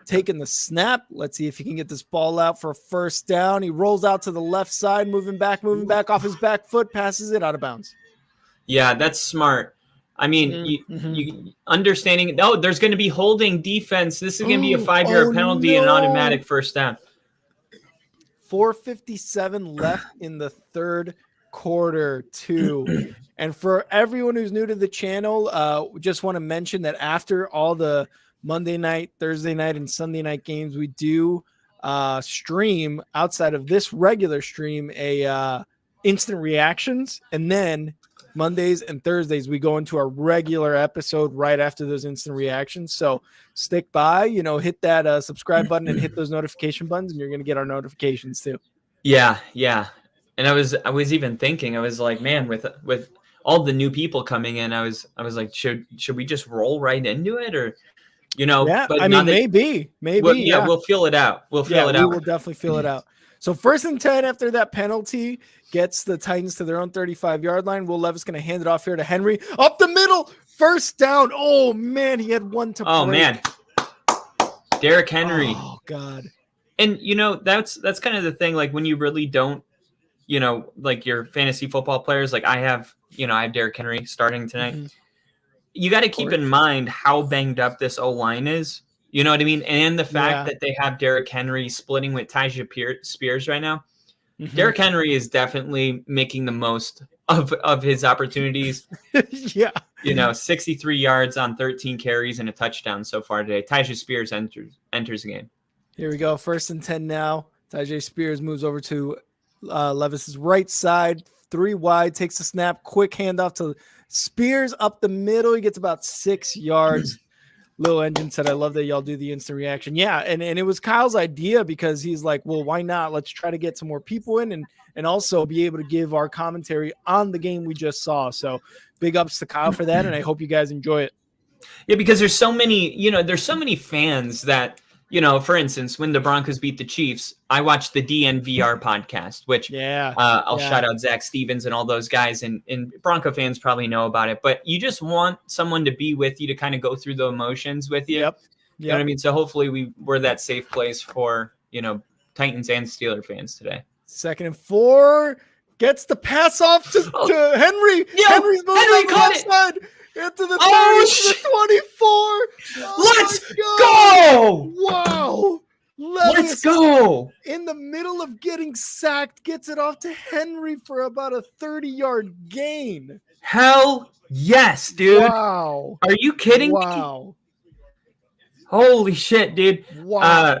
taking the snap. Let's see if he can get this ball out for a first down. He rolls out to the left side, moving back off his back foot, passes it out of bounds. Yeah, that's smart. You understanding, there's going to be holding defense. This is going to be a 5-yard penalty and an automatic first down. 4:57 left in the 3rd quarter, too. And for everyone who's new to the channel, just want to mention that after all the Monday night, Thursday night, and Sunday night games, we do stream outside of this regular stream a instant reactions, and then Mondays and Thursdays, we go into our regular episode right after those instant reactions. So stick by, hit that subscribe button and hit those notification buttons, and you're going to get our notifications too. Yeah. And I was even thinking, I was like, man, with all the new people coming in, I was like, should we just roll right into it, or but maybe. We'll feel it out. We will definitely feel it out. So 1st and 10 after that penalty gets the Titans to their own 35-yard line. Will Levis going to hand it off here to Henry. Up the middle, first down. Oh, man, he had one to break. Oh, man. Derrick Henry. Oh, God. And, that's kind of the thing, like when you really don't, like your fantasy football players, like I have Derrick Henry starting tonight. Mm-hmm. You got to keep in mind how banged up this O-line is. You know what I mean? And the fact that they have Derrick Henry splitting with Tyjae Spears right now. Mm-hmm. Derrick Henry is definitely making the most of his opportunities. Yeah. 63 yards on 13 carries and a touchdown so far today. Tyjae Spears enters the game. Here we go. 1st and 10 now. Tyjae Spears moves over to Levis's right side. 3 wide, takes the snap. Quick handoff to Spears up the middle. He gets about 6 yards. Lil Engine said, I love that y'all do the instant reaction. Yeah, and it was Kyle's idea because he's like, well, why not? Let's try to get some more people in and also be able to give our commentary on the game we just saw. So big ups to Kyle for that, and I hope you guys enjoy it. Yeah, because there's so many fans that, for instance, when the Broncos beat the Chiefs, I watched the DNVR podcast, which I'll shout out Zach Stevens and all those guys, and Bronco fans probably know about it. But you just want someone to be with you to kind of go through the emotions with you. Yep. You know what I mean? So hopefully we're that safe place for, Titans and Steeler fans today. 2nd and 4. Gets the pass off to Henry. Henry Henry's moving Henry caught it. side. Into the 30, Oh, to the 24. Let's Oh go! Wow. Let's Levis, go! in the middle of getting sacked, gets it off to Henry for about a 30-yard gain. Hell yes, dude. Wow. Are you kidding me? Wow. Holy shit, dude. Wow.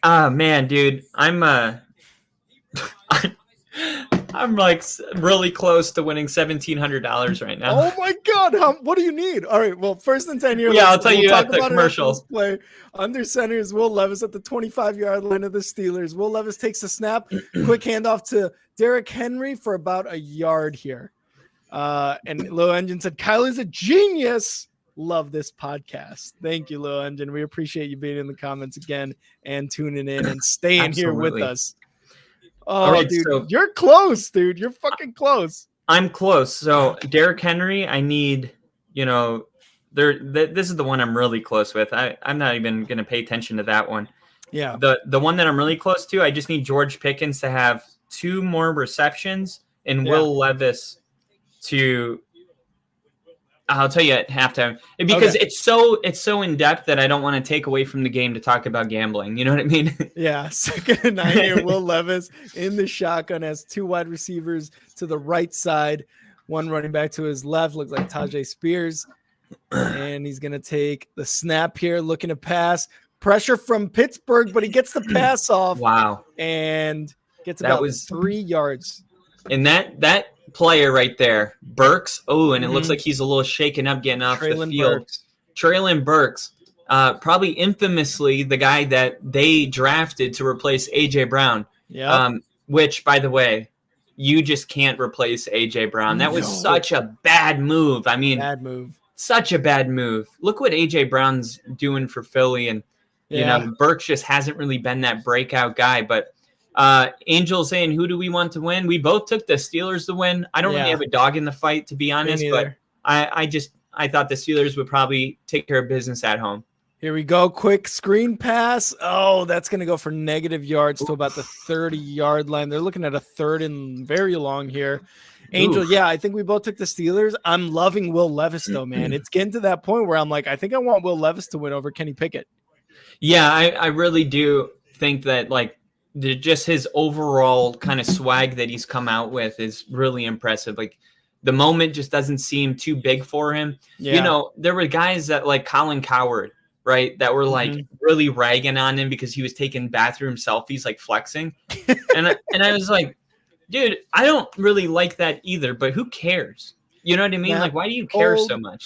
Man, dude. I'm like really close to winning $1,700 right now. Oh my God! What do you need? All right. Well, first and 10 here. Yeah, I'll tell you talk at the about commercial. it after this play. Under center is Will Levis at the 25-yard line of the Steelers. Will Levis takes a snap. Quick handoff to Derrick Henry for about a yard here. And Low Engine said, "Kyle is a genius. Love this podcast." Thank you, Low Engine. We appreciate you being in the comments again and tuning in and staying here with us. Oh, right, dude, so you're close, dude. You're fucking close. I'm close. So Derrick Henry, I need, this is the one I'm really close with. I'm not even going to pay attention to that one. Yeah. The one that I'm really close to, I just need George Pickens to have 2 more receptions and Will Levis to, I'll tell you at halftime, because it's so in depth that I don't want to take away from the game to talk about gambling. You know what I mean? Yeah. Second and 9 here. Will Levis in the shotgun has 2 wide receivers to the right side, 1 running back to his left. Looks like Tajay Spears, and he's gonna take the snap here, looking to pass. Pressure from Pittsburgh, but he gets the pass off. Wow. And gets about 3 yards. And that player right there, Burks. Oh, and it looks like he's a little shaken up getting off the field. Treylon Burks, probably infamously the guy that they drafted to replace A.J. Brown. Yeah. Which, by the way, you just can't replace A.J. Brown. That was such a bad move. I mean, bad move. Such a bad move. Look what A.J. Brown's doing for Philly, and Burks just hasn't really been that breakout guy, but. Angel saying, who do we want to win? We both took the Steelers to win. I don't really have a dog in the fight, to be honest, but I thought the Steelers would probably take care of business at home. Here we go. Quick screen pass. Oh, that's going to go for negative yards to about the 30-yard line. They're looking at a 3rd and very long here. Angel, I think we both took the Steelers. I'm loving Will Levis, though, man. It's getting to that point where I'm like, I think I want Will Levis to win over Kenny Pickett. Yeah, I really do think that, like, just his overall kind of swag that he's come out with is really impressive. Like, the moment just doesn't seem too big for him. Yeah. There were guys that like Colin Cowherd, right, that were like really ragging on him because he was taking bathroom selfies, like flexing. and I was like, dude, I don't really like that either, but who cares? You know what I mean? Like, why do you care so much?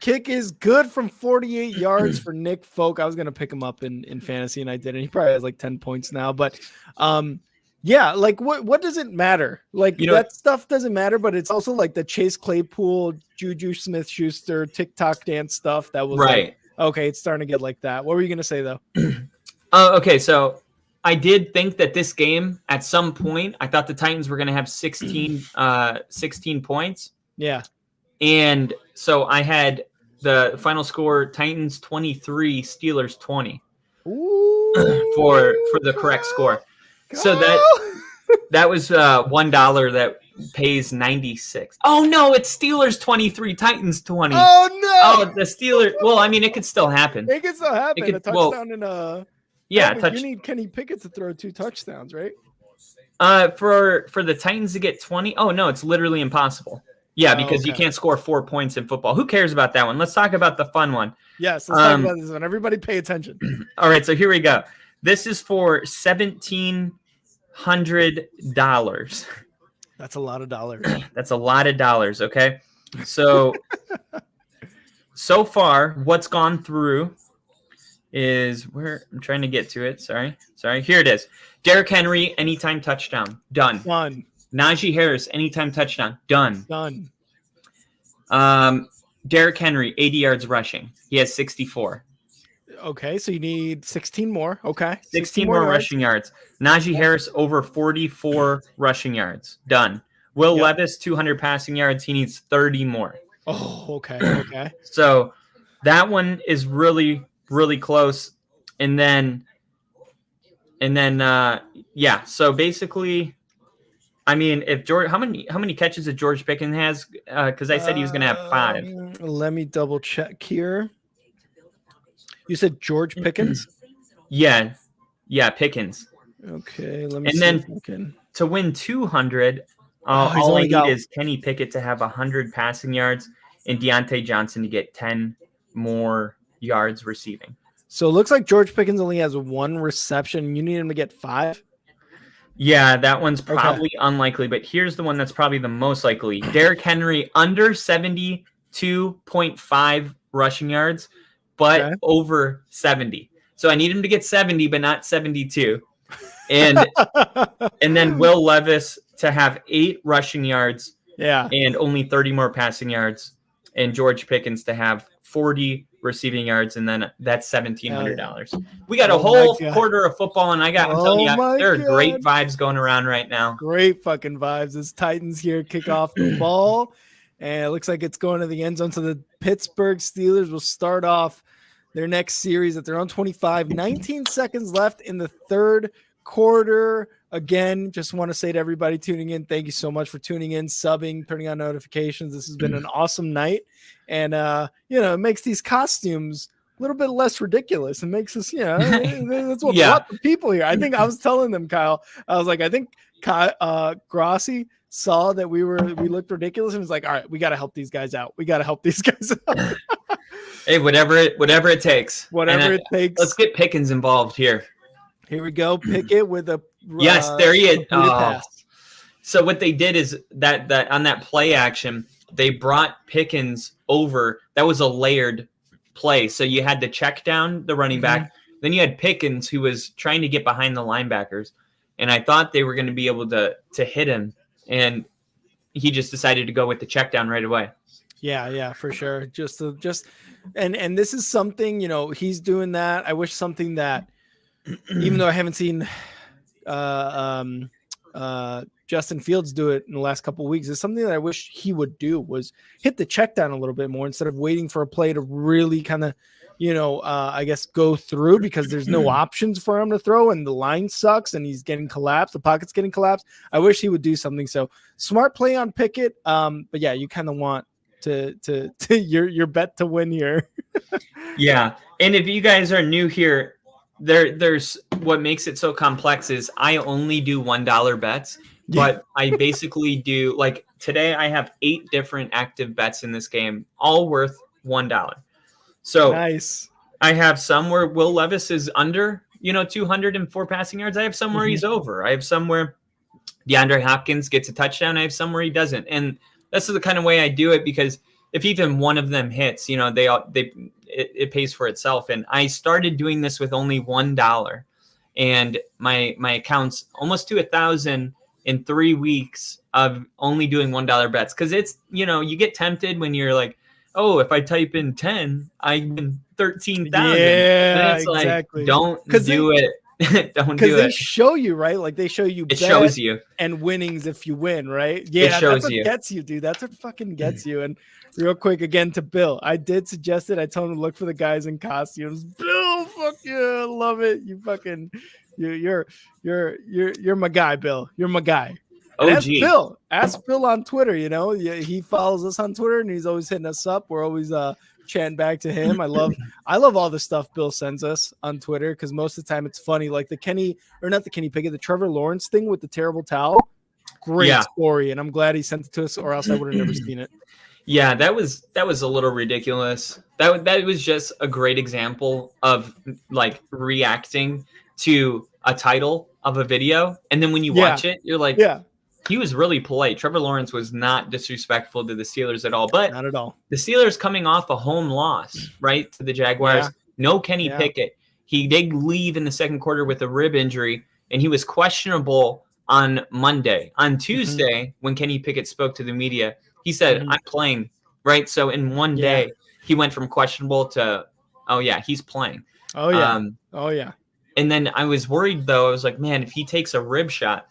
Kick is good from 48 yards for Nick Folk. I was going to pick him up in fantasy, and I didn't. He probably has like 10 points now. But, like, what does it matter? Like, that stuff doesn't matter, but it's also like the Chase Claypool, Juju Smith-Schuster, TikTok dance stuff that was like, okay, it's starting to get like that. What were you going to say, though? Okay, so I did think that this game, at some point, I thought the Titans were going to have 16 points. Yeah. And so I had the final score Titans 23, Steelers 20 for the correct score. So that was $1 that pays 96. Oh no, it's Steelers 23, Titans 20. Oh no. Oh, the Steelers. Well, I mean, it could still happen. It could still happen. A touchdown and a you need Kenny Pickett to throw 2 touchdowns, right? For the Titans to get 20. Oh no, it's literally impossible. Yeah, because you can't score 4 points in football. Who cares about that one? Let's talk about the fun one. Yes, let's talk about this one. Everybody pay attention. All right, so here we go. This is for $1,700. That's a lot of dollars. That's a lot of dollars, okay? So far, what's gone through is where I'm trying to get to it. Sorry. Here it is. Derrick Henry, anytime touchdown. Done. Najee Harris, anytime touchdown. Done. Derrick Henry, 80 yards rushing. He has 64. Okay, so you need 16 more. Okay. 16 more rushing yards. Najee Harris, over 44 rushing yards. Done. Will Levis, 200 passing yards. He needs 30 more. Oh, okay. So that one is really, really close. And then, so basically, I mean, if George, how many catches did George Pickens has? Because I said he was going to have 5. Let me double check here. You said George Pickens? Yeah, Pickens. Okay, let me And see then if I can. to win 200, He's all I only need got. is Kenny Pickett to have 100 passing yards and Deontay Johnson to get 10 more yards receiving. So it looks like George Pickens only has 1 reception. You need him to get 5. Yeah, that one's Okay. probably unlikely, but here's the one that's probably the most likely. Derrick Henry under 72.5 rushing yards, but Okay. over 70. So I need him to get 70, but not 72. And then Will Levis to have 8 rushing yards Yeah. and only 30 more passing yards, and George Pickens to have 40 receiving yards, and then that's $1,700. We got a whole quarter of football, and I'm telling you, there are great vibes going around right now. Great fucking vibes. As Titans here kick off the ball, and it looks like it's going to the end zone. So the Pittsburgh Steelers will start off their next series at their own 25. 19 seconds left in the third quarter. Again, just want to say to everybody tuning in, thank you so much for tuning in, subbing, turning on notifications. This has been an awesome night. And, it makes these costumes a little bit less ridiculous. It makes us, that's what brought the people here. I think I was telling them, Kyle, I was like, I think Grossi saw that we looked ridiculous and was like, all right, we got to help these guys out. Hey, whatever it takes. Whatever it takes. Let's get Pickens involved here. Here we go. Pickett with a yes, there he is. Pass. So what they did is that on that play action, they brought Pickens over. That was a layered play. So you had to check down the running back. Then you had Pickens, who was trying to get behind the linebackers. And I thought they were going to be able to hit him. And he just decided to go with the check down right away. Yeah, for sure. And this is something, he's doing that. I wish something that, even though I haven't seen Justin Fields do it in the last couple of weeks, is something that I wish he would do, was hit the check down a little bit more instead of waiting for a play to really kind of, I guess go through, because there's no options for him to throw and the line sucks and he's getting collapsed. The pocket's getting collapsed. I wish he would do something. So smart play on Pickett. But yeah, you kind of want to your bet to win here. Yeah. And if you guys are new here, there's what makes it so complex is I only do $1 bets, but I basically do, like today I have 8 different active bets in this game, all worth $1. So nice. I have some where Will Levis is under, 204 passing yards. I have some where he's over. I have some where DeAndre Hopkins gets a touchdown. I have some where he doesn't. And that's the kind of way I do it, because if even one of them hits, it pays for itself. And I started doing this with only $1, and my account's almost to 1,000 in 3 weeks of only doing $1 bets. Cause it's, you get tempted when you're like, oh, if I type in 10, I win 13,000. Yeah, it's exactly. Like, don't do it. Don't do it. Because they show you, right? Like they show you. It shows you. And winnings if you win, right? Yeah, it shows that's what you. Gets you, dude. That's what fucking gets you. And real quick, again to Bill, I did suggest it. I told him to look for the guys in costumes. Bill, fuck yeah, love it. You fucking, you're my guy, Bill. You're my guy. Ask Bill on Twitter. He follows us on Twitter and he's always hitting us up. We're always chanting back to him. I love all the stuff Bill sends us on Twitter, because most of the time it's funny. Like the Trevor Lawrence thing with the terrible towel. Great story, and I'm glad he sent it to us, or else I would have never seen it. Yeah, that was a little ridiculous. That was just a great example of like reacting to a title of a video, and then when you watch it, you're like, he was really polite. Trevor Lawrence was not disrespectful to the Steelers at all, but not at all. The Steelers coming off a home loss, right, to the Jaguars. Yeah. No Kenny Pickett. He did leave in the second quarter with a rib injury, and he was questionable on Monday. On Tuesday, when Kenny Pickett spoke to the media, he said, I'm playing, right? So in one day, he went from questionable to, oh, yeah, he's playing. Oh, yeah. And then I was worried, though. I was like, man, if he takes a rib shot,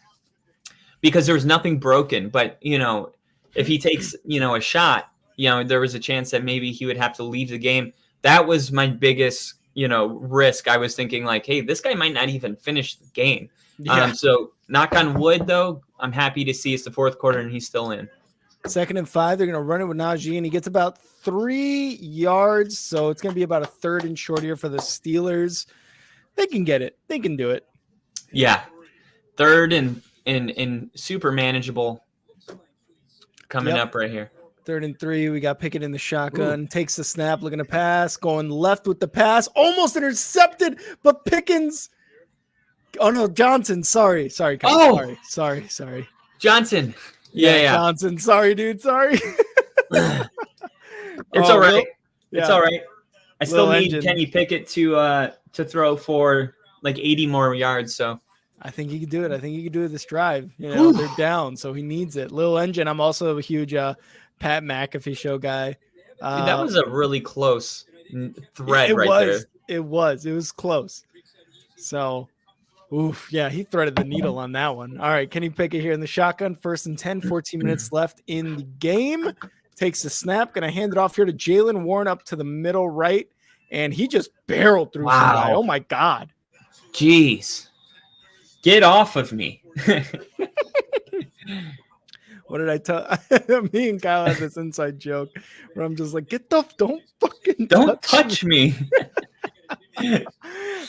because there was nothing broken, but, if he takes, a shot, there was a chance that maybe he would have to leave the game. That was my biggest, risk. I was thinking like, hey, this guy might not even finish the game, Yeah. So knock on wood, though, I'm happy to see it's the fourth quarter and he's still in. 2nd and 5. They're going to run it with Najee, and he gets about 3 yards. So it's going to be about a 3rd and short here for the Steelers. They can get it. They can do it. Yeah. 3rd and super manageable coming up right here. 3rd and 3. We got Pickett in the shotgun. Takes the snap, looking to pass. Going left with the pass. Almost intercepted, but Pickens. Oh, no, Johnson. Sorry, Kyle. Oh! Sorry. Johnson. Yeah. Johnson. Sorry, dude. Sorry. It's all right. Yeah. It's all right. I still need engine. Kenny Pickett to throw for like 80 more yards. So I think he could do it. I think he could do it this drive. You know, they're down, so he needs it. Little engine. I'm also a huge Pat McAfee show guy. Dude, that was a really close thread there. It was close. So, yeah, he threaded the needle on that one. All right, Kenny Pickett here in the shotgun. 1st and 10, 14 minutes left in the game. Takes the snap. Going to hand it off here to Jalen Warren up to the middle right. And he just barreled through some guy. Oh, my God. Jeez. Get off of me. What did I tell? Me and Kyle had this inside joke where I'm just like, don't touch me.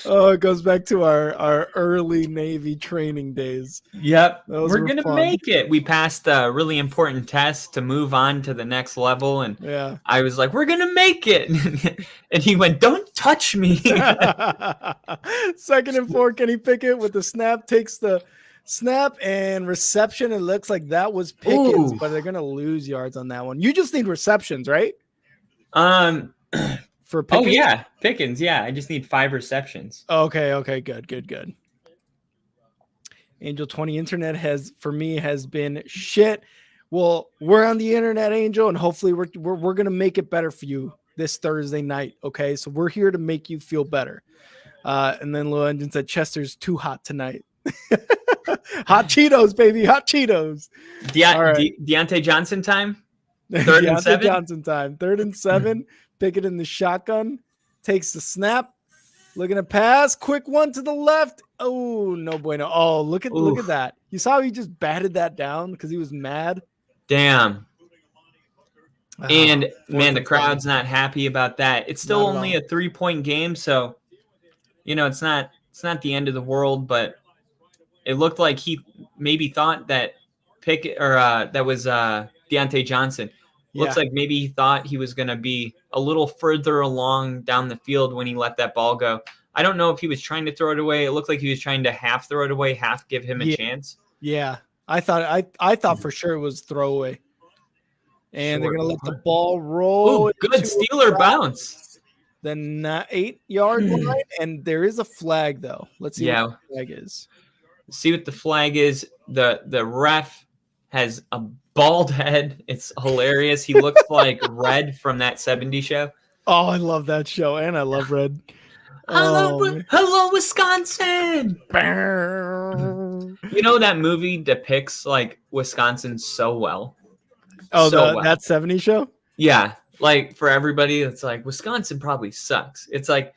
Oh, it goes back to our early Navy training days. Yep. We're going to make it. We passed a really important test to move on to the next level. And I was like, we're going to make it. And he went, don't touch me. 2nd and 4, Kenny Pickett with the snap, takes the snap and reception. It looks like that was Pickens, but they're going to lose yards on that one. You just need receptions, right? For Pickens? Oh, yeah. Pickens, yeah. I just need 5 receptions. Okay. Good. Angel 20 internet has been shit. Well, we're on the internet, Angel, and hopefully we're going to make it better for you this Thursday night, okay? So we're here to make you feel better. And then Lil Engine said Chester's too hot tonight. Hot Cheetos, baby. Hot Cheetos. Deontay Johnson time? 3rd and 7? Johnson time. 3rd and 7. Pickett in the shotgun. Takes the snap. Looking to pass. Quick one to the left. Oh, no bueno. Oh, look at that. You saw how he just batted that down because he was mad? Damn. And, man, the crowd's not happy about that. It's still only a 3-point game, so, you know, it's not the end of the world, but it looked like he maybe thought that Pickett or that was Deontay Johnson. Looks like maybe he thought he was going to be a little further along down the field when he let that ball go. I don't know if he was trying to throw it away. It looked like he was trying to half throw it away, half give him a chance. Yeah, I thought for sure it was throwaway. And they're going to let the ball roll. Ooh, good Steeler bounce. The 8-yard line, and there is a flag though. Let's see what the flag is. See what the flag is. The ref has a bald head. It's hilarious. He looks like Red from that 70s show. Oh, I love that show, and I love Red. Hello, Wisconsin. You know, that movie depicts like Wisconsin so well. Oh, that 70s show? Yeah. Like for everybody, it's like Wisconsin probably sucks. It's like,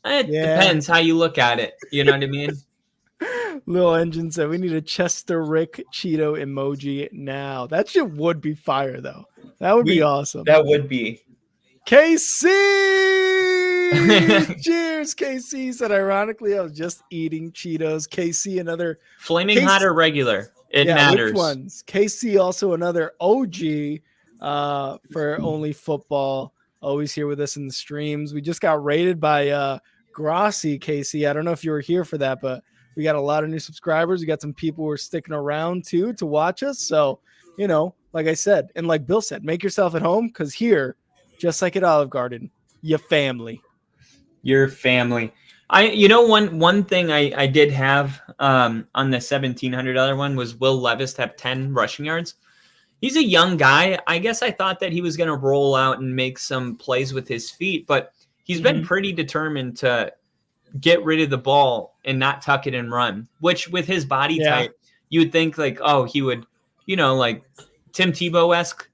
it depends how you look at it. You know what I mean? Little Engine said we need a Chester Rick Cheeto emoji now. That shit would be fire though. That would be awesome. That would be. KC! Cheers, KC said ironically I was just eating Cheetos. KC another flaming hot or regular. It matters. Which ones? KC also another OG for Only Football. Always here with us in the streams. We just got rated by Grossi, KC. I don't know if you were here for that, but we got a lot of new subscribers. We got some people who are sticking around too to watch us. So, you know, like I said, and like Bill said, make yourself at home because here, just like at Olive Garden, your family. Your family. One thing I did have on the $1,700 one was Will Levis to have 10 rushing yards. He's a young guy. I guess I thought that he was going to roll out and make some plays with his feet, but he's been pretty determined to get rid of the ball and not tuck it and run, which with his body type, you would think like, oh, he would, like Tim Tebow-esque,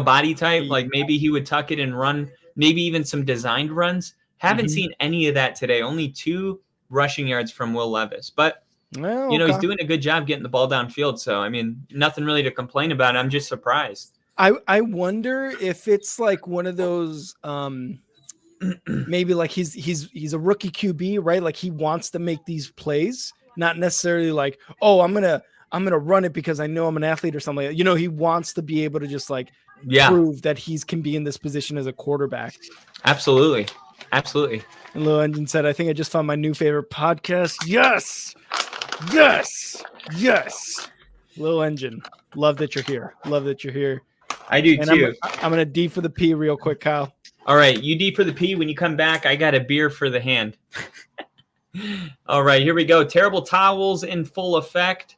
body type. Like maybe he would tuck it and run, maybe even some designed runs. Haven't seen any of that today. Only 2 rushing yards from Will Levis, but Well, He's okay. doing a good job getting the ball downfield. So, I mean, nothing really to complain about. I'm just surprised. I wonder if it's like one of those maybe like he's a rookie QB, right? Like he wants to make these plays, not necessarily like, oh, I'm gonna run it because I know I'm an athlete or something like that. He wants to be able to just like prove that he can be in this position as a quarterback. Absolutely. And Lil Engine said, I think I just found my new favorite podcast. Yes. Lil Engine. Love that you're here. I do and too. I'm gonna D for the P real quick, Kyle. All right, you D for the P. When you come back, I got a beer for the hand. All right, here we go. Terrible towels in full effect.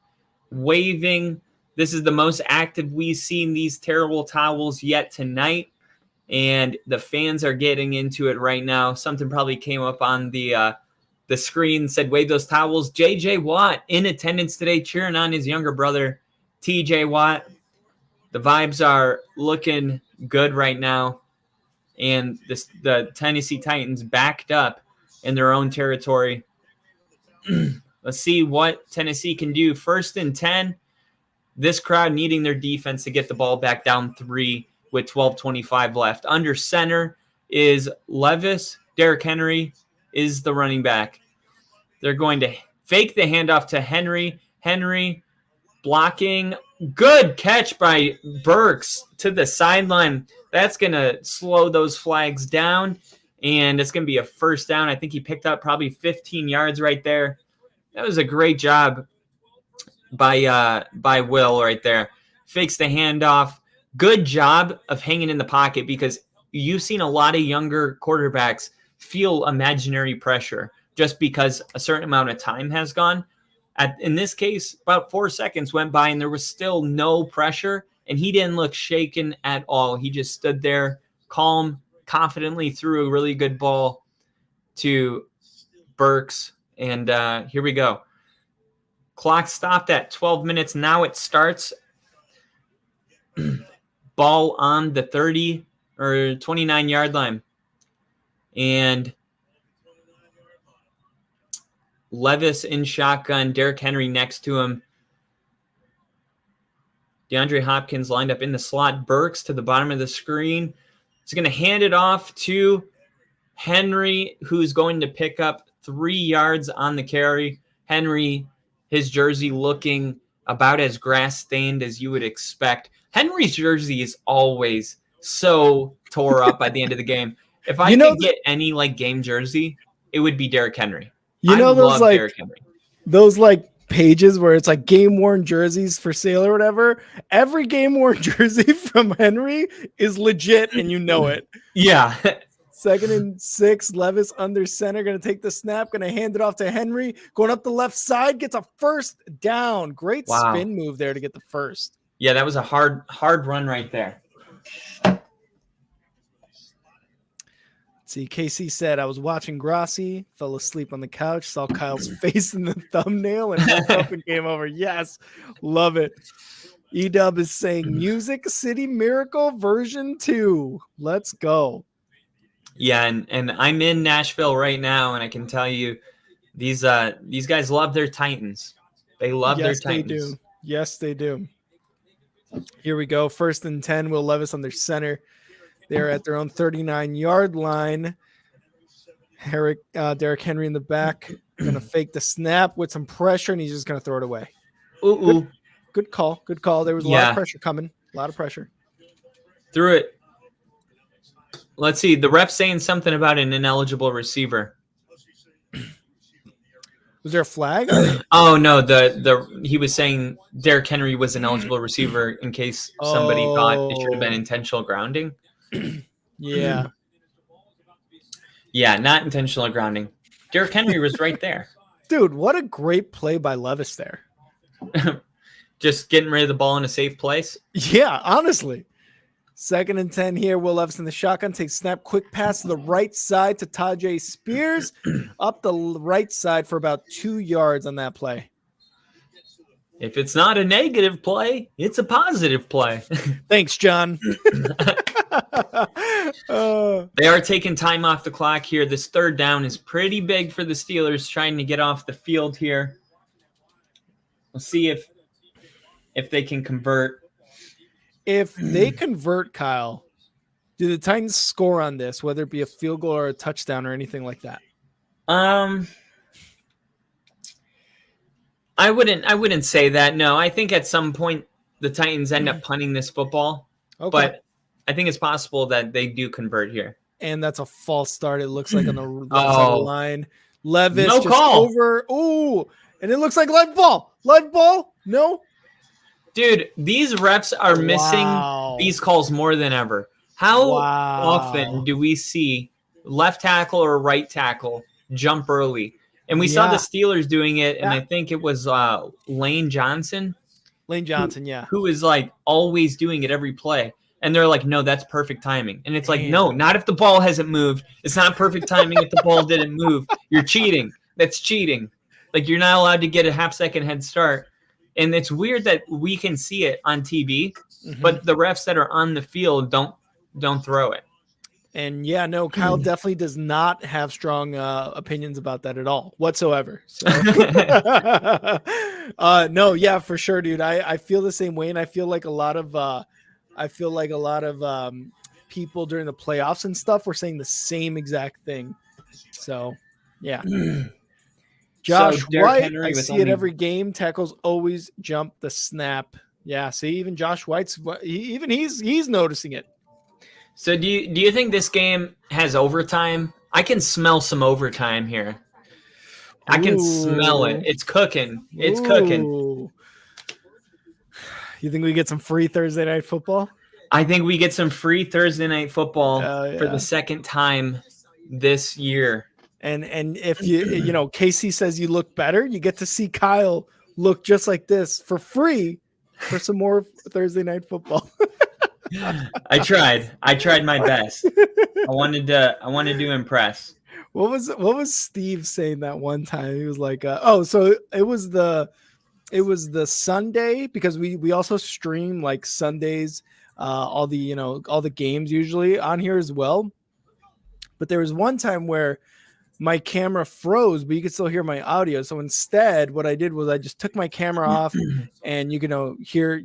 Waving. This is the most active we've seen these terrible towels yet tonight. And the fans are getting into it right now. Something probably came up on the screen, said, wave those towels. J.J. Watt in attendance today, cheering on his younger brother, T.J. Watt. The vibes are looking good right now. And the Tennessee Titans backed up in their own territory. Let's see what Tennessee can do. 1st and 10. This crowd needing their defense to get the ball back down 3 with 12:25 left. Under center is Levis. Derrick Henry is the running back. They're going to fake the handoff to Henry. Henry blocking. Good catch by Burks to the sideline. That's going to slow those flags down, and it's going to be a first down. I think he picked up probably 15 yards right there. That was a great job by Will right there. Fakes the handoff. Good job of hanging in the pocket, because you've seen a lot of younger quarterbacks feel imaginary pressure just because a certain amount of time has gone. In this case, about 4 seconds went by and there was still no pressure, and he didn't look shaken at all. He just stood there calm, confidently threw a really good ball to Burks, and here we go. Clock stopped at 12 minutes. Now it starts. Ball on the 30 or 29-yard line. And Levis in shotgun, Derrick Henry next to him. DeAndre Hopkins lined up in the slot. Burks to the bottom of the screen. He's going to hand it off to Henry, who's going to pick up 3 yards on the carry. Henry, his jersey looking about as grass-stained as you would expect. Henry's jersey is always so tore up by the end of the game. If I could get any game jersey, it would be Derrick Henry. I love Derrick Henry. Those pages where it's game worn jerseys for sale or whatever. Every game worn jersey from Henry is legit, and you know it. Yeah. 2nd and 6, Levis under center, going to take the snap, going to hand it off to Henry, going up the left side, gets a first down. Great spin move there to get the first. Yeah, that was a hard run right there. See, KC said, I was watching Grassi, fell asleep on the couch, saw Kyle's face in the thumbnail, and woke up and came over. Yes, love it. Edub is saying Music City Miracle version 2. Let's go. Yeah, and I'm in Nashville right now, and I can tell you these guys love their Titans. They love their Titans. They do. Yes, they do. Here we go. 1st and 10. Will Levis on their center. They're at their own 39-yard line. Derrick Henry in the back. Going to fake the snap with some pressure, and he's just going to throw it away. Good call. There was a lot of pressure coming. A lot of pressure. Threw it. Let's see. The ref saying something about an ineligible receiver. Was there a flag? Oh no, he was saying Derrick Henry was an eligible receiver in case somebody thought it should have been intentional grounding. Yeah. Yeah, not intentional grounding. Derrick Henry was right there. Dude, what a great play by Levis there. Just getting rid of the ball in a safe place. Yeah, honestly. 2nd and 10 here. Will Levis in the shotgun. Takes snap. Quick pass to the right side to Tajay Spears. Up the right side for about 2 yards on that play. If it's not a negative play, it's a positive play. Thanks, John. They are taking time off the clock here. This 3rd down is pretty big for the Steelers, trying to get off the field here. We'll see if they can convert. If they convert, Kyle, do the Titans score on this, whether it be a field goal or a touchdown or anything like that? I wouldn't say that. No, I think at some point the Titans end up punting this football. Okay. But I think it's possible that they do convert here. And that's a false start. It looks like on the left side of the line. Levis no just call. Over. Ooh, and it looks like live ball. Live ball? No? Dude, these refs are missing these calls more than ever. How often do we see left tackle or right tackle jump early? And we saw the Steelers doing it, and I think it was Lane Johnson. Who is like always doing it every play. And they're like, no, that's perfect timing. And it's like, no, not if the ball hasn't moved. It's not perfect timing if the ball didn't move. You're cheating. That's cheating. Like, you're not allowed to get a half-second head start. And it's weird that we can see it on TV, but the refs that are on the field don't throw it. And Kyle definitely does not have strong opinions about that at all whatsoever. So, for sure, dude. I feel the same way, and I feel like a lot of people during the playoffs and stuff were saying the same exact thing. So, yeah. Josh White, I see it every game. Tackles always jump the snap. Yeah, see, even Josh White's he's noticing it. So do you think this game has overtime? I can smell some overtime here. I can smell it. It's cooking. It's cooking. You think we get some free Thursday night football? I think we get some free Thursday night football for the second time this year. And if Casey says you look better, you get to see Kyle look just like this for free for some more Thursday night football. I tried my best. I wanted to impress. What was Steve saying that one time? He was like, so it was the Sunday, because we also stream like Sundays, all the games usually on here as well. But there was one time where my camera froze, but you could still hear my audio. So instead, what I did was I just took my camera off, and you can hear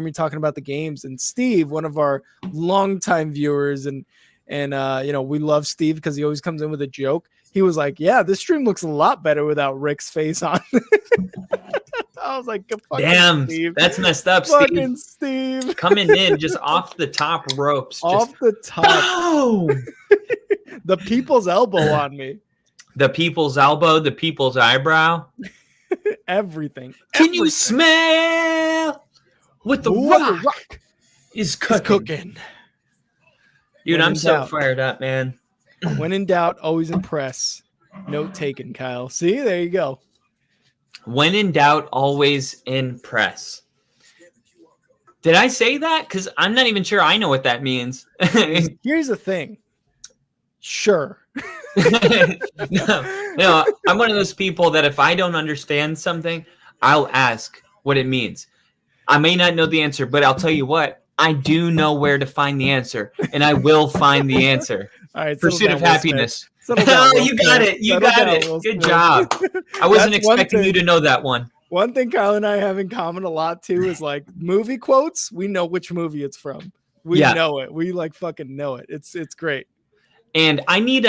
me talking about the games. And Steve, one of our longtime viewers, and we love Steve because he always comes in with a joke. He was like, "Yeah, this stream looks a lot better without Rick's face on." I was like, "Damn, Steve. That's messed up, fucking Steve. Coming in just off the top ropes, the top, the people's elbow on me." The people's elbow, the people's eyebrow. Everything. Can you smell what the rock is cooking? Dude, I'm so fired up, man. When in doubt, always impress. Note taken, Kyle. See, there you go. When in doubt, always impress. Did I say that? Because I'm not even sure I know what that means. Here's the thing. Sure. No, I'm one of those people that if I don't understand something, I'll ask what it means. I may not know the answer, but I'll tell you what, I do know where to find the answer, and I will find the answer. All right, Pursuit of happiness. You got it. You got it. Good job. I wasn't expecting you to know that one. One thing Kyle and I have in common a lot too is like movie quotes. We know which movie it's from. We know it. We like fucking know it. It's great. And I need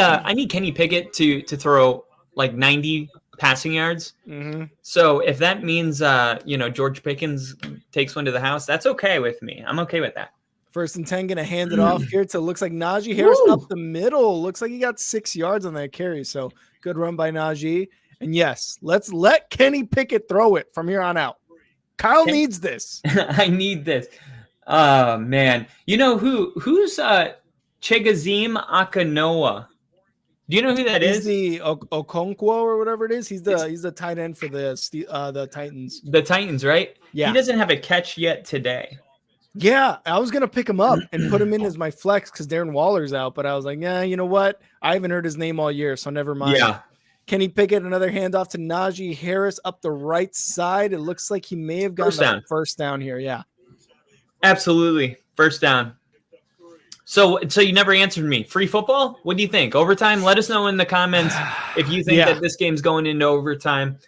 Kenny Pickett to throw like 90 passing yards. Mm-hmm. So if that means George Pickens takes one to the house, that's okay with me. I'm okay with that. 1st and 10, gonna hand it off here to looks like Najee Harris up the middle. Looks like he got 6 yards on that carry. So good run by Najee. And yes, let's let Kenny Pickett throw it from here on out. Kyle needs this. I need this. Oh man. You know who's Chegazim Akanoa. Do you know who that is? The Okonkwo or whatever it is. He's the tight end for the Titans. The Titans, right? Yeah. He doesn't have a catch yet today. Yeah, I was gonna pick him up and put him in as my flex because Darren Waller's out, but I was like, yeah, you know what? I haven't heard his name all year, so never mind. Yeah. Kenny Pickett, another handoff to Najee Harris up the right side. It looks like he may have gotten first down here. Yeah. Absolutely. First down. So you never answered me. Free football? What do you think? Overtime? Let us know in the comments if you think that this game's going into overtime.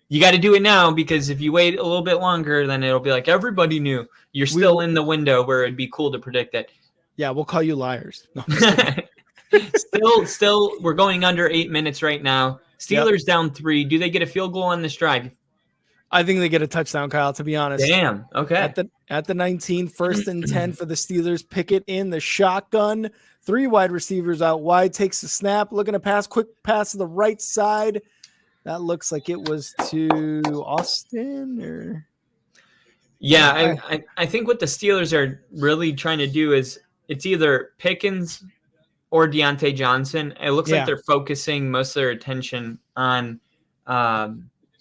You got to do it now, because if you wait a little bit longer, then it'll be like everybody knew. You're still in the window where it'd be cool to predict it. Yeah, we'll call you liars. No, I'm just kidding. Still, we're going under 8 minutes right now. Steelers down 3. Do they get a field goal on this drive? I think they get a touchdown, Kyle, to be honest. Damn. Okay. At the 19, 1st and 10 for the Steelers. Pickett in the shotgun. 3 wide receivers out wide. Takes the snap. Looking to pass. Quick pass to the right side. That looks like it was to Austin or. Yeah, I think what the Steelers are really trying to do is it's either Pickens or Deontay Johnson. It looks like they're focusing most of their attention on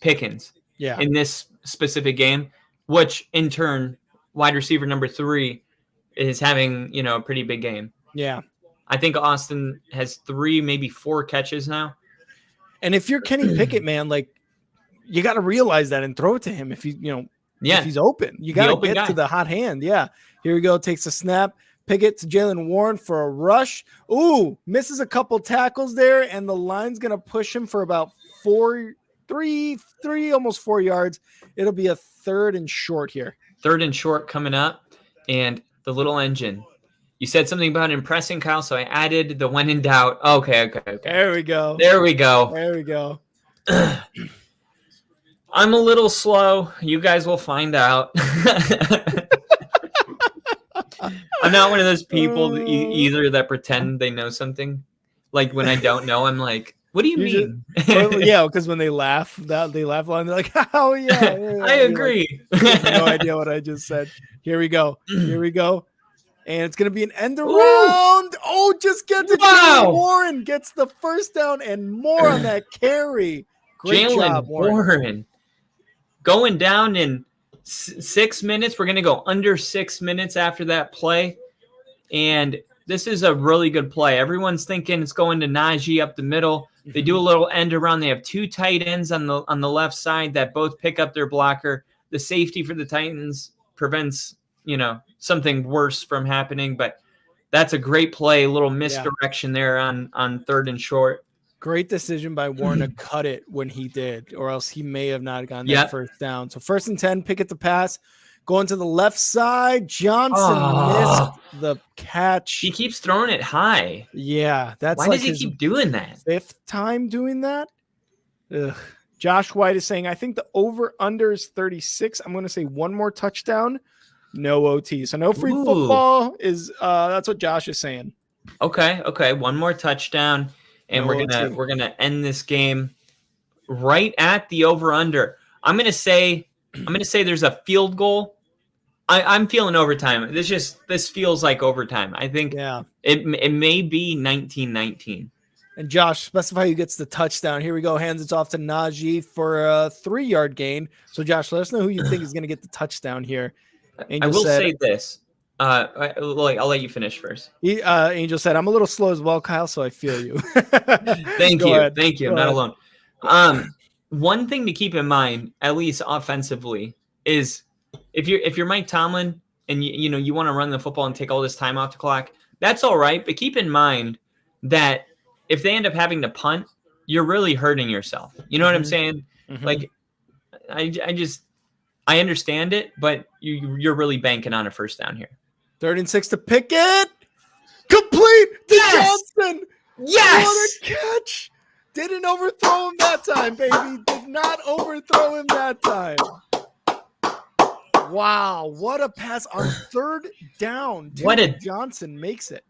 Pickens in this specific game, which in turn, wide receiver number 3 is having, a pretty big game. Yeah. I think Austin has 3, maybe 4 catches now. And if you're Kenny Pickett, man, like you got to realize that and throw it to him if if he's open. You got to get to the hot hand. Yeah. Here we go. Takes a snap. Pickett to Jaylen Warren for a rush. Ooh, misses a couple tackles there, and the line's going to push him for about 3, almost 4 yards. It'll be a 3rd and short here. 3rd and short coming up, and the little engine. You said something about impressing, Kyle, so I added the when in doubt. Okay. There we go. I'm a little slow. You guys will find out. I'm not one of those people either that pretend they know something. Like when I don't know, I'm like, what do you mean? Because when they laugh, they laugh a lot and they're like, oh, yeah. I agree. Like, no idea what I just said. Here we go. And it's going to be an end around. Oh, just gets it. Wow. Warren gets the first down and more on that carry. Great job, Warren. Going down in 6 minutes. We're going to go under 6 minutes after that play. And this is a really good play. Everyone's thinking it's going to Najee up the middle. They do a little end around. They have 2 tight ends on the left side that both pick up their blocker. The safety for the Titans prevents something worse from happening, but that's a great play. A little misdirection there on 3rd and short. Great decision by Warren to cut it when he did, or else he may have not gotten that first down. So 1st and 10, Pickett the pass. Going to the left side, Johnson missed the catch. He keeps throwing it high. Yeah, that's why does he keep doing that? 5th time doing that. Ugh. Josh White is saying, I think the over-under is 36. I'm going to say 1 more touchdown. No OT. So no free football is that's what Josh is saying. Okay. 1 more touchdown. And we're gonna end this game right at the over/under. I'm gonna say there's a field goal. I'm feeling overtime. This feels like overtime. I think it may be 19-19. And Josh, specify who gets the touchdown. Here we go. Hands it off to Najee for a 3-yard gain. So Josh, let us know who you think is going to get the touchdown here. Angel I will say this. I'll let you finish first. Angel said, I'm a little slow as well, Kyle, so I feel you. Thank you. I'm not alone. One thing to keep in mind, at least offensively, is if you're Mike Tomlin and you want to run the football and take all this time off the clock, that's all right. But keep in mind that if they end up having to punt, you're really hurting yourself. You know what I'm saying? Mm-hmm. Like, I understand it, but you're really banking on a first down here. 3rd and 6 to Pickett. Complete to Johnson. Yes. What a catch. Didn't overthrow him that time, baby. Did not overthrow him that time. Wow. What a pass on 3rd down. Johnson makes it.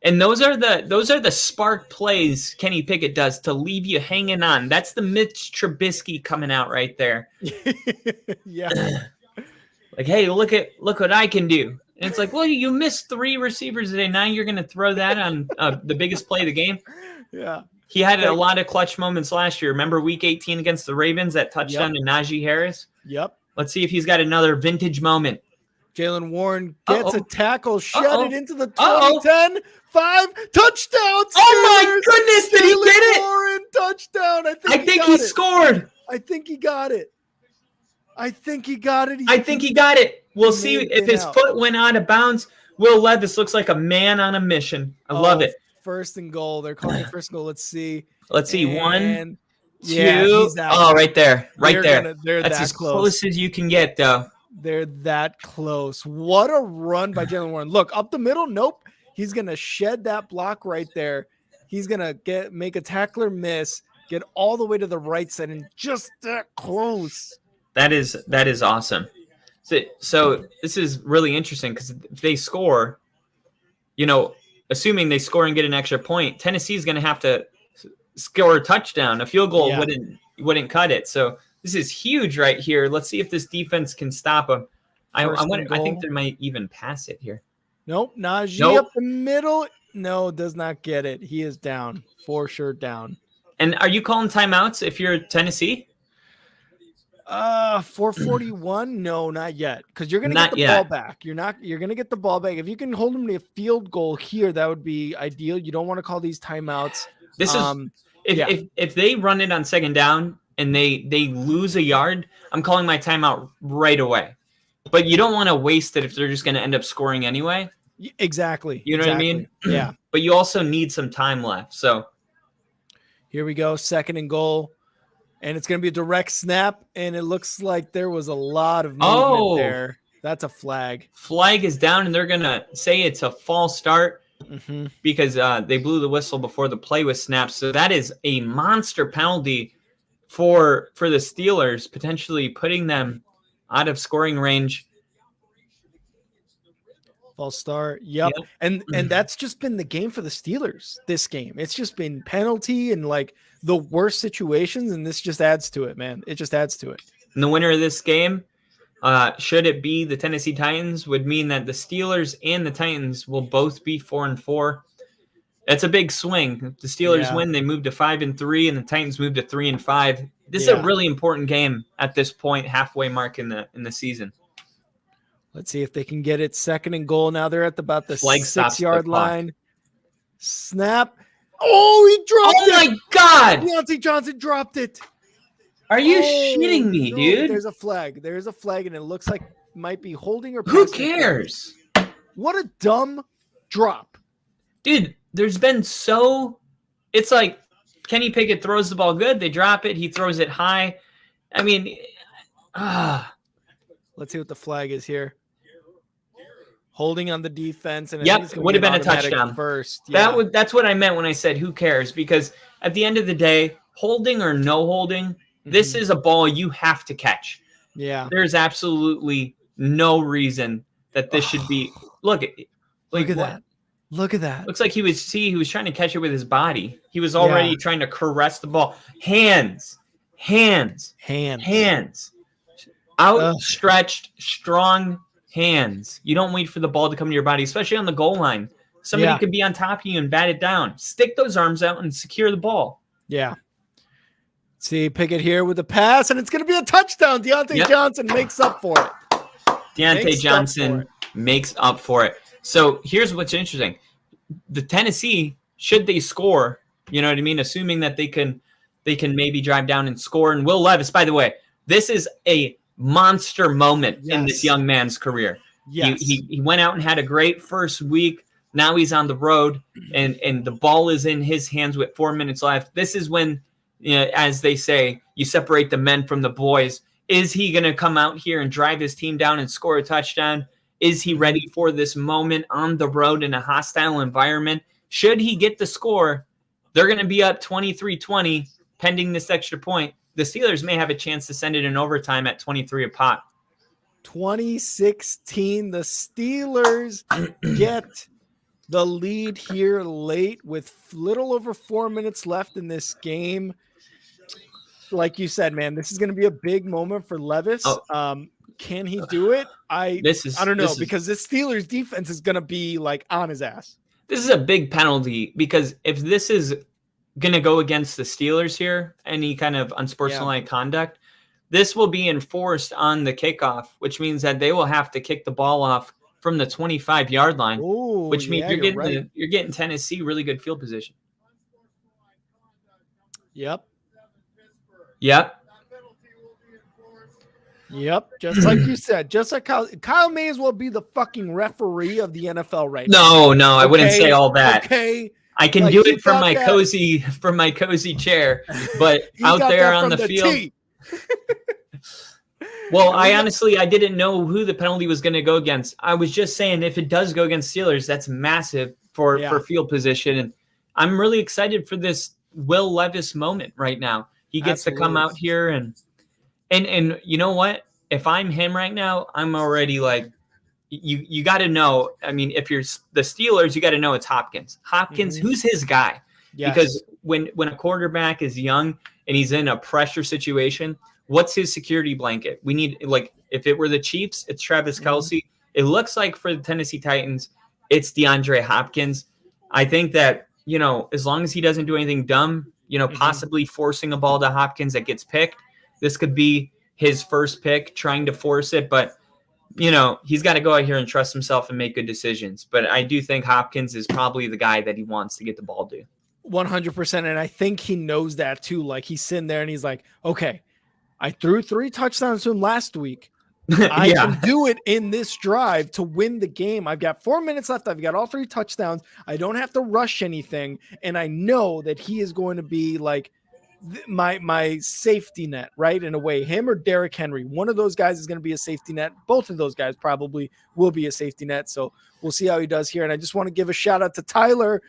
And those are the spark plays Kenny Pickett does to leave you hanging on. That's the Mitch Trubisky coming out right there. Yeah. Like, hey, look what I can do. And it's like, well, you missed 3 receivers today. Now you're going to throw that on the biggest play of the game. Yeah. He had a lot of clutch moments last year. Remember Week 18 against the Ravens, that touchdown to Najee Harris? Yep. Let's see if he's got another vintage moment. Jaylen Warren gets a tackle, shut it into the 20-10, 5 touchdowns. Oh my goodness, did he get it? Warren touchdown. I think he scored. I think he got it. I think he got it. We'll see if his foot went out of bounds. Will Levis looks like a man on a mission. I love it. 1st and goal. They're calling it 1st and goal. Let's see. Let's see. 1, Yeah, two. he's out. Oh, right there. Right there. They're That's that as close. close as you can get, though. They're that close. What a run by Jalen Warren. Look, up the middle. Nope. He's going to shed that block right there. He's going to make a tackler miss, get all the way to the right side, and just that close. That is awesome. So this is really interesting because if they score, assuming they score and get an extra point, Tennessee's going to have to score a touchdown. A field goal wouldn't cut it. So this is huge right here. Let's see if this defense can stop them. I think they might even pass it here. Nope. Najee up the middle. No, does not get it. He is down. For sure down. And are you calling timeouts if you're Tennessee? 441. No, not yet. Because you're gonna get the ball back. You're gonna get the ball back. If you can hold them to a field goal here, that would be ideal. You don't want to call these timeouts. This is if they run it on second down and they lose a yard, I'm calling my timeout right away. But you don't want to waste it if they're just going to end up scoring anyway. Exactly. You know what I mean? Yeah. But you also need some time left. So here we go. 2nd and goal. And it's going to be a direct snap. And it looks like there was a lot of movement there. That's a flag. Flag is down, and they're going to say it's a false start because they blew the whistle before the play was snapped. So that is a monster penalty for the Steelers, potentially putting them out of scoring range. False start. Yep. And that's just been the game for the Steelers this game. It's just been penalty and like the worst situations, and this just adds to it, man. It just adds to it. And the winner of this game, should it be the Tennessee Titans, would mean that the Steelers and the Titans will both be 4-4. That's a big swing. If the Steelers win, they move to 5-3, and the Titans move to 3-5. This is a really important game at this point, halfway mark in the season. Let's see if they can get it. 2nd and goal. Now they're at about the Flag 6-yard line. Snap. Oh, he dropped it. Oh, my God. Deontay Johnson dropped it. Are you shitting me, dude? There's a flag. There's a flag, and it looks like it might be holding or who cares? What a dumb drop. Dude, there's been it's like Kenny Pickett throws the ball good. They drop it. He throws it high. I mean, let's see what the flag is here. Holding on the defense, and it would have been a touchdown first. Yeah. That's what I meant when I said who cares, because at the end of the day, holding or no holding, this is a ball you have to catch. Yeah, there's absolutely no reason that this should be. Look at that. Look at that. Looks like he was trying to catch it with his body. He was already trying to caress the ball. Hands. Outstretched, strong hands. You don't wait for the ball to come to your body, especially on the goal line. Somebody could be on top of you and bat it down. Stick those arms out and secure the ball. Yeah. See, Pickett here with the pass, and it's going to be a touchdown. Deontay Johnson makes up for it. Deontay Johnson makes up for it. So here's what's interesting. The Tennessee, should they score, you know what I mean, assuming that they can maybe drive down and score. And Will Levis, by the way, this is a monster moment in this young man's career. Yes. He went out and had a great first week. Now he's on the road, and the ball is in his hands with 4 minutes left. This is when, as they say, you separate the men from the boys. Is he going to come out here and drive his team down and score a touchdown? Is he ready for this moment on the road in a hostile environment? Should he get the score, they're going to be up 23-20 pending this extra point. The Steelers may have a chance to send it in overtime at 23 a pop. 2016, the Steelers get the lead here late with little over 4 minutes left in this game. Like you said, man, this is going to be a big moment for Levis. Can he do it? I don't know, because this Steelers defense is going to be like on his ass. This is a big penalty, because if this is going to go against the Steelers here, any kind of unsportsmanlike conduct, this will be enforced on the kickoff, which means that they will have to kick the ball off from the 25-yard line, which means you're getting Tennessee really good field position. Yep. Just like you said, just like Kyle may as well be the fucking referee of the NFL right now. No, I wouldn't say all that. Okay. I can Like, do he it got that. from my cozy chair, but He out got there that on from the the field. tee. Well, And we got, I didn't know who the penalty was going to go against. I was just saying if it does go against Steelers, that's massive for yeah. field position, and I'm really excited for this Will Levis moment right now. He gets to come Absolutely. out here and you know what? If I'm him right now, I'm already like you got to know. I mean, if you're the Steelers, you got to know it's Hopkins. Hopkins, Mhm. who's his guy? Because Yes. when a quarterback is young and he's in a pressure situation, what's his security blanket? We need, like, if it were the Chiefs, it's Travis Mhm. Kelce. It looks like for the Tennessee Titans, it's DeAndre Hopkins. I think that, as long as he doesn't do anything dumb, Mhm. possibly forcing a ball to Hopkins that gets picked, this could be his first pick, trying to force it. But, he's got to go out here and trust himself and make good decisions. But I do think Hopkins is probably the guy that he wants to get the ball to. 100%. And I think he knows that too. Like, he's sitting there and he's like, okay, I threw 3 touchdowns to him last week. I Yeah. can do it in this drive to win the game. I've got 4 minutes left. I've got all 3 touchdowns. I don't have to rush anything. And I know that he is going to be like my safety net, right? In a way, him or Derrick Henry, one of those guys is going to be a safety net. Both of those guys probably will be a safety net. So we'll see how he does here. And I just want to give a shout out to Tyler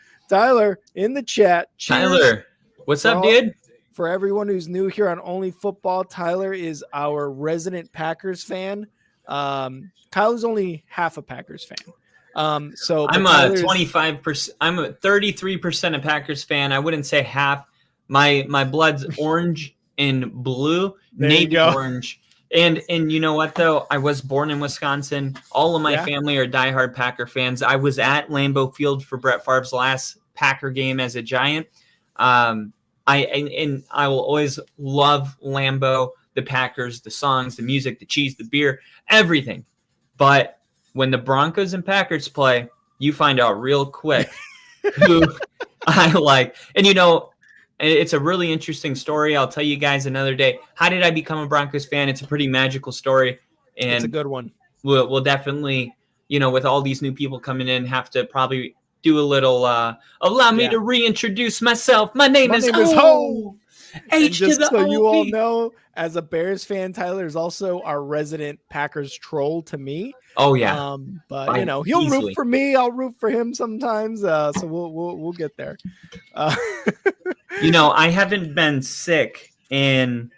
in the chat. Cheers. Tyler, what's up, dude? For everyone who's new here on Only Football, Tyler is our resident Packers fan. Kyle's only half a Packers fan. So I'm a 25%. I'm a 33% a Packers fan. I wouldn't say half. My blood's orange and blue, navy orange. And you know what though? I was born in Wisconsin. All of my family are diehard Packer fans. I was at Lambeau Field for Brett Favre's last Packer game as a Giant. I will always love Lambeau, the Packers, the songs, the music, the cheese, the beer, everything. But when the Broncos and Packers play, you find out real quick who I like. And it's a really interesting story. I'll tell you guys another day. How did I become a Broncos fan? It's a pretty magical story. And it's a good one. We'll definitely, with all these new people coming in, have to probably do a little, allow me to reintroduce myself. My name is Ho. H to the O. You all know, as a Bears fan, Tyler is also our resident Packers troll to me. Oh yeah. But he'll root for me. I'll root for him sometimes. So we'll get there. I haven't been sick in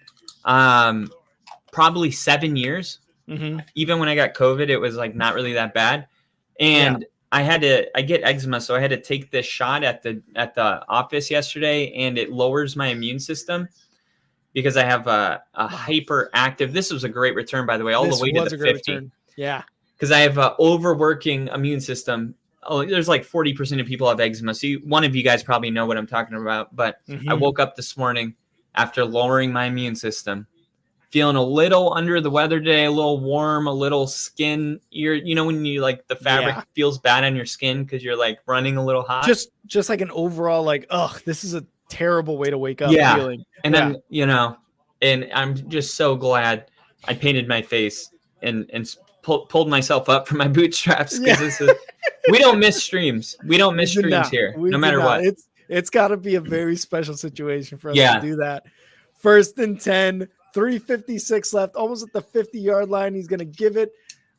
probably 7 years. Mm-hmm. Even when I got COVID, it was like not really that bad. And I get eczema, so I had to take this shot at the office yesterday, and it lowers my immune system because I have a hyperactive. This was a great return, by the way, all the way to the 50. Return. Yeah. Because I have an overworking immune system. Oh, there's like 40% of people have eczema. So one of you guys probably know what I'm talking about. But I woke up this morning after lowering my immune system, feeling a little under the weather today, a little warm, a little skin. When you like the fabric feels bad on your skin because you're like running a little hot. Just like an overall like, this is a terrible way to wake up feeling. And then, and I'm just so glad I painted my face and pulled myself up from my bootstraps because we don't miss streams. We don't miss streams here, no matter what. It's got to be a very special situation for us to do that. 1st and 10, 3:56 left, almost at the 50-yard line. He's going to give it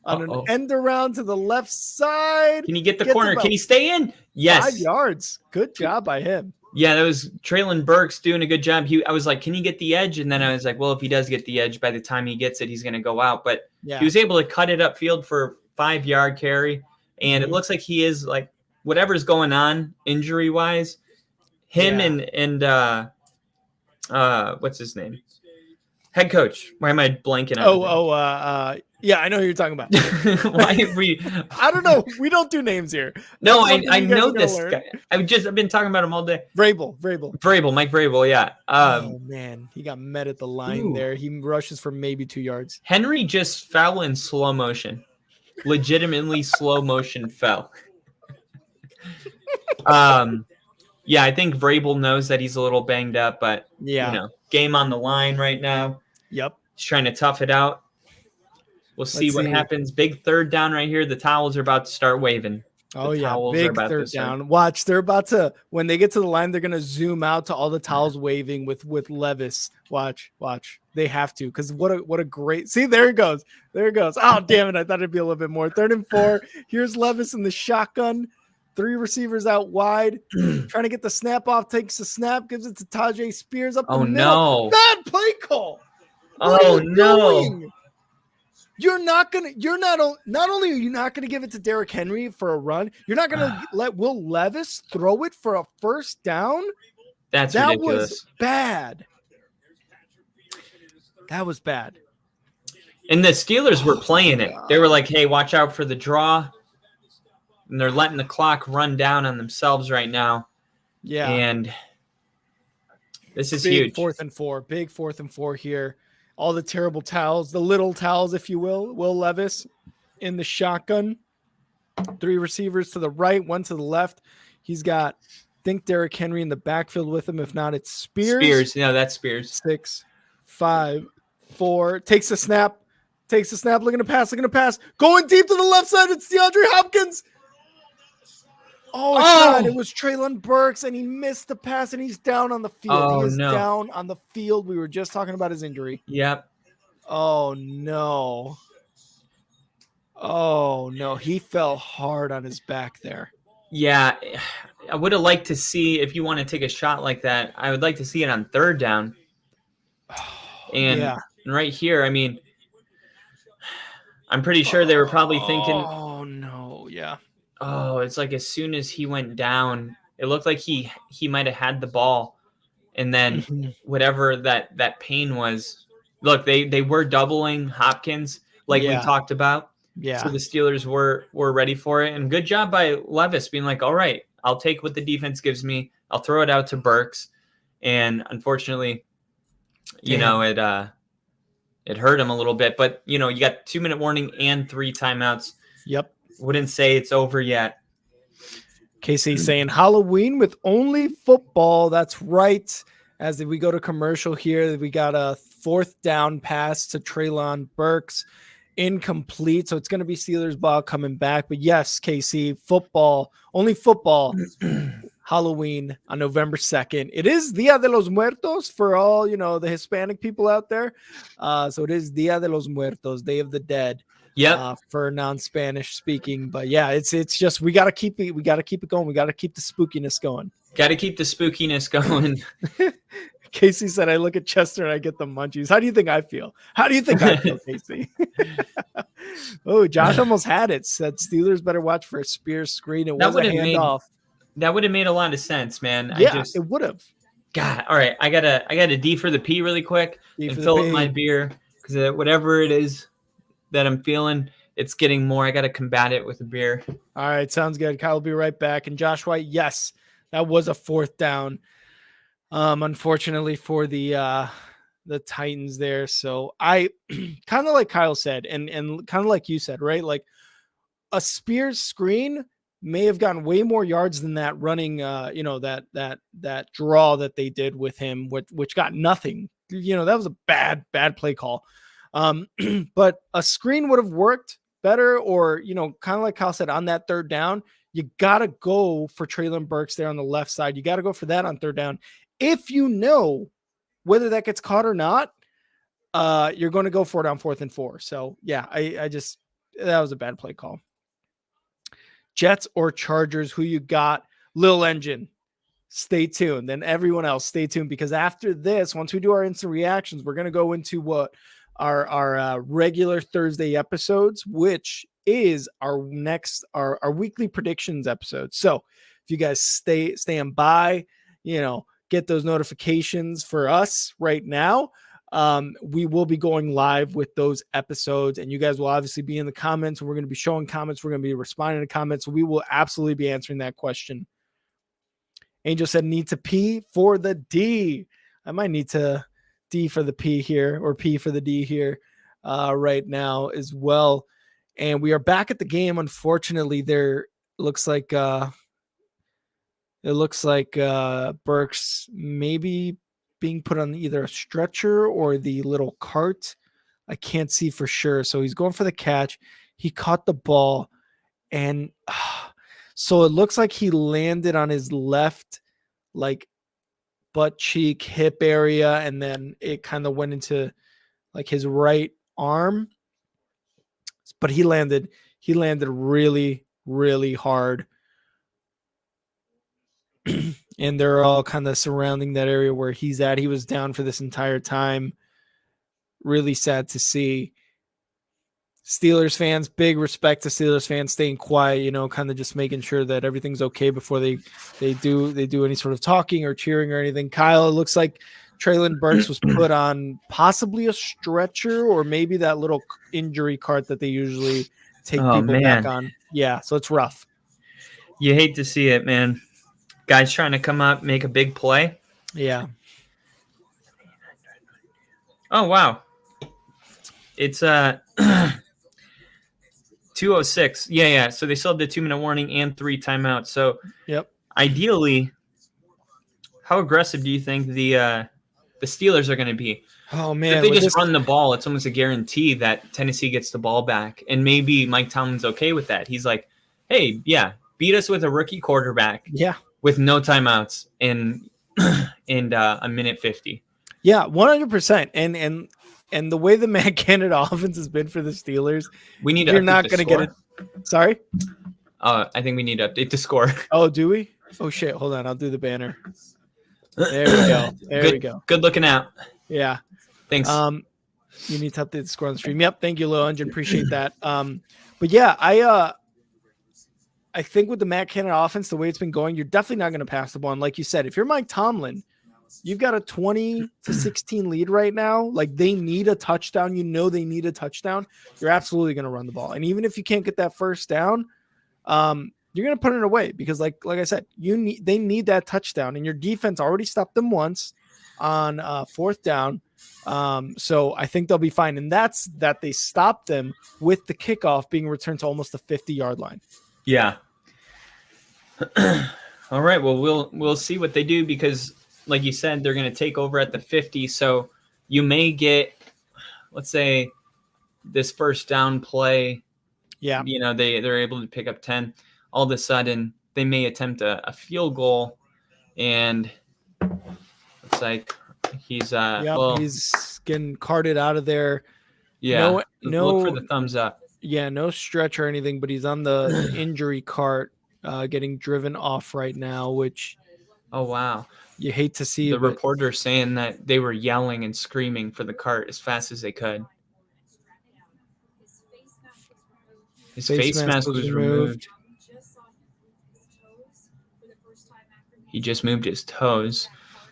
on an end around to the left side. Can he get the corner? Can he stay in? Yes. 5 yards. Good job by him. Yeah, that was Traylon Burks doing a good job. I was like, can he get the edge? And then I was like, well, if he does get the edge, by the time he gets it, he's going to go out. But he was able to cut it upfield for a 5-yard carry. And it looks like he is like whatever's going on injury-wise, him and what's his name? Head coach. Why am I blanking on yeah, I know who you're talking about. Why have we? I don't know. We don't do names here. No, I know this guy. I've been talking about him all day. Vrabel, Mike Vrabel. Yeah. Oh man, he got met at the line there. He rushes for maybe 2 yards. Henry just fell in slow motion. Legitimately slow motion fell. Yeah, I think Vrabel knows that he's a little banged up, but game on the line right now. Yep. He's trying to tough it out. We'll see what happens. Big 3rd down right here. The towels are about to start waving. Oh, yeah. towels are Big about to third start. down. Watch. They're about to, when they get to the line, they're going to zoom out to all the towels waving with Levis. Watch. They have to, because what a great, see, there it goes. Oh, damn it. I thought it'd be a little bit more. 3rd and 4. Here's Levis in the shotgun. 3 receivers out wide. Trying to get the snap off. Takes the snap. Gives it to Tajay Spears up the middle. No. Bad play call. What are you no. doing? Not only are you not gonna give it to Derrick Henry for a run, you're not gonna let Will Levis throw it for a first down. That was ridiculous. bad. That was bad. And the Steelers were playing it. They were like, hey, watch out for the draw. And they're letting the clock run down on themselves right now. Yeah. And this is big huge. 4th and 4. Big 4th and 4 here. All the terrible towels, the little towels, if you will. Will Levis in the shotgun. 3 receivers to the right, 1 to the left. He's got, I think, Derrick Henry in the backfield with him. If not, it's Spears. Yeah, that's Spears. 6, 5, 4. Takes a snap. Looking to pass. Going deep to the left side. It's DeAndre Hopkins. Oh, it's not. It was Treylon Burks, and he missed the pass, and he's down on the field. He is down on the field. We were just talking about his injury. Yep. Oh, no. He fell hard on his back there. Yeah. I would have liked to see, if you want to take a shot like that, I would like to see it on 3rd down. And right here, I mean, I'm pretty sure they were probably thinking, oh, no. Yeah. Oh, it's like as soon as he went down, it looked like he might have had the ball, and then whatever that pain was. Look, they were doubling Hopkins like we talked about. Yeah. So the Steelers were ready for it, and good job by Levis being like, all right, I'll take what the defense gives me. I'll throw it out to Burks, and unfortunately, you know, it hurt him a little bit. But you got 2-minute warning and 3 timeouts. Yep. Wouldn't say it's over yet. Casey saying Halloween with only football. That's right. As we go to commercial here, we got a 4th down pass to Treylon Burks. Incomplete. So it's going to be Steelers ball coming back. But yes, Casey, football, only football. Halloween on November 2nd. It is Dia de los Muertos for all, the Hispanic people out there. So it is Dia de los Muertos, Day of the Dead. Yep. For non-Spanish speaking, but yeah, it's just we got to keep it going. We got to keep the spookiness going. Got to keep the spookiness going. Casey said, "I look at Chester and I get the munchies." How do you think I feel? Casey? Oh, Josh almost had it. Said Steelers better watch for a Spears screen. It was a handoff. That would have made a lot of sense, man. Yeah, it would have. God, all right. I got a D for the P really quick and fill up my beer because whatever it is that I'm feeling, it's getting more. I got to combat it with a beer. All right, sounds good. Kyle will be right back. And Josh White, yes, that was a 4th down. Unfortunately for the Titans there. So I kind of like Kyle said, and kind of like you said, right? Like a Spears screen may have gotten way more yards than that running, that draw that they did with him, which got nothing. That was a bad play call. But a screen would have worked better, or, kind of like Kyle said, on that 3rd down, you got to go for Treylon Burks there on the left side. You got to go for that on 3rd down. If you know whether that gets caught or not, you're going to go for it on 4th and 4. So yeah, that was a bad play call. Jets or Chargers, who you got? Lil Engine. Stay tuned. Then everyone else, stay tuned, because after this, once we do our instant reactions, we're going to go into what our regular Thursday episodes, which is our next, our weekly predictions episode. So if you guys stand by, get those notifications for us right now. We will be going live with those episodes, and you guys will obviously be in the comments. We're going to be showing comments. We're going to be responding to comments. So we will absolutely be answering that question. Angel said, need to P for the D. I might need to D for the P here, or P for the D here right now as well. And we are back at the game. Unfortunately, there looks like Burks maybe being put on either a stretcher or the little cart. I can't see for sure. So he's going for the catch. He caught the ball, and So it looks like he landed on his left, like butt cheek, hip area, and then it kind of went into like his right arm. But he landed really, really hard. And they're all kind of surrounding that area where he's at. He was down for this entire time. Really sad to see. Steelers fans, big respect to Steelers fans staying quiet, you know, kind of just making sure that everything's okay before they do any sort of talking or cheering or anything. Kyle, it looks like Traylon Burks was put on possibly a stretcher or maybe that little injury cart that they usually take people back on. Yeah, so it's rough. You hate to see it, man. Guys trying to come up, make a big play. Yeah. Oh, wow. It's 2:06. Yeah. So they still have the 2-minute warning and 3 timeouts. So yep. Ideally, how aggressive do you think the Steelers are going to be? Oh man, if they just run the ball, it's almost a guarantee that Tennessee gets the ball back, and maybe Mike Tomlin's okay with that. He's like, "Hey, yeah, beat us with a rookie quarterback, with no timeouts in a minute 50." Yeah, 100%. And the way the Matt Canada offense has been for the Steelers, we need to. You're not going to get it. Sorry. I think we need to update the score. Oh, do we? Oh shit! Hold on, I'll do the banner. There we go. There we go. Good looking out. Yeah. Thanks. You need to update the score on the stream. Yep. Thank you, Lil Engine. Appreciate that. But yeah, I think with the Matt Canada offense, the way it's been going, you're definitely not going to pass the ball. And like you said, if you're Mike Tomlin, you've got a 20-16 lead right now. Like they need a touchdown. You know they need a touchdown. You're absolutely going to run the ball. And even if you can't get that first down, you're going to put it away because like I said, they need that touchdown. And your defense already stopped them once on fourth down. So I think they'll be fine. And that's that they stopped them with the kickoff being returned to almost the 50-yard line. Yeah. All right. Well, we'll see what they do because, like you said, they're going to take over at the 50. So you may get, let's say, this first down play. Yeah. You know, they're able to pick up 10. All of a sudden, they may attempt a field goal, and it's like he's he's getting carted out of there. Yeah. No, look for the thumbs up. Yeah, no stretch or anything, but he's on the injury cart, getting driven off right now, which oh wow. You hate to see the reporter saying that they were yelling and screaming for the cart as fast as they could. His face mask was removed. He just moved his toes.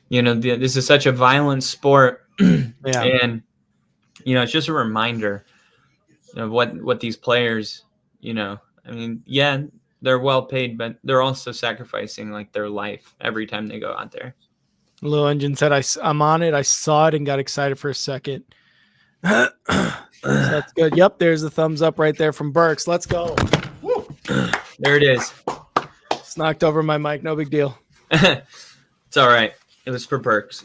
You know, this is such a violent sport. Yeah. And, you know, it's just a reminder of what these players, you know, I mean, yeah, they're well paid, but they're also sacrificing like their life every time they go out there. Lil Engine said, I'm on it. I saw it and got excited for a second. That's good. Yep, there's the thumbs up right there from Burks. Let's go. Woo. There it is. It's knocked over my mic. No big deal. It's all right. It was for Burks.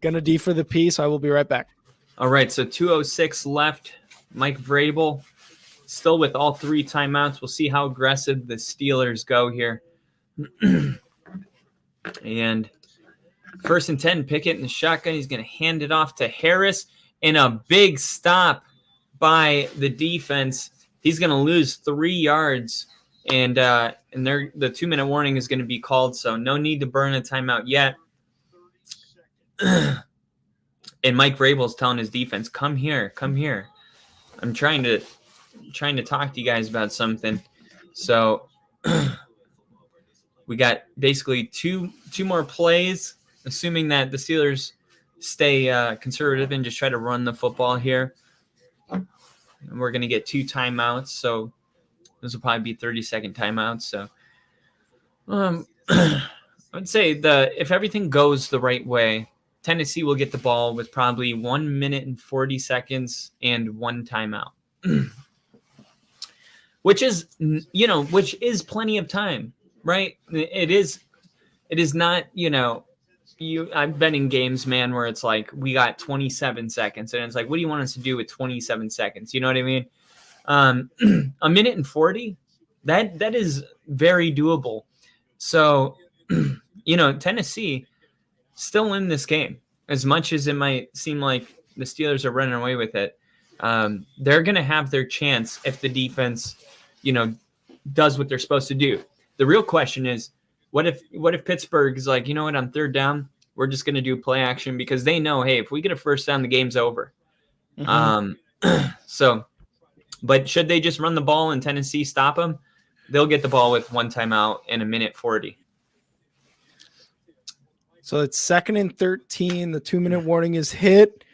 Gonna D for the P, so I will be right back. All right, so 2:06 left. Mike Vrabel still with all 3 timeouts. We'll see how aggressive the Steelers go here. And first and 10, Pickett in the shotgun. He's going to hand it off to Harris. And a big stop by the defense. He's going to lose 3 yards. And the 2-minute warning is going to be called, so no need to burn a timeout yet. And Mike Vrabel's telling his defense, come here. I'm trying to talk to you guys about something. So we got basically two more plays, assuming that the Steelers stay conservative and just try to run the football here. And we're going to get 2 timeouts, so those will probably be 30-second timeouts. So I'd say if everything goes the right way, Tennessee will get the ball with probably 1 minute and 40 seconds and 1 timeout, which is plenty of time, right? It is not, I've been in games, man, where it's like we got 27 seconds and it's like, what do you want us to do with 27 seconds? You know what I mean? A minute and 40, That is very doable. So, Tennessee still in this game. As much as it might seem like the Steelers are running away with it, they're going to have their chance if the defense, does what they're supposed to do. The real question is, what if Pittsburgh is like, on third down, we're just going to do play action because they know, hey, if we get a first down, the game's over. So, but should they just run the ball and Tennessee stop them? They'll get the ball with one timeout in a minute 40. So it's 2nd and 13. The 2-minute warning is hit.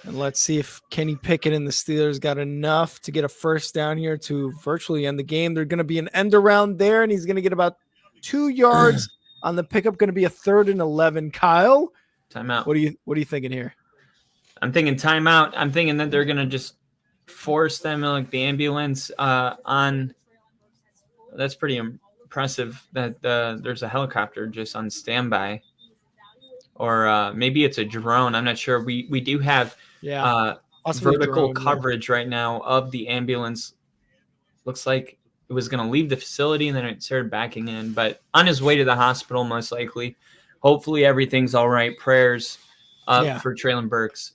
And let's see if Kenny Pickett and the Steelers got enough to get a first down here to virtually end the game. There's going to be an end around there, and he's going to get about 2 yards on the pickup. Going to be a 3rd and 11. Kyle, timeout. What are you thinking here? I'm thinking timeout. I'm thinking that they're going to just force them like the ambulance on. That's pretty impressive that there's a helicopter just on standby. Or maybe it's a drone. I'm not sure. We do have vertical coverage right now of the ambulance. Looks like it was going to leave the facility and then it started backing in. But on his way to the hospital, most likely. Hopefully everything's all right. Prayers for Traylon Burks.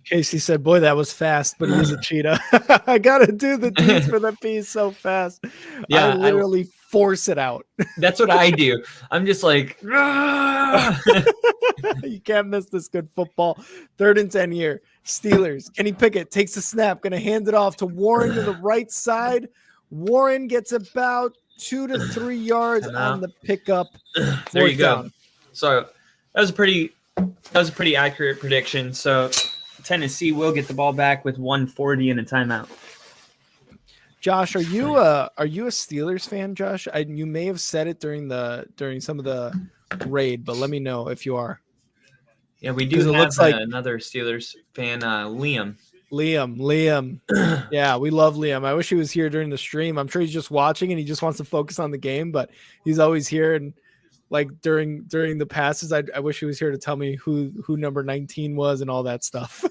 Casey said, boy, that was fast, but he's a cheetah. I got to do the D's for the P's so fast. Yeah, I literally force it out. That's what I do. I'm just like, you can't miss this good football. 3rd and 10 here. Steelers. Kenny Pickett takes the snap, going to hand it off to Warren to the right side. Warren gets about 2 to 3 yards on the pickup. There you go. So that was a pretty accurate prediction. So Tennessee will get the ball back with 1:40 and a timeout. Josh, are you a Steelers fan, Josh? You may have said it during some of the raid, but let me know if you are. Yeah, we do have another Steelers fan, Liam. Liam. Yeah, we love Liam. I wish he was here during the stream. I'm sure he's just watching and he just wants to focus on the game, but he's always here. And like during the passes, I wish he was here to tell me who number 19 was and all that stuff.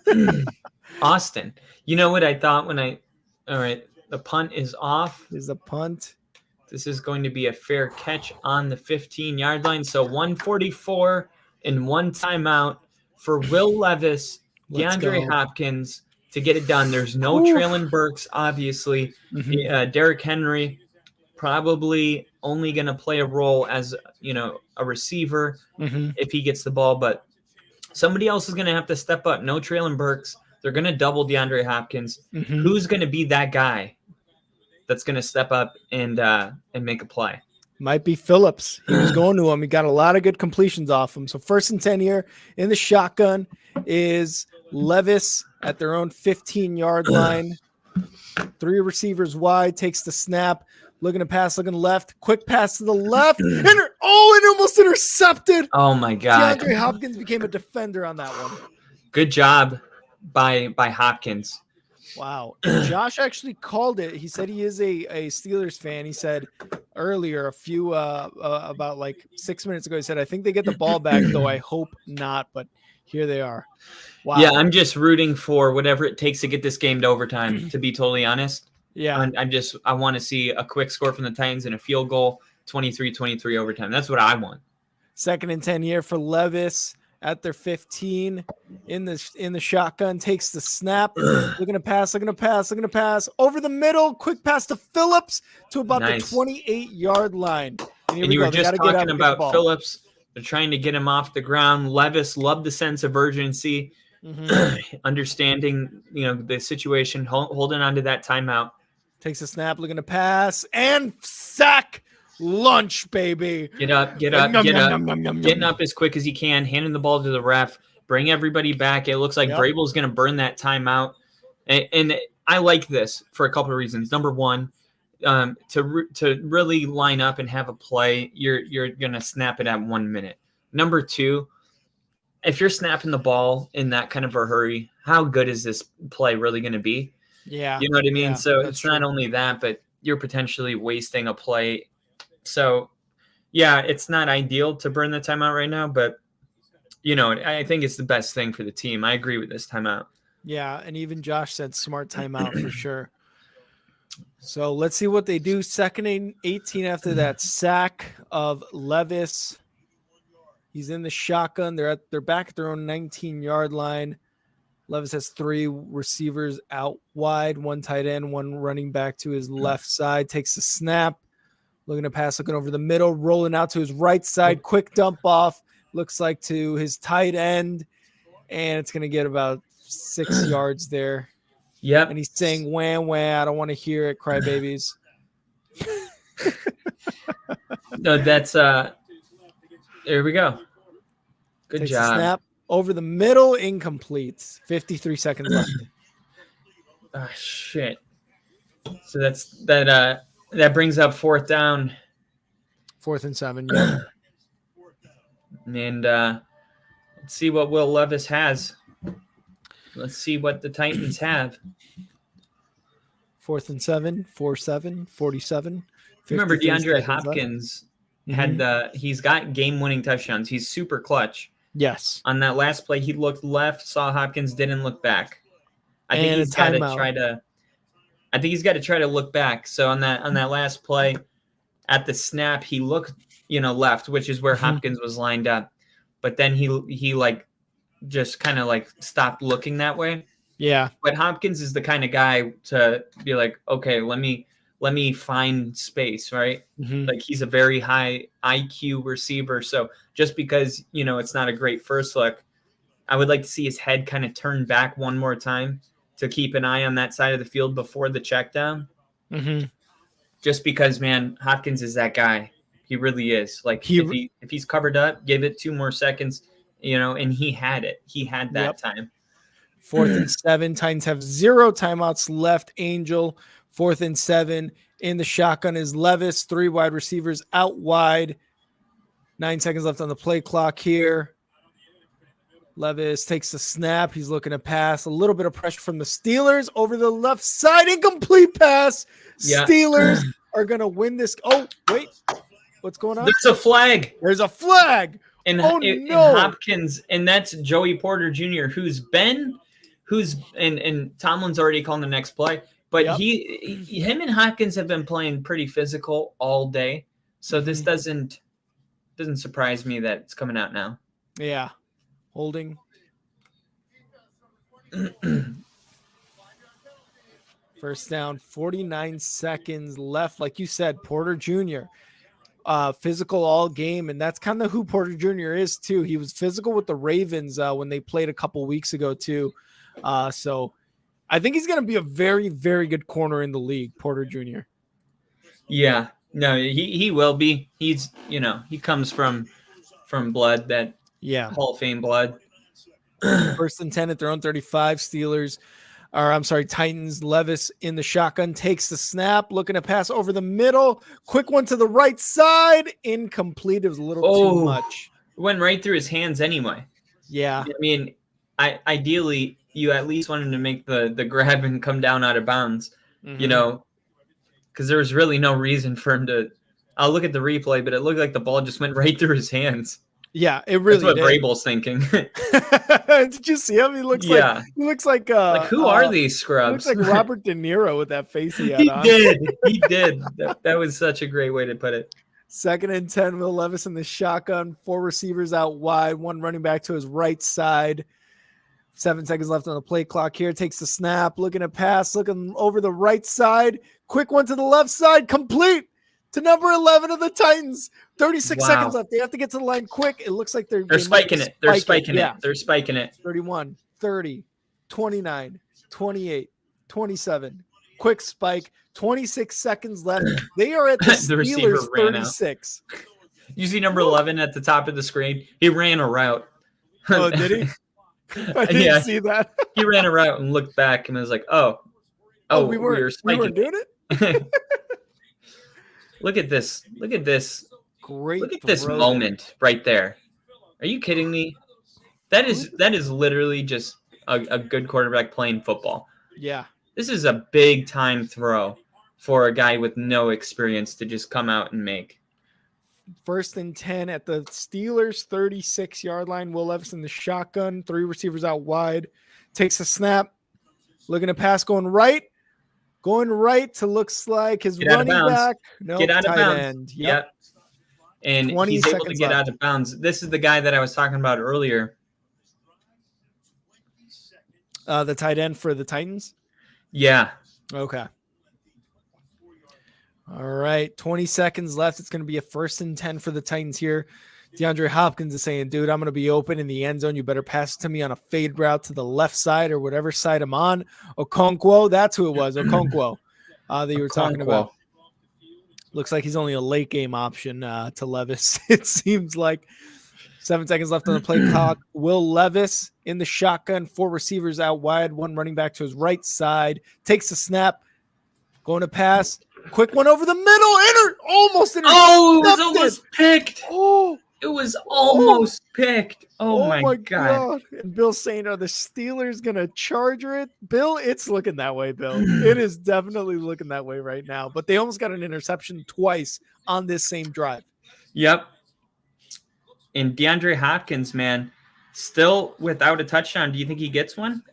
Austin. You know what I thought all right, the punt is off. Is the punt. This is going to be a fair catch on the 15-yard line. So 144 and 1 timeout for Will Levis, DeAndre Hopkins to get it done. There's no Traylon Burks, obviously. Derrick Henry probably only going to play a role as, a receiver if he gets the ball. But somebody else is going to have to step up. No Traylon Burks. They're going to double DeAndre Hopkins. Who's going to be that guy that's going to step up and make a play? Might be Phillips. He was going to him. He got a lot of good completions off him. So 1st and 10 here in the shotgun is Levis at their own 15-yard line. 3 receivers wide, takes the snap, looking to pass, looking left. Quick pass to the left. It almost intercepted. Oh, my God. DeAndre Hopkins became a defender on that one. Good job by Hopkins. Wow. Josh actually called it. He said he is a Steelers fan. He said earlier, about like 6 minutes ago, he said, I think they get the ball back, though I hope not. But here they are. Wow. Yeah, I'm just rooting for whatever it takes to get this game to overtime, to be totally honest. Yeah. I want to see a quick score from the Titans and a field goal, 23-23 overtime. That's what I want. 2nd and 10 here for Levis at their 15 in the shotgun, takes the snap, looking to pass over the middle, quick pass to Phillips to about the 28-yard line. And you were just talking about Phillips. They're trying to get him off the ground. Levis loved the sense of urgency, understanding, the situation, holding on to that timeout. Takes a snap, looking to pass, and sack. Lunch, baby. Get up. Getting up as quick as he can, handing the ball to the ref, bring everybody back. It looks like Vrabel's going to burn that timeout. And I like this for a couple of reasons. Number one, to really line up and have a play, you're going to snap it at 1 minute. Number two, if you're snapping the ball in that kind of a hurry, how good is this play really going to be? Yeah. You know what I mean? So it's not only that, but you're potentially wasting a play. So, yeah, it's not ideal to burn the timeout right now, but, I think it's the best thing for the team. I agree with this timeout. Yeah, and even Josh said smart timeout for sure. So let's see what they do. 2nd and 18 after that sack of Levis. He's in the shotgun. They're back at their own 19-yard line. Levis has 3 receivers out wide, 1 tight end, 1 running back to his left side. Takes the snap, looking to pass, looking over the middle, rolling out to his right side. Quick dump off, looks like to his tight end, and it's going to get about 6 yards there. Yep. And he's saying, wah, wah, I don't want to hear it, crybabies. No, that's there we go. Good Takes job. A snap over the middle, incomplete. 53 seconds left. Oh shit. So that brings up 4th down. 4th and 7, yeah. And let's see what Will Levis has. Let's see what the Titans have. 4th and 7, 4-7, 47. Remember, DeAndre Hopkins had he's got game-winning touchdowns. He's super clutch. Yes. On that last play, he looked left, saw Hopkins, didn't look back. I think he's got to try to. I think he's got to try to look back. So on that last play, at the snap, he looked left, which is where Hopkins was lined up. But then he like just kind of like stopped looking that way. Yeah. But Hopkins is the kind of guy to be like, okay, let me find space, right? Like he's a very high IQ receiver. So just because, it's not a great first look, I would like to see his head kind of turn back one more time to keep an eye on that side of the field before the check down. Just because, man, Hopkins is that guy. He really is. Like if he's covered up, give it 2 more seconds, and he had it. He had that time. 4th and 7. Titans have 0 timeouts left. Angel. 4th and 7. In the shotgun is Levis. 3 wide receivers out wide. 9 seconds left on the play clock here. Levis takes the snap. He's looking to pass. A little bit of pressure from the Steelers over the left side. Incomplete pass. Yeah. Steelers are going to win this. Oh, wait. What's going on? There's a flag. There's a flag. And Hopkins, and that's Joey Porter Jr., and Tomlin's already calling the next play. But him and Hopkins have been playing pretty physical all day. So this doesn't surprise me that it's coming out now. Yeah. Holding. First down, 49 seconds left. Like you said, Porter Jr., physical all game, and that's kind of who Porter Jr. is too. He was physical with the Ravens when they played a couple weeks ago too. So I think he's going to be a very, very good corner in the league, Porter Jr. Yeah, no, he will be. He's, he comes from blood, that Hall of Fame blood. 1st and 10 at their own 35. Titans. Levis in the shotgun, takes the snap, looking to pass over the middle. Quick one to the right side. Incomplete. It was a little too much. It went right through his hands anyway. Yeah. I mean, ideally, you at least want him to make the grab and come down out of bounds, because there was really no reason for him to. I'll look at the replay, but it looked like the ball just went right through his hands. Yeah, it really That's what did. Vrabel's thinking. Did you see him? He looks like who are these scrubs? He looks like Robert De Niro with that face he had he on. He did. That was such a great way to put it. 2nd and 10, Will Levis in the shotgun. 4 receivers out wide. 1 running back to his right side. 7 seconds left on the play clock here. Takes the snap, looking to pass, looking over the right side. Quick one to the left side, complete to number 11 of the Titans. 36 seconds left. They have to get to the line quick. It looks like they're spiking it. They're spiking it. They're spiking it. 31, 30, 29, 28, 27. Quick spike. 26 seconds left. They are at the Steelers 36. You see number 11 at the top of the screen? He ran a route. Oh, did he? I didn't see that. He ran a route and looked back and was like, we were doing it? Look at this. Look at this. Great. Look at this moment right there. Are you kidding me? That is literally just a good quarterback playing football. Yeah. This is a big time throw for a guy with no experience to just come out and make. 1st and 10 at the Steelers 36-yard line. Will Levis in the shotgun. 3 receivers out wide. Takes a snap. Looking to pass, going right. Going right to looks like his Get out of running bounds. back. No, Get out of tight bounds. end. Yep. And 20 he's able to seconds get left. out of bounds. This is the guy that I was talking about earlier. The tight end for the Titans? Yeah. Okay. All right. 20 seconds left. It's going to be a 1st and 10 for the Titans here. DeAndre Hopkins is saying, dude, I'm going to be open in the end zone. You better pass it to me on a fade route to the left side or whatever side I'm on. Okonkwo, that's who it was. Okonkwo that you were talking about. Looks like he's only a late game option to Levis. It seems like 7 seconds left on the play clock. Will Levis in the shotgun, 4 receivers out wide, 1 running back to his right side, takes the snap, going to pass. Quick one over the middle. Almost intercepted. Oh, it was almost picked. Oh, it was almost picked. Oh my God. And Bill's saying, are the Steelers going to charger it? Bill, it's looking that way, Bill. It is definitely looking that way right now. But they almost got an interception twice on this same drive. Yep. And DeAndre Hopkins, man, still without a touchdown. Do you think he gets one?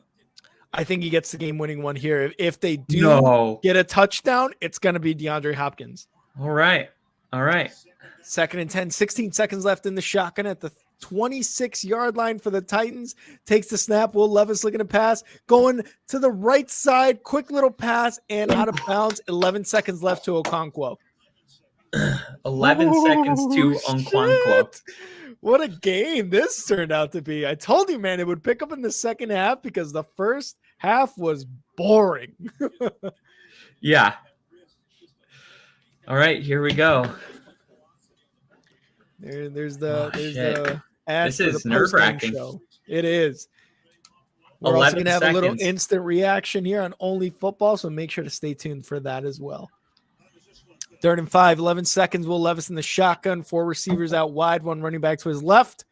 I think he gets the game-winning one here. If they do get a touchdown, it's going to be DeAndre Hopkins. All right. 2nd and 10, 16 seconds left in the shotgun at the 26-yard line for the Titans. Takes the snap. Will Levis looking to pass. Going to the right side. Quick little pass and out of bounds. 11 seconds left to Okonkwo. 11 seconds to Okonkwo. What a game this turned out to be. I told you, man, it would pick up in the second half because the first half was boring. Yeah. All right, here we go. There's the ad. This is nerve-wracking. It is. We're also going to have a little instant reaction here on Only Football, so make sure to stay tuned for that as well. 3rd and 5, 11 seconds. Will Levis in the shotgun, 4 receivers out wide, 1 running back to his left.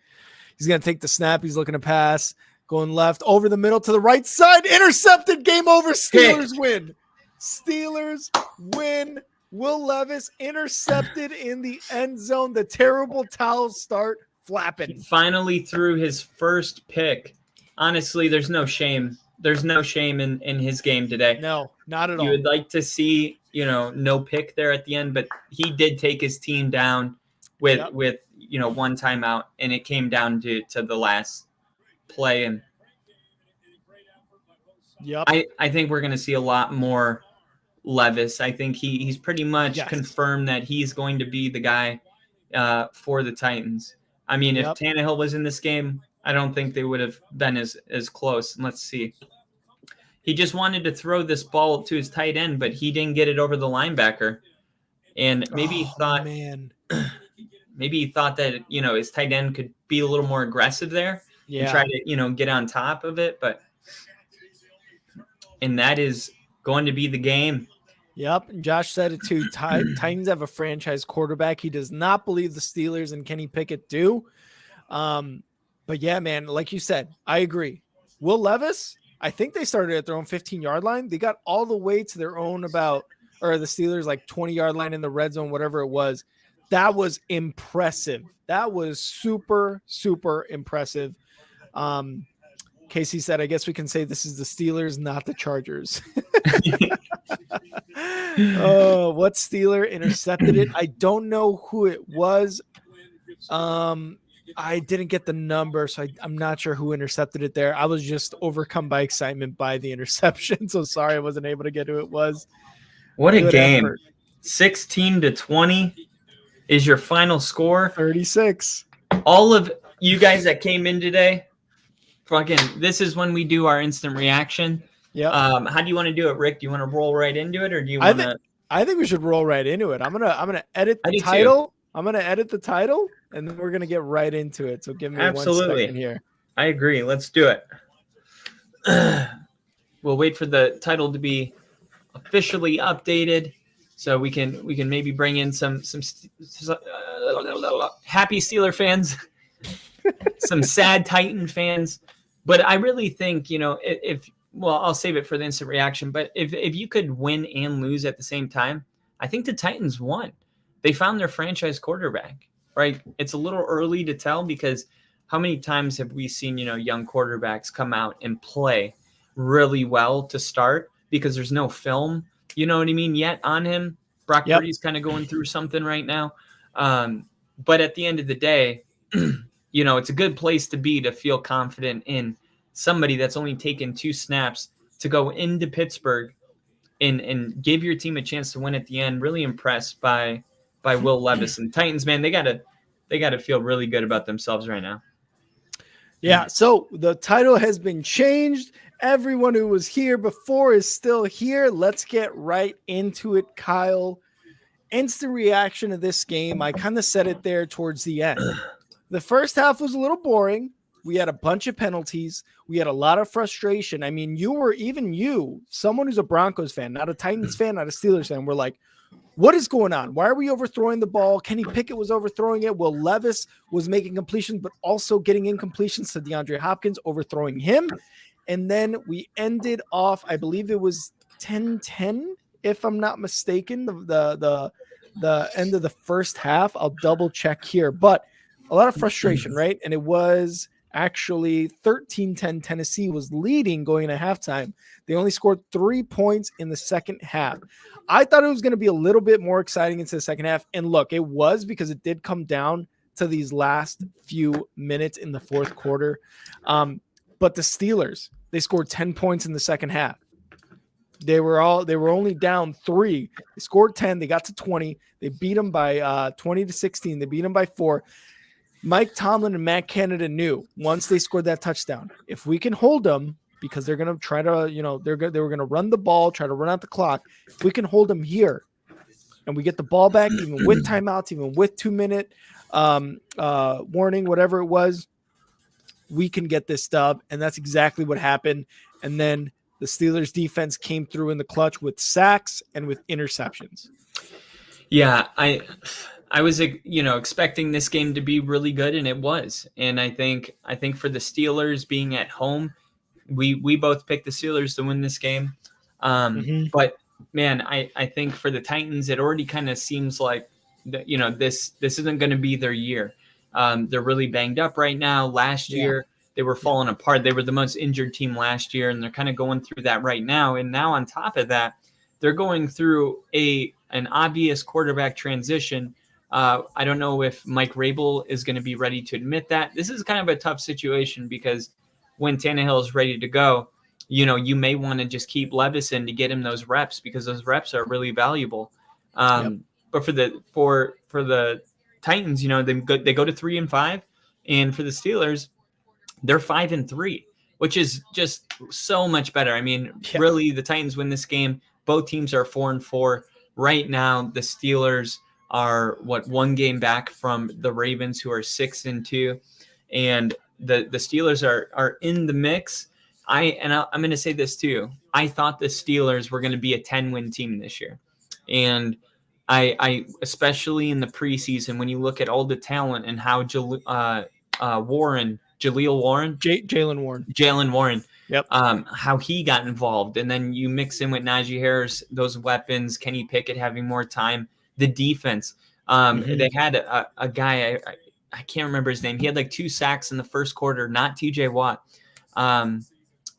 He's going to take the snap. He's looking to pass. Going left, over the middle to the right side. Intercepted. Game over. Steelers win. Steelers win. Will Levis intercepted in the end zone. The terrible towels start flapping. He finally threw his first pick. Honestly, there's no shame. There's no shame in his game today. No, not at all. You would like to see, no pick there at the end, but he did take his team down with 1 timeout, and it came down to the last play. And I think we're going to see a lot more Levis. I think he's pretty much confirmed that he's going to be the guy for the Titans. I mean, if Tannehill was in this game, I don't think they would have been as close. Let's see. He just wanted to throw this ball to his tight end, but he didn't get it over the linebacker. And maybe he thought, that, his tight end could be a little more aggressive there and try to, get on top of it. And that is going to be the game. Yep. And Josh said it too. Titans have a franchise quarterback. He does not believe the Steelers and Kenny Pickett do. But yeah, man, like you said, I agree. Will Levis, I think they started at their own 15-yard line. They got all the way to their own the Steelers like 20-yard line in the red zone, whatever it was. That was impressive. That was super, super impressive. Casey said, I guess we can say this is the Steelers, not the Chargers. Oh, what Steeler intercepted it? I don't know who it was. I didn't get the number, so I'm not sure who intercepted it there. I was just overcome by excitement by the interception, so sorry I wasn't able to get who it was. What a game. Effort. 16-20 is your final score. 36. All of you guys that came in today, this is when we do our instant reaction. Yeah. How do you want to do it, Rick? Do you want to roll right into it, or do you want to? I think we should roll right into it. I'm gonna edit the title. Too. I'm gonna edit the title, and then we're gonna get right into it. So give me 1 second here. I agree. Let's do it. We'll wait for the title to be officially updated, so we can maybe bring in some happy Steeler fans, some sad Titan fans. But I really think, I'll save it for the instant reaction. But if you could win and lose at the same time, I think the Titans won. They found their franchise quarterback, right? It's a little early to tell because how many times have we seen, young quarterbacks come out and play really well to start because there's no film. you know what I mean, yet on him. Brock Yep. Purdy's kind of going through something right now. But at the end of the day, it's a good place to be to feel confident in somebody that's only taken 2 snaps to go into Pittsburgh and give your team a chance to win at the end. Really impressed by Will Levis and Titans, man. They gotta feel really good about themselves right now. Yeah, so the title has been changed. Everyone who was here before is still here. Let's get right into it, Kyle. Instant reaction to this game. I kind of said it there towards the end. The first half was a little boring. We had a bunch of penalties. We had a lot of frustration. I mean, someone who's a Broncos fan, not a Titans fan, not a Steelers fan, we're like, what is going on? Why are we overthrowing the ball? Kenny Pickett was overthrowing it. Will Levis was making completions, but also getting incompletions to DeAndre Hopkins, overthrowing him. And then we ended off, I believe it was 10-10, if I'm not mistaken, the end of the first half. I'll double check here, but a lot of frustration, right? And it was actually 13-10. Tennessee was leading going into halftime. They only scored 3 points in the second half. I thought it was going to be a little bit more exciting into the second half. And look, it was, because it did come down to these last few minutes in the fourth quarter. But the Steelers, they scored 10 points in the second half. They were only down 3. They scored 10. They got to 20. They beat them by 20-16. They beat them by 4. Mike Tomlin and Matt Canada knew once they scored that touchdown, if we can hold them, because they're going to try to, they were going to run the ball, try to run out the clock. If we can hold them here and we get the ball back, even with timeouts, even with 2-minute warning, whatever it was, we can get this dub. And that's exactly what happened. And then the Steelers defense came through in the clutch with sacks and with interceptions. Yeah, I was expecting this game to be really good, and it was. And I think for the Steelers being at home, we both picked the Steelers to win this game. But man, I think for the Titans, it already kind of seems like this isn't going to be their year. They're really banged up right now. Last year they were falling apart. They were the most injured team last year, and they're kind of going through that right now. And now on top of that, they're going through an obvious quarterback transition. I don't know if Mike Rabel is going to be ready to admit that. This is kind of a tough situation, because when Tannehill is ready to go, you may want to just keep Levis in to get him those reps, because those reps are really valuable. But for the Titans, they go to 3-5, and for the Steelers, they're 5-3, which is just so much better. I mean, really, the Titans win this game. Both teams are 4-4 right now. The Steelers are 1 game back from the Ravens, who are 6-2, and the Steelers are in the mix. I'm going to say this too. I thought the Steelers were going to be a 10-win team this year, and I especially in the preseason, when you look at all the talent and how Jaylen Warren, how he got involved, and then you mix in with Najee Harris, those weapons, Kenny Pickett having more time, the defense. They had a guy, I can't remember his name. He had like 2 sacks in the first quarter, not TJ Watt. I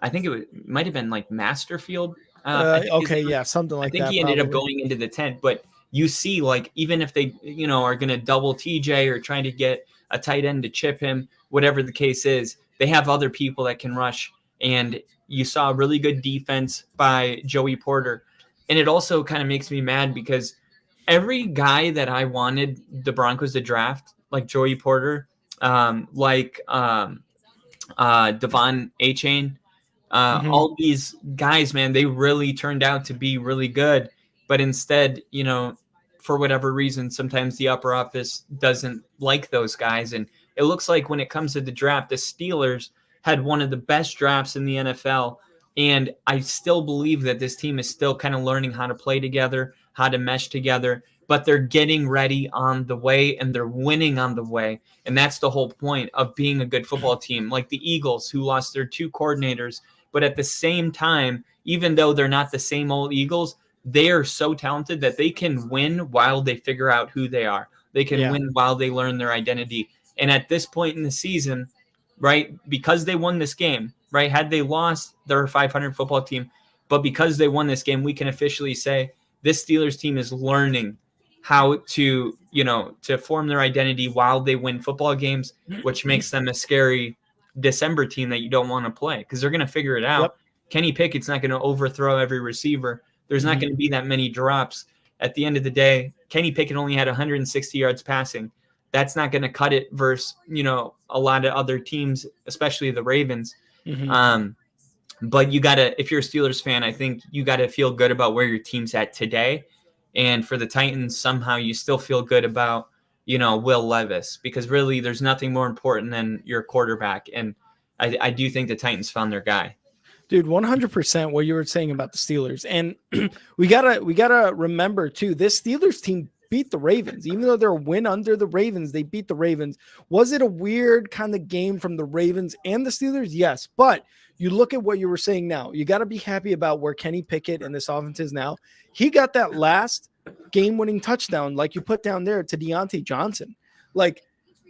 think it might have been like Masterfield. Something like that. I think he ended up going into the tent, but you see, like, even if they, are going to double TJ or trying to get a tight end to chip him, whatever the case is, they have other people that can rush. And you saw a really good defense by Joey Porter. And it also kind of makes me mad, because every guy that I wanted the Broncos to draft, like Joey Porter, Devon Achane, all these guys, man, they really turned out to be really good. But instead, for whatever reason, sometimes the upper office doesn't like those guys. And it looks like when it comes to the draft, the Steelers had one of the best drafts in the NFL. And I still believe that this team is still kind of learning how to play together, how to mesh together, but they're getting ready on the way, and they're winning on the way. And that's the whole point of being a good football team, like the Eagles, who lost their 2 coordinators. But at the same time, even though they're not the same old Eagles, they are so talented that they can win while they figure out who they are. They can win while they learn their identity. And at this point in the season, right, because they won this game, right, had they lost, they're a 500 football team. But because they won this game, we can officially say this Steelers team is learning how to, to form their identity while they win football games, which makes them a scary December team that you don't want to play because they're going to figure it out. Yep. Kenny Pickett's not going to overthrow every receiver. There's not Mhm. going to be that many drops. At the end of the day, Kenny Pickett only had 160 yards passing. That's not going to cut it versus, a lot of other teams, especially the Ravens. Mhm. But you got to, if you're a Steelers fan, I think you got to feel good about where your team's at today. And for the Titans, somehow you still feel good about, Will Levis, because really there's nothing more important than your quarterback. And I do think the Titans found their guy. Dude, 100% what you were saying about the Steelers. And we gotta remember too, this Steelers team beat the Ravens. Even though they're a win under the Ravens, they beat the Ravens. Was it a weird kind of game from the Ravens and the Steelers? Yes. But you look at what you were saying now. You got to be happy about where Kenny Pickett and this offense is now. He got that last game-winning touchdown, like you put down there, to Deontay Johnson. Like,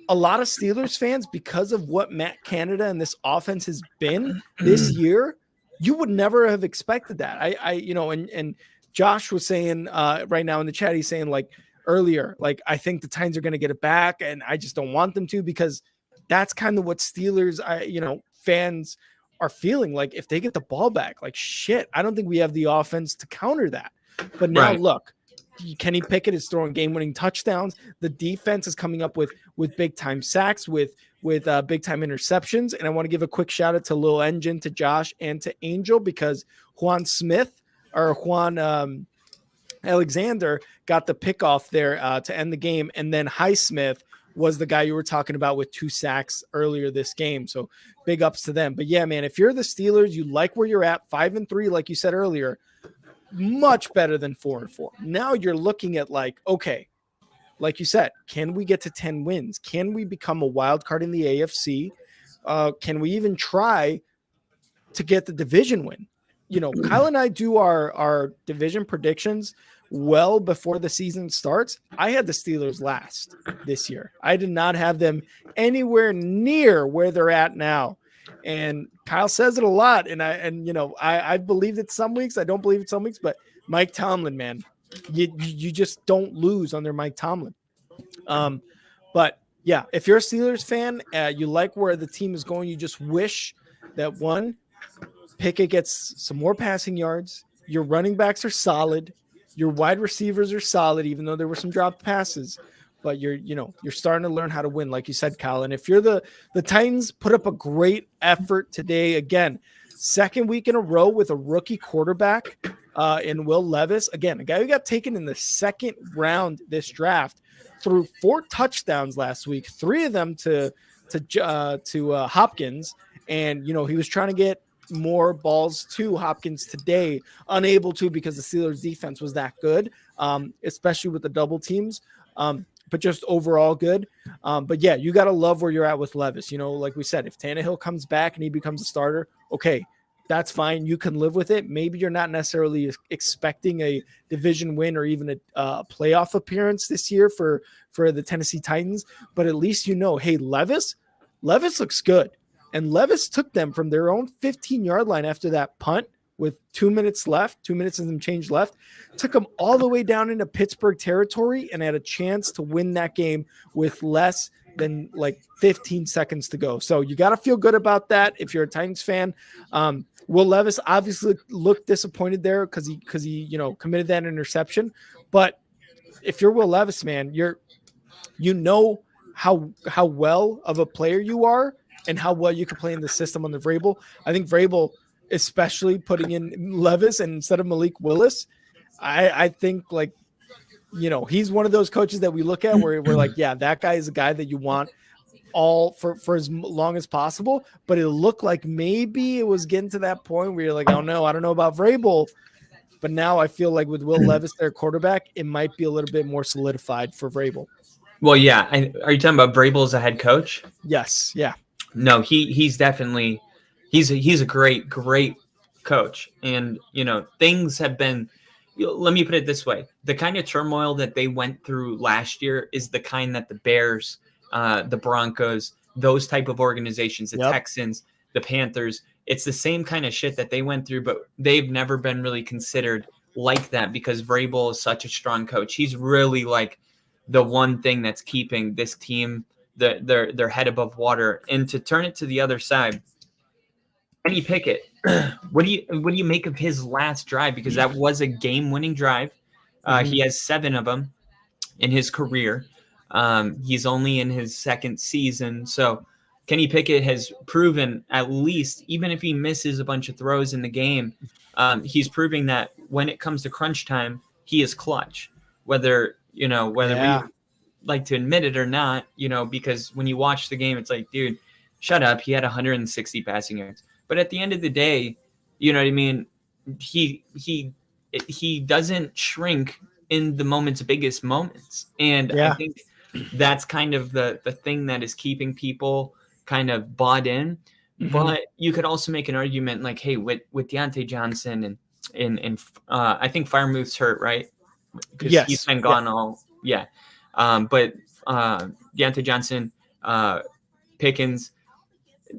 a lot of Steelers fans, because of what Matt Canada and this offense has been this year, you would never have expected that. And Josh was saying right now in the chat, he's saying like earlier, like, I think the Titans are going to get it back, and I just don't want them to, because that's kind of what Steelers, fans are feeling. Like, if they get the ball back, like, shit, I don't think we have the offense to counter that. But now look, Kenny Pickett is throwing game-winning touchdowns. The defense is coming up with big-time sacks, with big-time interceptions. And I want to give a quick shout-out to Lil Engine, to Josh, and to Angel, because Juan Alexander got the pick off there to end the game. And then Highsmith was the guy you were talking about with 2 sacks earlier this game. So big ups to them. But yeah, man, if you're the Steelers, you like where you're at, 5-3, like you said earlier, much better than 4-4. Now you're looking at like, okay, like you said, can we get to 10 wins? Can we become a wild card in the AFC? Can we even try to get the division win? Kyle and I do our division predictions well before the season starts. I had the Steelers last this year. I did not have them anywhere near where they're at now. And Kyle says it a lot. And I believed it some weeks. I don't believe it some weeks, but Mike Tomlin, man, you just don't lose under Mike Tomlin. But yeah, if you're a Steelers fan, you like where the team is going, you just wish that one, Pickett gets some more passing yards. Your running backs are solid. Your wide receivers are solid, even though there were some dropped passes. But you're starting to learn how to win, like you said, Kyle. And if you're the Titans, put up a great effort today. Again, second week in a row with a rookie quarterback in Will Levis. Again, a guy who got taken in the second round this draft, threw 4 touchdowns last week, 3 of them to Hopkins. And, he was trying to get more balls to Hopkins today, unable to, because the Steelers defense was that good, especially with the double teams. But just overall good. But yeah, you got to love where you're at with Levis. Like we said, if Tannehill comes back and he becomes a starter, okay, that's fine. You can live with it. Maybe you're not necessarily expecting a division win or even a playoff appearance this year for the Tennessee Titans, but at least hey, Levis looks good. And Levis took them from their own 15-yard line after that punt with 2 minutes left, 2 minutes and some change left, took them all the way down into Pittsburgh territory and had a chance to win that game with less than like 15 seconds to go. So you got to feel good about that if you're a Titans fan. Will Levis obviously looked disappointed there because he committed that interception. But if you're Will Levis, man, you know how well of a player you are and how well you can play in the system under Vrabel. I think Vrabel, especially putting in Levis and instead of Malik Willis, I think like, he's one of those coaches that we look at where we're like, yeah, that guy is a guy that you want all for as long as possible. But it looked like maybe it was getting to that point where you're like, oh no, I don't know about Vrabel. But now I feel like with Will Levis, their quarterback, it might be a little bit more solidified for Vrabel. Well, yeah. Are you talking about Vrabel as a head coach? Yes. Yeah. No, he's definitely he's a great coach, and things have been. Let me put it this way: the kind of turmoil that they went through last year is the kind that the Bears, the Broncos, those type of organizations, the Texans, the Panthers. It's the same kind of shit that they went through, but they've never been really considered like that because Vrabel is such a strong coach. He's really like the one thing that's keeping this team their head above water. And to turn it to the other side, Kenny Pickett, what do you make of his last drive? Because that was a game-winning drive. He has 7 of them in his career. He's only in his second season, so Kenny Pickett has proven, at least, even if he misses a bunch of throws in the game, he's proving that when it comes to crunch time, he is clutch. Whether we like to admit it or not, because when you watch the game, it's like, dude, shut up. He had 160 passing yards. But at the end of the day, you know what I mean? He doesn't shrink in the moment's biggest moments. And I think that's kind of the thing that is keeping people kind of bought in. But you could also make an argument like, hey, with Deontay Johnson and I think Firemouth's hurt, right? Because he's been gone all. Yeah. But Deontay Johnson, Pickens,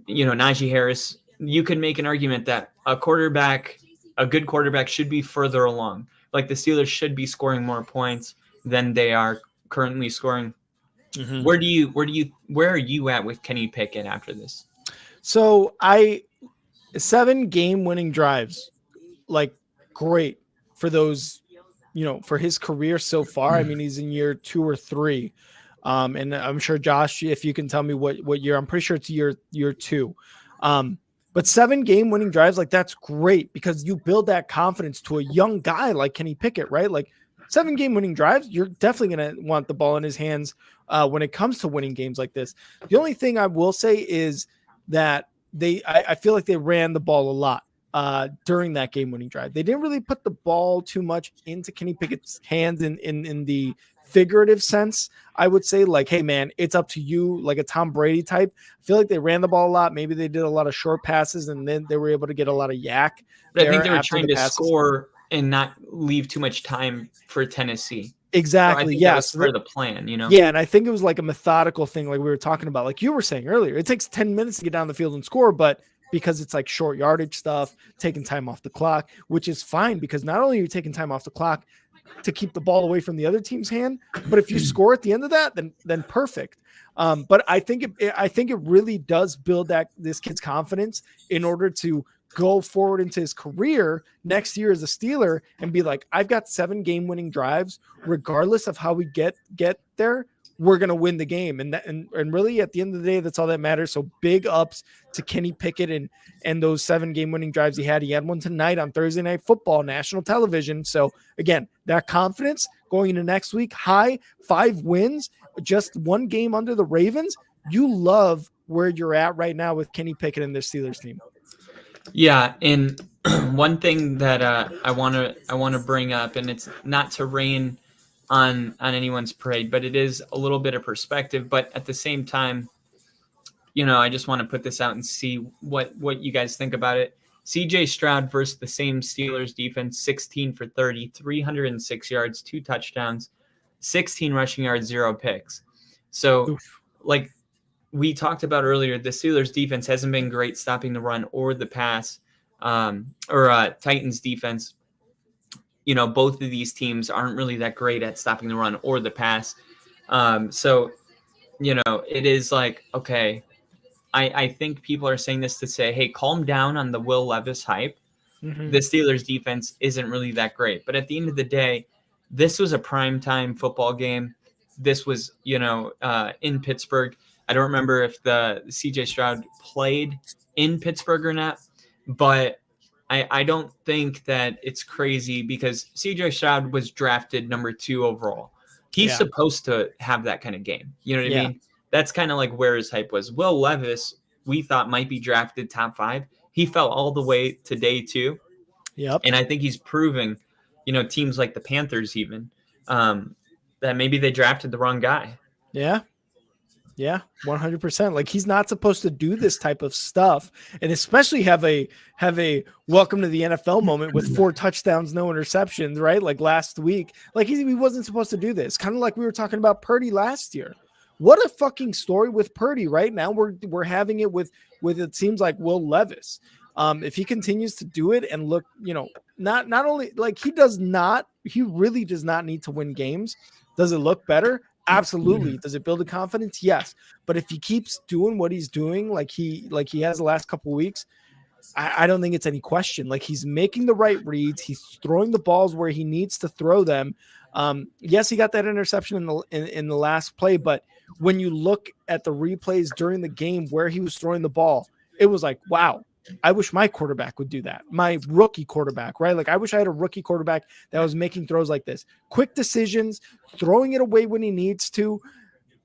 Najee Harris, you could make an argument that a good quarterback should be further along. Like the Steelers should be scoring more points than they are currently scoring. Where are you at with Kenny Pickett after this? So 7 game-winning drives, like great for those, for his career so far. I mean, he's in year 2 or 3. And I'm sure Josh, if you can tell me what year, I'm pretty sure it's year 2. But 7 game-winning drives, like that's great because you build that confidence to a young guy like Kenny Pickett, right? Like 7 game-winning drives, you're definitely going to want the ball in his hands when it comes to winning games like this. The only thing I will say is that I feel like they ran the ball a lot during that game-winning drive. They didn't really put the ball too much into Kenny Pickett's hands in the figurative sense. I would say like, hey man, it's up to you, like a Tom Brady type. I feel like they ran the ball a lot. Maybe they did a lot of short passes and then they were able to get a lot of yak. But I think they were trying to score and not leave too much time for Tennessee. Exactly. So that was for the plan, Yeah, and I think it was like a methodical thing, like we were talking about, like you were saying earlier. It takes 10 minutes to get down the field and score, but because it's like short yardage stuff, taking time off the clock, which is fine because not only are you taking time off the clock to keep the ball away from the other team's hand, but if you score at the end of that, then perfect. But I think it really does build this kid's confidence in order to go forward into his career next year as a Steeler and be like, I've got 7 game-winning drives, regardless of how we get there. We're going to win the game. And really at the end of the day, that's all that matters. So big ups to Kenny Pickett and those 7 game-winning drives he had. He had one tonight on Thursday Night Football, national television. So again, that confidence going into next week, high 5 wins, just 1 game under the Ravens. You love where you're at right now with Kenny Pickett and their Steelers team. Yeah. And one thing that I want to bring up, and it's not to rain on anyone's parade, but it is a little bit of perspective. But at the same time, I just want to put this out and see what you guys think about it. CJ Stroud versus the same Steelers defense, 16 for 30, 306 yards, 2 touchdowns, 16 rushing yards, 0 picks. So like we talked about earlier, the Steelers defense hasn't been great stopping the run or the pass, Titans defense. Both of these teams aren't really that great at stopping the run or the pass. So it is like, okay, I think people are saying this to say, hey, calm down on the Will Levis hype. The Steelers defense isn't really that great. But at the end of the day, this was a primetime football game. This was, in Pittsburgh. I don't remember if the CJ Stroud played in Pittsburgh or not, but I don't think that it's crazy because CJ Stroud was drafted number 2 overall. He's supposed to have that kind of game. You know what I mean? That's kind of like where his hype was. Will Levis, we thought might be drafted top 5. He fell all the way to day 2. Yep. And I think he's proving, teams like the Panthers even, that maybe they drafted the wrong guy. Yeah. Yeah, 100%. Like he's not supposed to do this type of stuff, and especially have a welcome to the NFL moment with 4 touchdowns, no interceptions, right? Like last week, like he wasn't supposed to do this. Kind of like we were talking about Purdy last year, What a fucking story with Purdy. Right now we're having it with it seems like Will Levis. If he continues to do it and look, not only like he really does not need to win games. Does it look better? Absolutely. Does it build a confidence? Yes. But if he keeps doing what he's doing, like he has the last couple of weeks, I don't think it's any question. Like he's making the right reads. He's throwing the balls where he needs to throw them. Yes, he got that interception in the last play, but when you look at the replays during the game where he was throwing the ball, it was like, wow, I wish my quarterback would do that. My rookie quarterback, right? Like I wish I had a rookie quarterback that was making throws like this. Quick decisions, throwing it away when he needs to.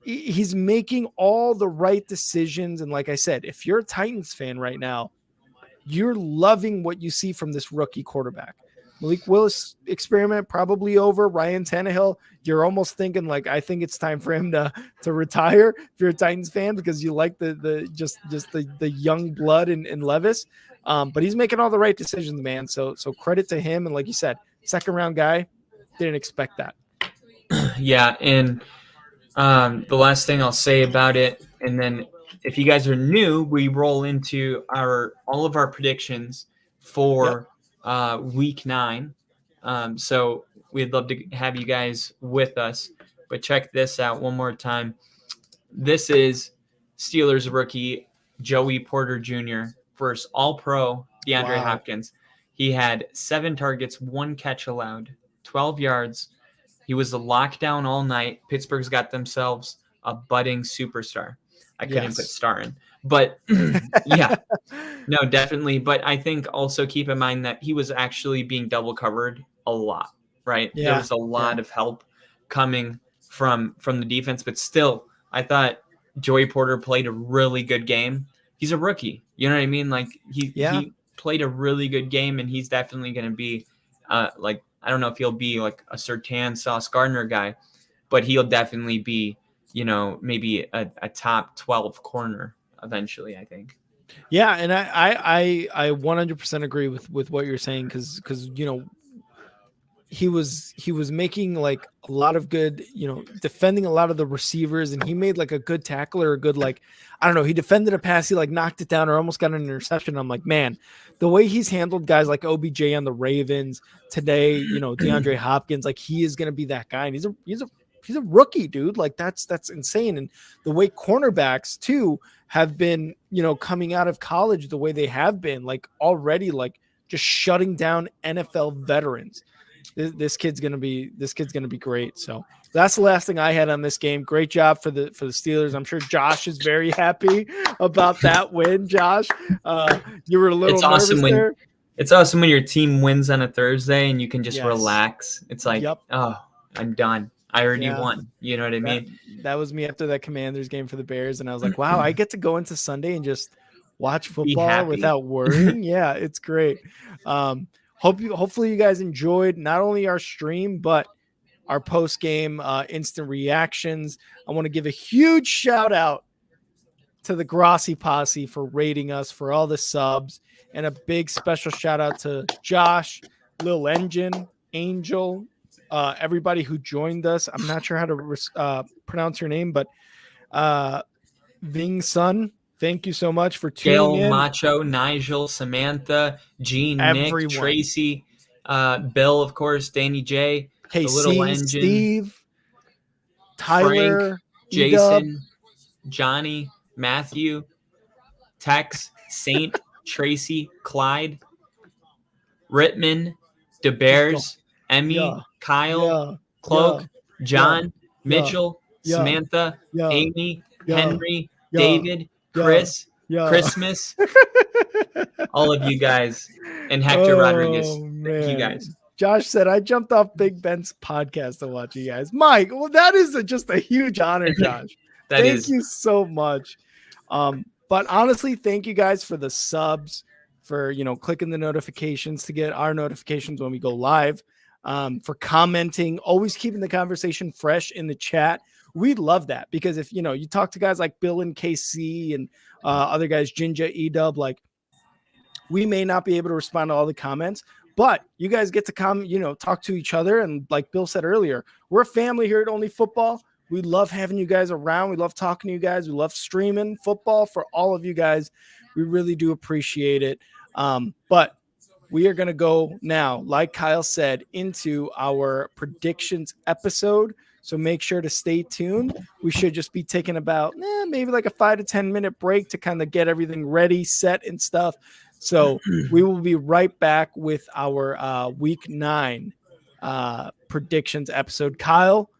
He's making all the right decisions. And like I said, if you're a Titans fan right now, you're loving what you see from this rookie quarterback. Malik Willis experiment probably over. Ryan Tannehill, you're almost thinking like, I think it's time for him to retire if you're a Titans fan because you like the young blood in Levis. But he's making all the right decisions, man. So credit to him. And like you said, second round guy, didn't expect that. Yeah, and the last thing I'll say about it, and then if you guys are new, we roll into all of our predictions for week 9. So we'd love to have you guys with us. But check this out one more time. This is Steelers rookie Joey Porter Jr. versus All-Pro DeAndre Hopkins. He had 7 targets, 1 catch allowed, 12 yards. He was the lockdown all night. Pittsburgh's got themselves a budding superstar. I couldn't put star in. But yeah, no, definitely. But I think also keep in mind that he was actually being double covered a lot, right? Yeah. There was a lot of help coming from the defense. But still, I thought Joey Porter played a really good game. He's a rookie. You know what I mean? Like he played a really good game, and he's definitely going to be like, I don't know if he'll be like a Surtain Sauce Gardner guy, but he'll definitely be, maybe a top 12 corner eventually, I think. Yeah, and I 100% agree with what you're saying because he was making like a lot of good, defending a lot of the receivers, and he made like a good tackle or a good, like, I don't know, he defended a pass, he like knocked it down or almost got an interception. I'm like, man, the way he's handled guys like OBJ on the Ravens today, DeAndre Hopkins, like he is going to be that guy, and he's a rookie, dude. Like that's insane. And the way cornerbacks too have been, coming out of college the way they have been, like already, like just shutting down NFL veterans. This kid's gonna be great. So that's the last thing I had on this game. Great job for the Steelers. I'm sure Josh is very happy about that win. Josh, you were a little nervous there. It's awesome when your team wins on a Thursday and you can just relax. It's like, oh, I'm done. I already won. You know what I mean? That was me after that Commanders game for the Bears, and I was like, wow, I get to go into Sunday and just watch football without worrying. Yeah, it's great. Hopefully you guys enjoyed not only our stream, but our post-game instant reactions. I want to give a huge shout out to the Grossi Posse for rating us, for all the subs, and a big special shout out to Josh, Lil Engine, Angel, everybody who joined us. I'm not sure how to pronounce your name, but Ving Sun, thank you so much for tuning in. Macho, Nigel, Samantha, Gene, everyone. Nick, Tracy, Bill, of course, Danny J, KC, the Little Engine, Steve, Tyler, Frank, Jason, Johnny, Matthew, Tex, Saint, Tracy, Clyde, Rittman, DeBears, Emmy, Kyle, Cloak, John, Mitchell, Samantha, Amy, Henry, David, Chris, Christmas, all of you guys, and Hector Rodriguez. Thank you guys. Josh said, I jumped off Big Ben's podcast to watch you guys. Mike, well, that is just a huge honor, Josh. Thank you so much. But honestly, thank you guys for the subs, for, clicking the notifications to get our notifications when we go live, for commenting, always keeping the conversation fresh in the chat. We'd love that, because if, you talk to guys like Bill and KC and other guys, Jinja, Edub, like, we may not be able to respond to all the comments, but you guys get to come, talk to each other. And like Bill said earlier, we're a family here at Only Football. We love having you guys around. We love talking to you guys. We love streaming football for all of you guys. We really do appreciate it. But we are going to go now, like Kyle said, into our predictions episode. So make sure to stay tuned. We should just be taking about maybe like a 5 to 10 minute break to kind of get everything ready, set, and stuff. So we will be right back with our week 9 predictions episode. Kyle,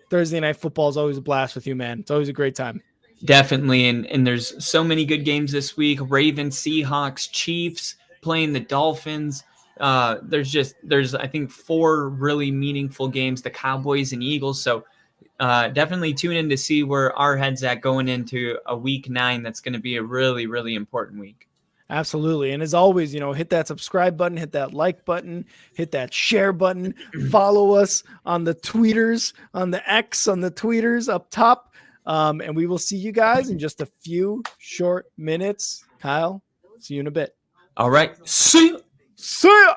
Thursday Night Football is always a blast with you, man. It's always a great time. Definitely. And there's so many good games this week. Ravens, Seahawks, Chiefs playing the Dolphins. There's I think 4 really meaningful games, the Cowboys and Eagles. So definitely tune in to see where our head's at going into a week 9. That's going to be a really, really important week. Absolutely. And as always, hit that subscribe button, hit that like button, hit that share button, follow us on the tweeters, on the X, on the tweeters up top. And we will see you guys in just a few short minutes. Kyle, see you in a bit. All right. See ya. See ya.